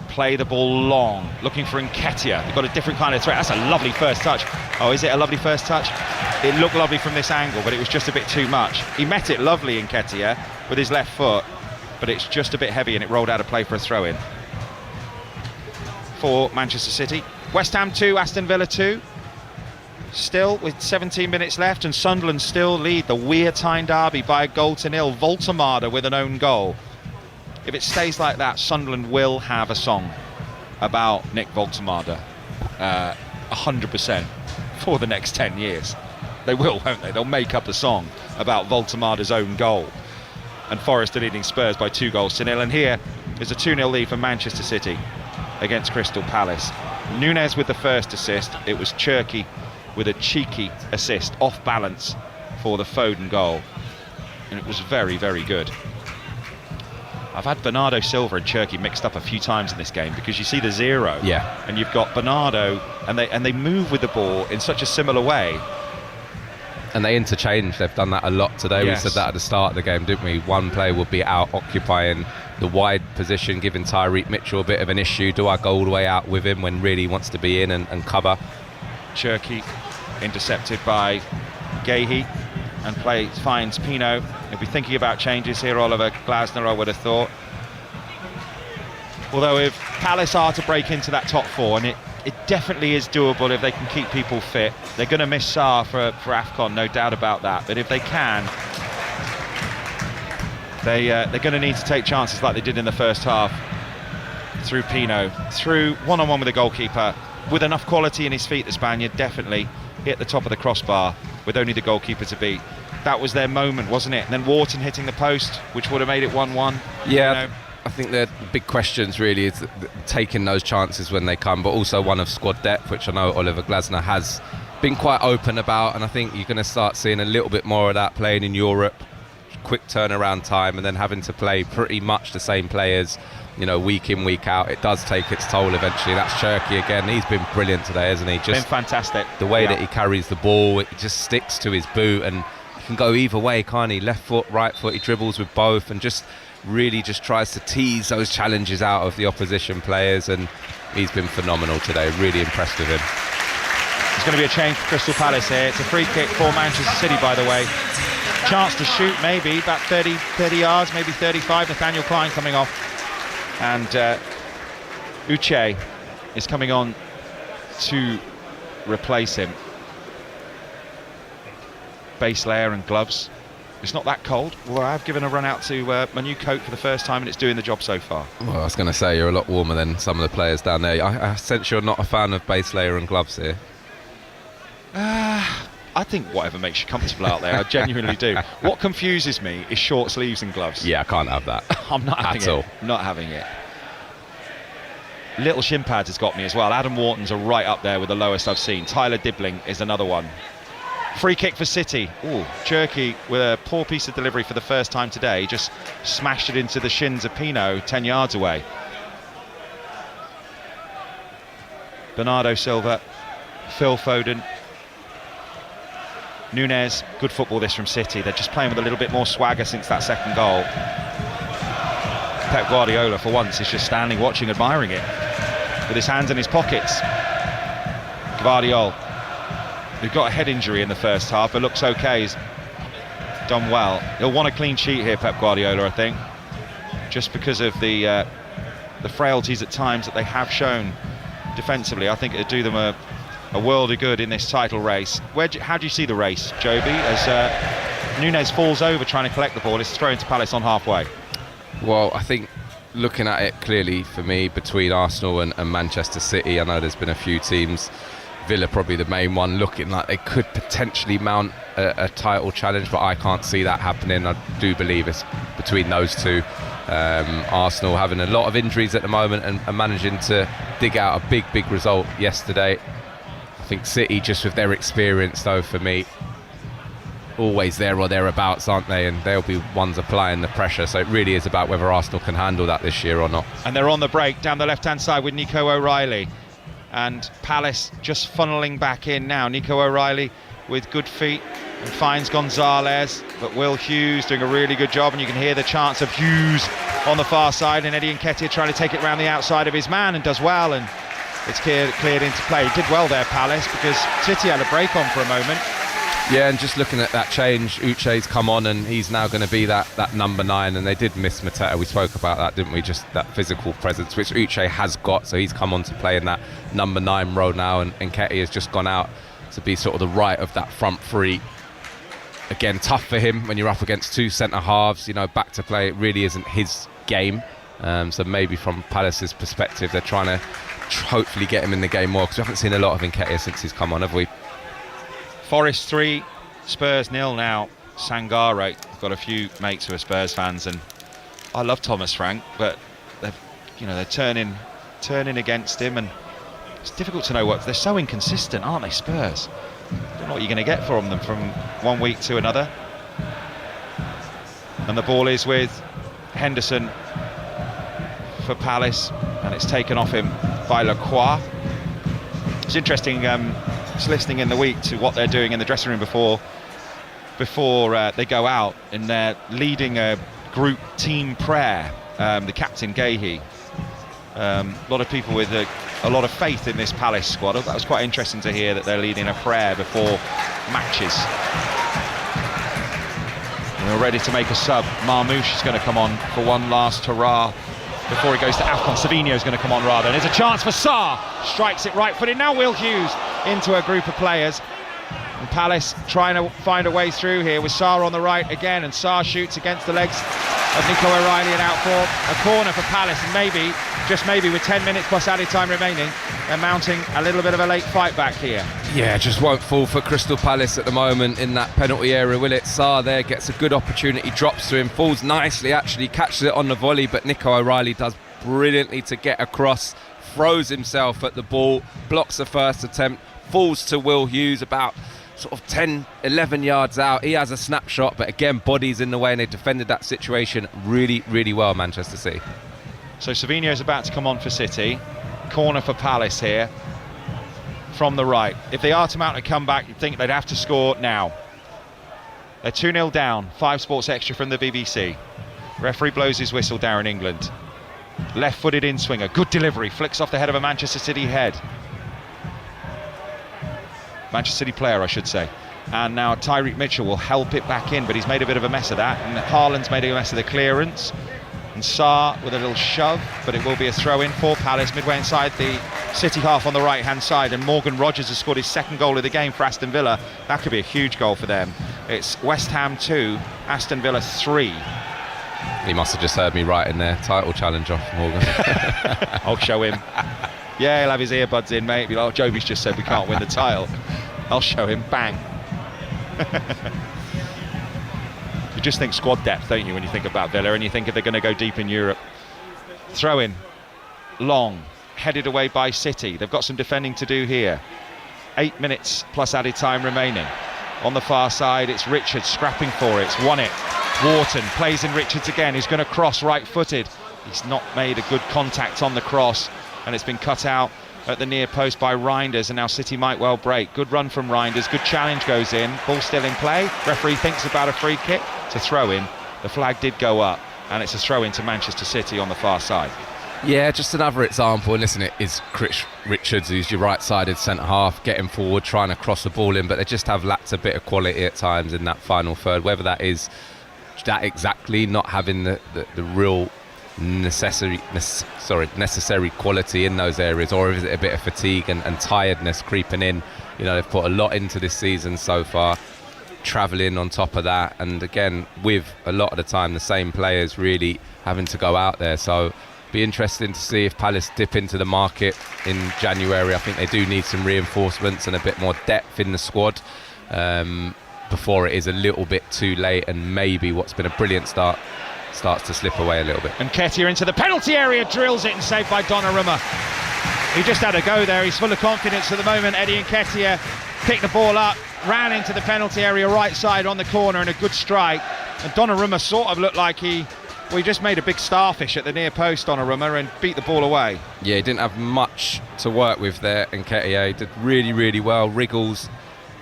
Speaker 2: play the ball long, looking for Nketiah. They've got a different kind of threat. That's a lovely first touch. Oh, is it a lovely first touch? It looked lovely from this angle, but it was just a bit too much. He met it lovely, Nketiah, with his left foot, but it's just a bit heavy and it rolled out of play for a throw-in. For Manchester City. West Ham 2, Aston Villa 2. Still with 17 minutes left, and Sunderland still lead the Weir Tyne derby by a 1-0. Voltemade with an own goal. If it stays like that, Sunderland will have a song about Nick Voltemade, 100% for the next 10 years. They will, won't they? They'll make up a song about Voltemade's own goal. And Forest are leading Spurs by 2-0. And here is a 2-0 lead for Manchester City against Crystal Palace. Nunez with the first assist. It was Cherki with a cheeky assist, off balance, for the Foden goal. And it was very, very good. I've had Bernardo Silva and Cherki mixed up a few times in this game, because you see the 0,
Speaker 1: yeah,
Speaker 2: and you've got Bernardo, and they move with the ball in such a similar way.
Speaker 1: And they interchange. They've done that a lot today.
Speaker 2: Yes.
Speaker 1: We said that at the start of the game, didn't we? One player will be out occupying the wide position, giving Tyreek Mitchell a bit of an issue. Do I go all the way out with him when really he wants to be in and cover?
Speaker 2: Cherki intercepted by Gahey and finds Pino. He'll be thinking about changes here, Oliver Glasner, I would have thought. Although if Palace are to break into that top 4, and it definitely is doable if they can keep people fit. They're going to miss Sarr for AFCON, no doubt about that. But if they can, they're going to need to take chances like they did in the first half. Through Pino, through one-on-one with the goalkeeper, with enough quality in his feet, the Spaniard definitely hit the top of the crossbar with only the goalkeeper to beat. That was their moment, wasn't it? And then Wharton hitting the post, which would have made it 1-1.
Speaker 1: Yeah, you know. I think the big questions really is taking those chances when they come, but also one of squad depth, which I know Oliver Glasner has been quite open about, and I think you're going to start seeing a little bit more of that playing in Europe. Quick turnaround time, and then having to play pretty much the same players, you know, week in, week out. It does take its toll eventually. That's Cherki again. He's been brilliant today, hasn't he?
Speaker 2: Been fantastic.
Speaker 1: The way that he carries the ball, it just sticks to his boot, and he can go either way, can't he? Left foot, right foot, he dribbles with both, and just really just tries to tease those challenges out of the opposition players, and he's been phenomenal today. Really impressed with him.
Speaker 2: There's going to be a change for Crystal Palace here. It's a free kick for Manchester City, by the way. Chance to shoot, maybe about 30 yards, maybe 35. Nathaniel Klein coming off, and Uche is coming on to replace him. Base layer and gloves. It's not that cold. Well, I've given a run out to my new coat for the first time, and it's doing the job so far.
Speaker 1: Well, I was going to say, you're a lot warmer than some of the players down there. I sense you're not a fan of base layer and gloves here.
Speaker 2: I think whatever makes you comfortable out there, I genuinely do. What confuses me is short sleeves and gloves.
Speaker 1: Yeah, I can't have that.
Speaker 2: I'm not having
Speaker 1: at all.
Speaker 2: Not having it. Little shin pads has got me as well. Adam Wharton's are right up there with the lowest I've seen. Tyler Dibbling is another one. Free kick for City. Ooh, Cherki with a poor piece of delivery for the first time today. Just smashed it into the shins of Pino 10 yards away. Bernardo Silva, Phil Foden, Nunez. Good football this from City. They're just playing with a little bit more swagger since that second goal. Pep Guardiola, for once, is just standing, watching, admiring it, with his hands in his pockets. Gvardiol, who got a head injury in the first half, but looks okay. He's done well. He'll want a clean sheet here, Pep Guardiola, I think, just because of the frailties at times that they have shown defensively. I think it'd do them a world of good in this title race. How do you see the race, Joby, as Nunez falls over trying to collect the ball? It's thrown to Palace on halfway.
Speaker 1: Well, I think looking at it clearly for me, between Arsenal and Manchester City, I know there's been a few teams, Villa probably the main one, looking like they could potentially mount a title challenge, but I can't see that happening. I do believe it's between those two. Arsenal having a lot of injuries at the moment and managing to dig out a big result yesterday. I think City, just with their experience though, for me, always there or thereabouts, aren't they? And they'll be ones applying the pressure, so it really is about whether Arsenal can handle that this year or not. And
Speaker 2: they're on the break down the left hand side with Nico O'Reilly, and Palace just funneling back in now. Nico O'Reilly with good feet and finds Gonzalez, but Will Hughes doing a really good job, and you can hear the chants of Hughes on the far side, and Eddie Nketiah trying to take it around the outside of his man and does well, and it's cleared into play. Did well there, Palace, because City had a break on for a moment.
Speaker 1: Yeah, and just looking at that change, Uche's come on and he's now going to be that number 9, and they did miss Mateta. We spoke about that, didn't we? Just that physical presence, which Uche has got, so he's come on to play in that number 9 role now, and Nketiah has just gone out to be sort of the right of that front three. Again, tough for him when you're up against two centre-halves, you know, back to play, it really isn't his game. So maybe from Palace's perspective, they're trying to hopefully get him in the game more, because we haven't seen a lot of Nketiah since he's come on, have we?
Speaker 2: Forest 3, Spurs 0 now. Sangare. I've got a few mates who are Spurs fans, and I love Thomas Frank, but they're turning against him, and it's difficult to know what. They're so inconsistent, aren't they, Spurs? Don't know what you're going to get from them from one week to another. And the ball is with Henderson for Palace, and it's taken off him by Lacroix. It's interesting. Just listening in the week to what they're doing in the dressing room before they go out, and they're leading a group team prayer. The captain Gahey, a lot of people with a lot of faith in this Palace squad. That was quite interesting to hear that they're leading a prayer before matches. We're ready to make a sub. Marmouche is going to come on for one last hurrah before he goes to AFCON. Savino is going to come on rather. And there's a chance for Sarr. Strikes it right-footed. Now Will Hughes into a group of players. And Palace trying to find a way through here with Sarr on the right again. And Sarr shoots against the legs of Nico O'Reilly and out for a corner for Palace. And maybe, just maybe, with 10 minutes plus added time remaining, they're mounting a little bit of a late fight back here.
Speaker 1: Yeah, just won't fall for Crystal Palace at the moment in that penalty area, will it? Sarr there gets a good opportunity, drops to him, falls nicely actually, catches it on the volley, but Nico O'Reilly does brilliantly to get across, throws himself at the ball, blocks the first attempt, falls to Will Hughes about sort of 10, 11 yards out. He has a snapshot, but again, bodies in the way, and they defended that situation really, really well, Manchester City.
Speaker 2: So Savino's about to come on for City. Corner for Palace here from the right. If they are to mount a comeback, you'd think they'd have to score now. They're 2-0 down. 5 Sports Extra from the BBC. Referee blows his whistle, Darren England. Left-footed in-swinger, good delivery, flicks off the head of a Manchester City head. Manchester City player, I should say. And now Tyreek Mitchell will help it back in, but he's made a bit of a mess of that. And Haaland's made a mess of the clearance. And Sarr with a little shove, but it will be a throw-in for Palace, midway inside the City half on the right-hand side. And Morgan Rogers has scored his second goal of the game for Aston Villa. That could be a huge goal for them. It's West Ham 2, Aston Villa 3.
Speaker 1: He must have just heard me right in there. Title challenge off Morgan.
Speaker 2: I'll show him. Yeah, he'll have his earbuds in, mate. Be like, oh, Joby's just said we can't win the title. I'll show him. Bang. You just think squad depth, don't you, when you think about Villa, and you think if they're going to go deep in Europe. Throw in. Long. Headed away by City. They've got some defending to do here. 8 minutes plus added time remaining. On the far side, it's Richards scrapping for it. It's won it. Wharton plays in Richards again. He's going to cross right-footed. He's not made a good contact on the cross, and it's been cut out at the near post by Reinders, and now City might well break. Good run from Reinders, good challenge goes in, ball still in play. Referee thinks about a free kick. It's a throw-in. The flag did go up, and it's a throw-in to Manchester City on the far side.
Speaker 1: Yeah, just another example, and listen, it is Chris Richards, who's your right-sided centre-half, getting forward, trying to cross the ball in, but they just have lacked a bit of quality at times in that final third, whether that is that exactly, not having the real necessary quality in those areas, or is it a bit of fatigue and tiredness creeping in? You know, they've put a lot into this season so far, travelling on top of that, and again, with a lot of the time the same players really having to go out there. So be interesting to see if Palace dip into the market in January. I think they do need some reinforcements and a bit more depth in the squad before it is a little bit too late, and maybe what's been a brilliant start starts to slip away a little bit.
Speaker 2: And Nketiah into the penalty area, drills it, and saved by Donnarumma. He just had a go there. He's full of confidence at the moment. Eddie Nketiah picked the ball up, ran into the penalty area right side on the corner, and a good strike. And Donnarumma sort of looked like he just made a big starfish at the near post, Donnarumma, and beat the ball away.
Speaker 1: Yeah, he didn't have much to work with there. Nketiah did really, really well. Wriggles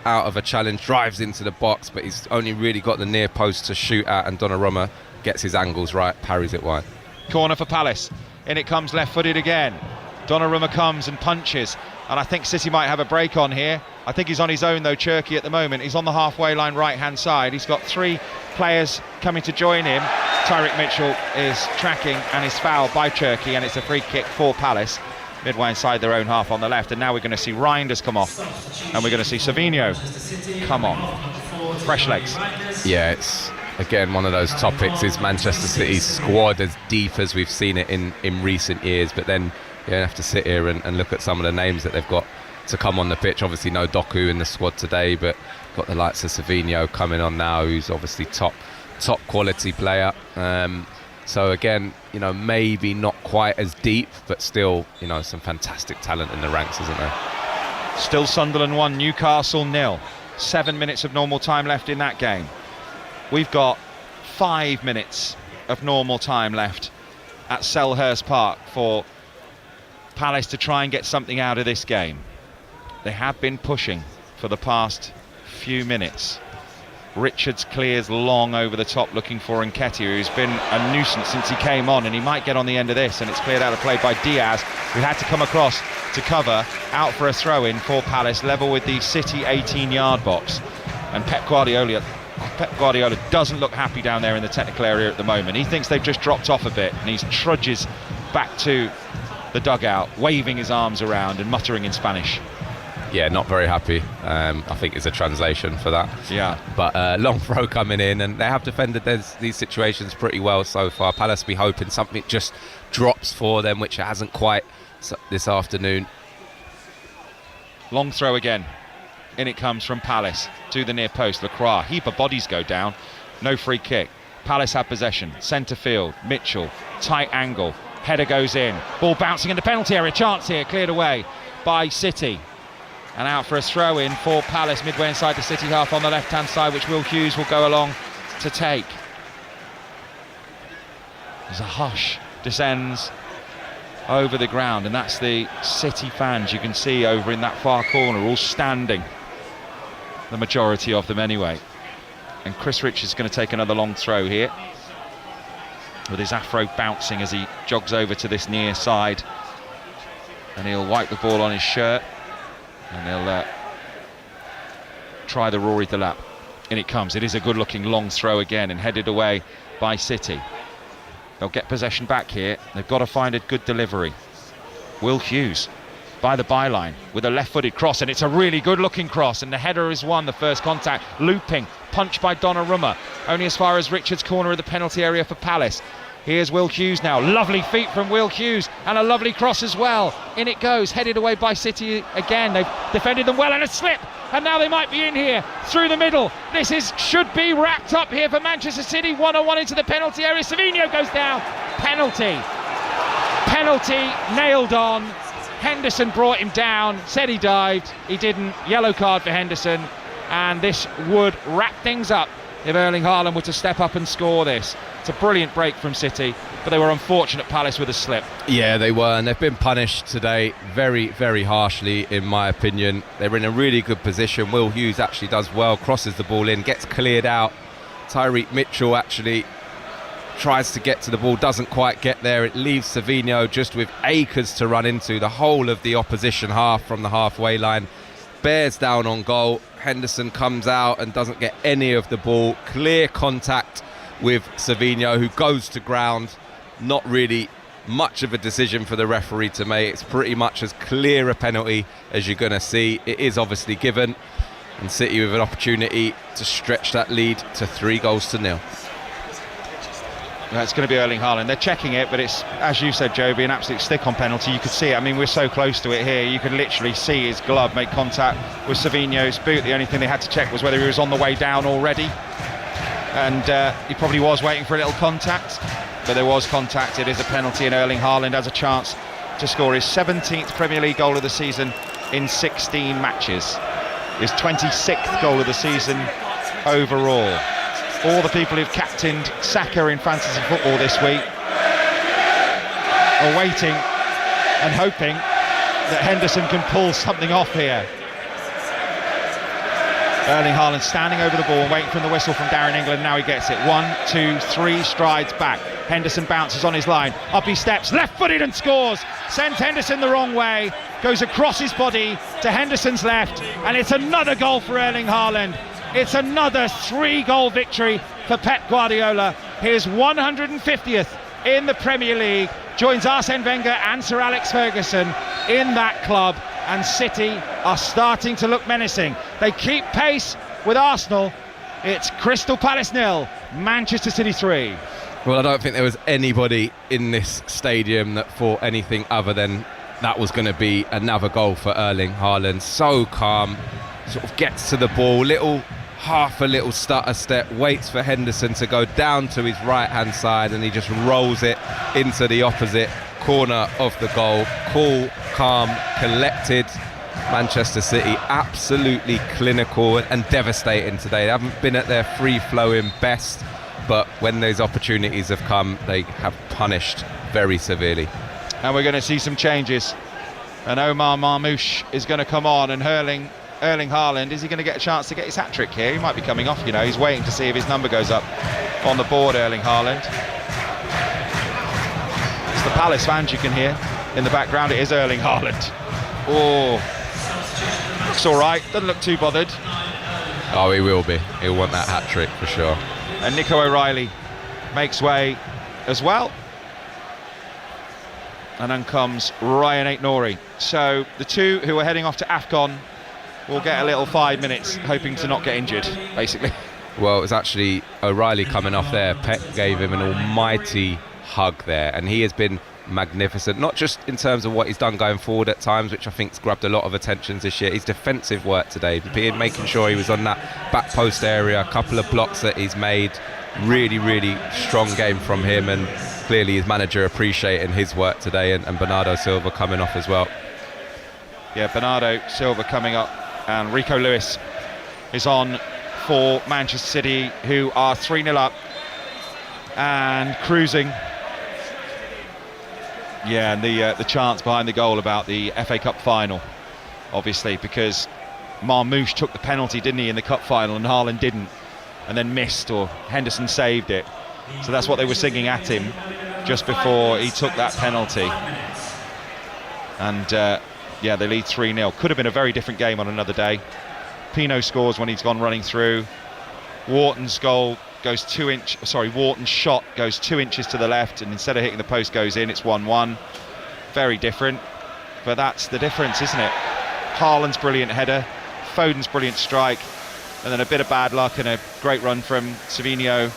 Speaker 1: out of a challenge, drives into the box, but he's only really got the near post to shoot at, and Donnarumma gets his angles right, parries it wide.
Speaker 2: Corner for Palace. In it comes left-footed again. Donnarumma comes and punches, and I think City might have a break on here. I think he's on his own though, Cherki, at the moment. He's on the halfway line right-hand side. He's got 3 players coming to join him. Tyreek Mitchell is tracking and is fouled by Cherki, and it's a free kick for Palace, midway inside their own half on the left. And now we're going to see Reinders come off, and we're going to see Savino come on. Fresh legs.
Speaker 1: Yeah, it's again one of those topics. Is Manchester City's squad as deep as we've seen it in recent years? But then you have to sit here and look at some of the names that they've got to come on the pitch. Obviously no Doku in the squad today, but got the likes of Savino coming on now, who's obviously top quality player. So again, you know, maybe not quite as deep, but still, you know, some fantastic talent in the ranks, isn't there?
Speaker 2: Still Sunderland 1, Newcastle 0. 7 minutes of normal time left in that game. We've got 5 minutes of normal time left at Selhurst Park for Palace to try and get something out of this game. They have been pushing for the past few minutes. Richards clears long over the top looking for Nketiah, who's been a nuisance since he came on, and he might get on the end of this, and it's cleared out of play by Diaz, who had to come across to cover, out for a throw-in for Palace, level with the City 18-yard box. And Pep Guardiola Pep Guardiola doesn't look happy down there in the technical area at the moment. He thinks they've just dropped off a bit, and he trudges back to the dugout, waving his arms around and muttering in Spanish.
Speaker 1: Yeah, not very happy. I think it's a translation for that.
Speaker 2: Yeah.
Speaker 1: But long throw coming in, and they have defended these situations pretty well so far. Palace be hoping something just drops for them, which it hasn't quite this afternoon.
Speaker 2: Long throw again. In it comes from Palace to the near post. Lacroix, heap of bodies go down. No free kick. Palace have possession. Centre field. Mitchell, tight angle. Header goes in. Ball bouncing in the penalty area. Chance here, cleared away by City. And out for a throw-in for Palace midway inside the City half on the left-hand side, which Will Hughes will go along to take. There's a hush descends over the ground, and that's the City fans you can see over in that far corner, all standing. The majority of them anyway. And Chris Richards is going to take another long throw here, with his afro bouncing as he jogs over to this near side. And he'll wipe the ball on his shirt. And they'll try the Rory Delap. In it comes. It is a good-looking long throw again, and headed away by City. They'll get possession back here. They've got to find a good delivery. Will Hughes by the byline with a left-footed cross, and it's a really good-looking cross, and the header is won, the first contact. Looping, punch by Donnarumma. Only as far as Richards' corner of the penalty area for Palace. Here's Will Hughes now. Lovely feet from Will Hughes, and a lovely cross as well. In it goes, headed away by City again. They've defended them well, and a slip, and now they might be in here through the middle. This should be wrapped up here for Manchester City. 1-on-1 into the penalty area. Savinho goes down. Penalty nailed on. Henderson brought him down, said he dived, he didn't. Yellow card for Henderson, and this would wrap things up if Erling Haaland were to step up and score this. It's a brilliant break from City, but they were unfortunate, Palace, with a slip.
Speaker 1: Yeah, they were, and they've been punished today very, very harshly, in my opinion. They're in a really good position. Will Hughes actually does well, crosses the ball in, gets cleared out. Tyreek Mitchell actually tries to get to the ball, doesn't quite get there. It leaves Savinho just with acres to run into. The whole of the opposition half from the halfway line bears down on goal. Henderson comes out and doesn't get any of the ball. Clear contact with Savinho, who goes to ground. Not really much of a decision for the referee to make. It's pretty much as clear a penalty as you're going to see. It is obviously given, and City with an opportunity to stretch that lead to 3-0.
Speaker 2: It's going to be Erling Haaland. They're checking it, but it's, as you said, Joby, an absolute stick-on penalty. You could see it. I mean, we're so close to it here. You could literally see his glove make contact with Savinho's boot. The only thing they had to check was whether he was on the way down already. And he probably was waiting for a little contact, but there was contact. It is a penalty, and Erling Haaland has a chance to score his 17th Premier League goal of the season in 16 matches. His 26th goal of the season overall. All the people who've captained Saka in fantasy football this week are waiting and hoping that Henderson can pull something off here. Erling Haaland standing over the ball and waiting for the whistle from Darren England. Now he gets it. 1, 2, 3 strides back. Henderson bounces on his line. Up he steps, left-footed, and scores. Sends Henderson the wrong way. Goes across his body to Henderson's left, and it's another goal for Erling Haaland. It's another 3-goal victory for Pep Guardiola. His 150th in the Premier League. Joins Arsene Wenger and Sir Alex Ferguson in that club. And City are starting to look menacing. They keep pace with Arsenal. It's Crystal Palace 0, Manchester City 3.
Speaker 1: Well, I don't think there was anybody in this stadium that thought anything other than that was going to be another goal for Erling Haaland. So calm, sort of gets to the ball, half a little stutter step, waits for Henderson to go down to his right-hand side, and he just rolls it into the opposite corner of the goal. Cool, calm, collected. Manchester City absolutely clinical and devastating today. They haven't been at their free-flowing best, but when those opportunities have come, they have punished very severely.
Speaker 2: And we're going to see some changes. And Omar Marmoush is going to come on, and Erling Haaland, is he going to get a chance to get his hat-trick here? He might be coming off, you know. He's waiting to see if his number goes up on the board, Erling Haaland. It's the Palace fans you can hear in the background. It is Erling Haaland. Oh, looks all right. Doesn't look too bothered.
Speaker 1: Oh, he will be. He'll want that hat-trick for sure.
Speaker 2: And Nico O'Reilly makes way as well. And then comes Ryan Aït-Nouri. So the two who are heading off to AFCON will get a little 5 minutes, hoping to not get injured, basically.
Speaker 1: Well, it was actually O'Reilly coming off there. Pep gave him an almighty hug there, and he has been magnificent, not just in terms of what he's done going forward at times, which I think's grabbed a lot of attention this year. His defensive work today, making sure he was on that back post area, a couple of blocks that he's made. Really, really strong game from him, and clearly his manager appreciating his work today, and Bernardo Silva coming off as well.
Speaker 2: Yeah, Bernardo Silva coming up, and Rico Lewis is on for Manchester City, who are 3-0 up and cruising. Yeah, and the chants behind the goal about the FA Cup final, obviously, because Marmoush took the penalty, didn't he, in the cup final, and Haaland didn't, and then missed, or Henderson saved it. So that's what they were singing at him just before he took that penalty. And yeah, they lead 3-0. Could have been a very different game on another day. Pino scores when he's gone running through. Wharton's goal goes Wharton's shot goes 2 inches to the left, and instead of hitting the post goes in. It's 1-1. Very different, but that's the difference, isn't it? Haaland's brilliant header, Foden's brilliant strike, and then a bit of bad luck and a great run from Savinho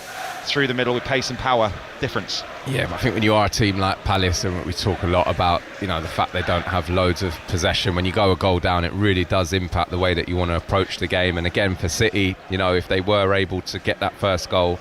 Speaker 2: through the middle with pace and power. Difference.
Speaker 1: Yeah, but I think when you are a team like Palace, and we talk a lot about, you know, the fact they don't have loads of possession, when you go a goal down, it really does impact the way that you want to approach the game. And again, for City, you know, if they were able to get that first goal,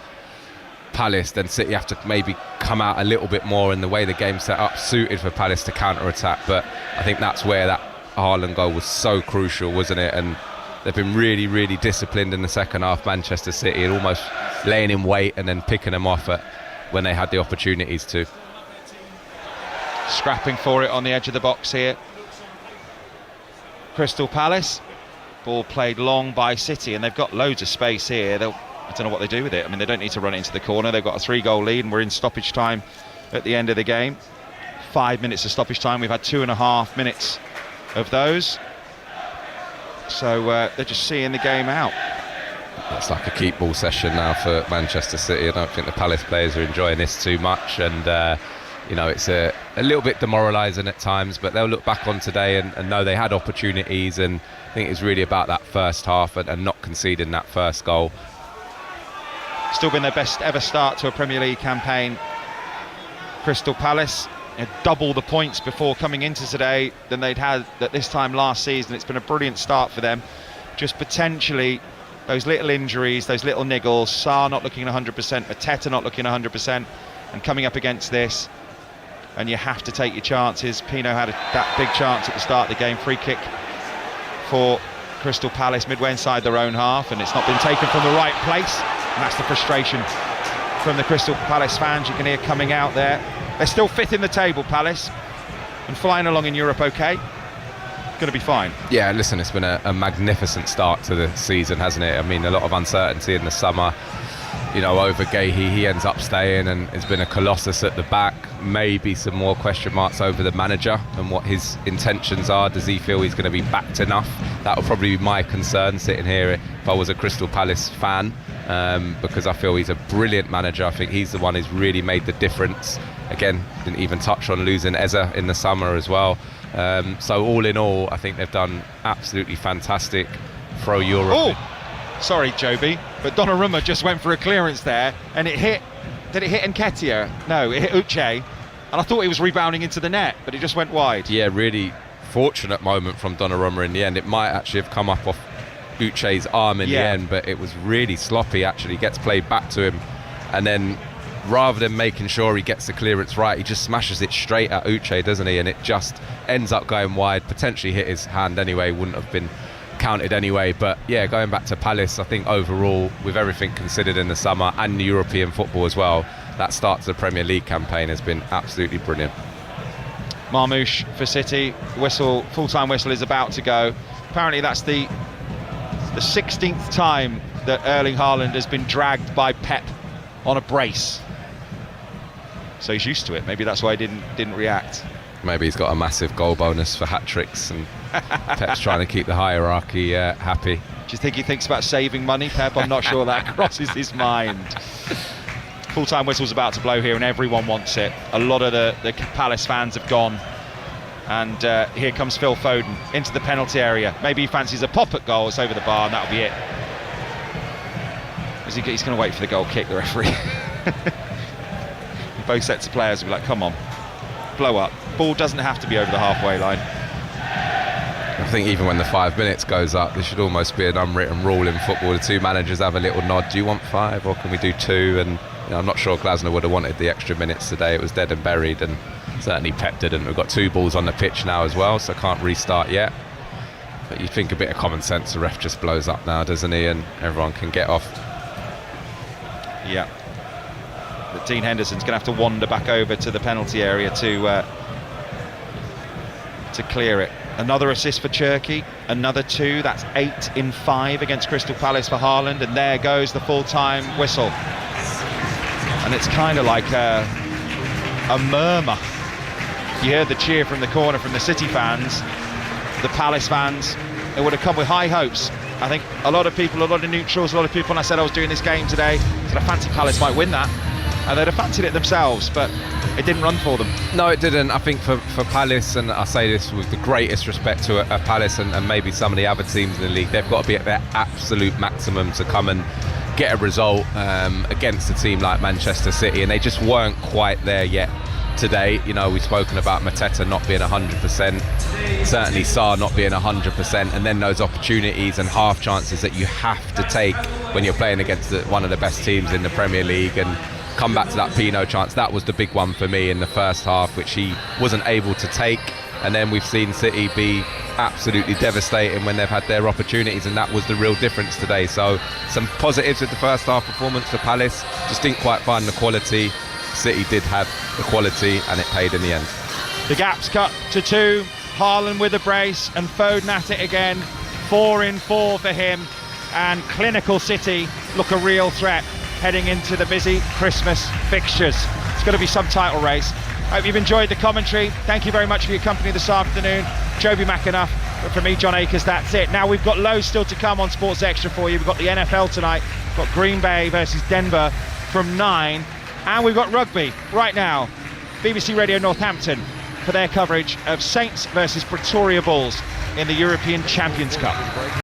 Speaker 1: Palace, then City have to maybe come out a little bit more in the way the game's set up, suited for Palace to counter-attack. But I think that's where that Haaland goal was so crucial, wasn't it? And they've been really, really disciplined in the second half, Manchester City, and almost laying in wait and then picking them off when they had the opportunities to.
Speaker 2: Scrapping for it on the edge of the box here. Crystal Palace. Ball played long by City, and they've got loads of space here. I don't know what they do with it. I mean, they don't need to run it into the corner. They've got a 3-goal lead, and we're in stoppage time at the end of the game. 5 minutes of stoppage time. We've had 2.5 minutes of those. So they're just seeing the game out.
Speaker 1: It's like a keep ball session now for Manchester City. I don't think the Palace players are enjoying this too much, and you know, it's a little bit demoralising at times, but they'll look back on today and know they had opportunities, and I think it's really about that first half and not conceding that first goal.
Speaker 2: Still been their best ever start to a Premier League campaign. Crystal Palace had double the points before coming into today than they'd had at this time last season. It's been a brilliant start for them. Just potentially those little injuries, those little niggles, Sarr not looking 100%, Mateta not looking 100%, and coming up against this, and you have to take your chances. Pino had that big chance at the start of the game, free kick for Crystal Palace midway inside their own half, and it's not been taken from the right place, and that's the frustration from the Crystal Palace fans you can hear coming out there. They're still fifth in the table, Palace, and flying along in Europe okay. Going to be fine.
Speaker 1: Yeah, listen, it's been a magnificent start to the season, hasn't it? I mean, a lot of uncertainty in the summer. You know, over Gahey, he ends up staying, and it's been a colossus at the back. Maybe some more question marks over the manager and what his intentions are. Does he feel he's going to be backed enough? That would probably be my concern sitting here if I was a Crystal Palace fan, because I feel he's a brilliant manager. I think he's the one who's really made the difference. Again, didn't even touch on losing Eze in the summer as well. So all in all, I think they've done absolutely fantastic for Europe.
Speaker 2: Oh, sorry, Joby, but Donnarumma just went for a clearance there, and it hit. Did it hit Nketiah? No, it hit Uche, and I thought he was rebounding into the net, but it just went wide.
Speaker 1: Yeah, really fortunate moment from Donnarumma in the end. It might actually have come up off Uche's arm in the end, but it was really sloppy. Actually, gets played back to him, and then rather than making sure he gets the clearance right, he just smashes it straight at Uche, doesn't he? And it just ends up going wide, potentially hit his hand anyway, wouldn't have been counted anyway. But yeah, going back to Palace, I think overall, with everything considered in the summer and the European football as well, that start to the Premier League campaign has been absolutely brilliant.
Speaker 2: Marmoush for City, whistle, full-time whistle is about to go. Apparently that's the 16th time that Erling Haaland has been dragged by Pep on a brace. So he's used to it. Maybe that's why he didn't react.
Speaker 1: Maybe he's got a massive goal bonus for hat-tricks, and Pep's trying to keep the hierarchy happy.
Speaker 2: Do you think he thinks about saving money, Pep? I'm not sure that crosses his mind. Full-time whistle's about to blow here and everyone wants it. A lot of the Palace fans have gone. And here comes Phil Foden into the penalty area. Maybe he fancies a pop at goal. It's over the bar and that'll be it. He's going to wait for the goal kick, the referee. Both sets of players will be like, come on, blow up. Ball doesn't have to be over the halfway line.
Speaker 1: I think even when the 5 minutes goes up, there should almost be an unwritten rule in football. The two managers have a little nod. Do you want 5 or can we do 2? And I'm not sure Glasner would have wanted the extra minutes today. It was dead and buried, and certainly Pep didn't. We've got 2 balls on the pitch now as well, so can't restart yet. But you'd think a bit of common sense, the ref just blows up now, doesn't he? And everyone can get off.
Speaker 2: Yeah. But Dean Henderson's going to have to wander back over to the penalty area to clear it. Another assist for Cherki, another 2. That's 8 in 5 against Crystal Palace for Haaland, and there goes the full-time whistle. And it's kind of like a murmur. You heard the cheer from the corner from the City fans, the Palace fans. It would have come with high hopes. I think a lot of people, a lot of neutrals, a lot of people, when I said I was doing this game today, said I fancy Palace might win that. And they'd have fancied it themselves, but it didn't run for them.
Speaker 1: No, it didn't. I think for Palace, and I say this with the greatest respect to a Palace and maybe some of the other teams in the league, they've got to be at their absolute maximum to come and get a result against a team like Manchester City, and they just weren't quite there yet today. You know, we've spoken about Mateta not being 100%, certainly Sarr not being 100%, and then those opportunities and half chances that you have to take when you're playing against one of the best teams in the Premier League. And come back to that Pino chance, that was the big one for me in the first half, which he wasn't able to take. And then we've seen City be absolutely devastating when they've had their opportunities, and that was the real difference today. So some positives with the first half performance for Palace, just didn't quite find the quality. City did have the quality and it paid in the end.
Speaker 2: The gap's cut to 2. Haaland with a brace and Foden at it again. 4 in 4 for him, and clinical City look a real threat heading into the busy Christmas fixtures. It's going to be some title race. Hope you've enjoyed the commentary. Thank you very much for your company this afternoon. Joby McAnuff, but from me, John Akers, that's it. Now we've got loads still to come on Sports Extra for you. We've got the NFL tonight. We've got Green Bay versus Denver from 9. And we've got rugby right now. BBC Radio Northampton for their coverage of Saints versus Pretoria Bulls in the European Champions Cup.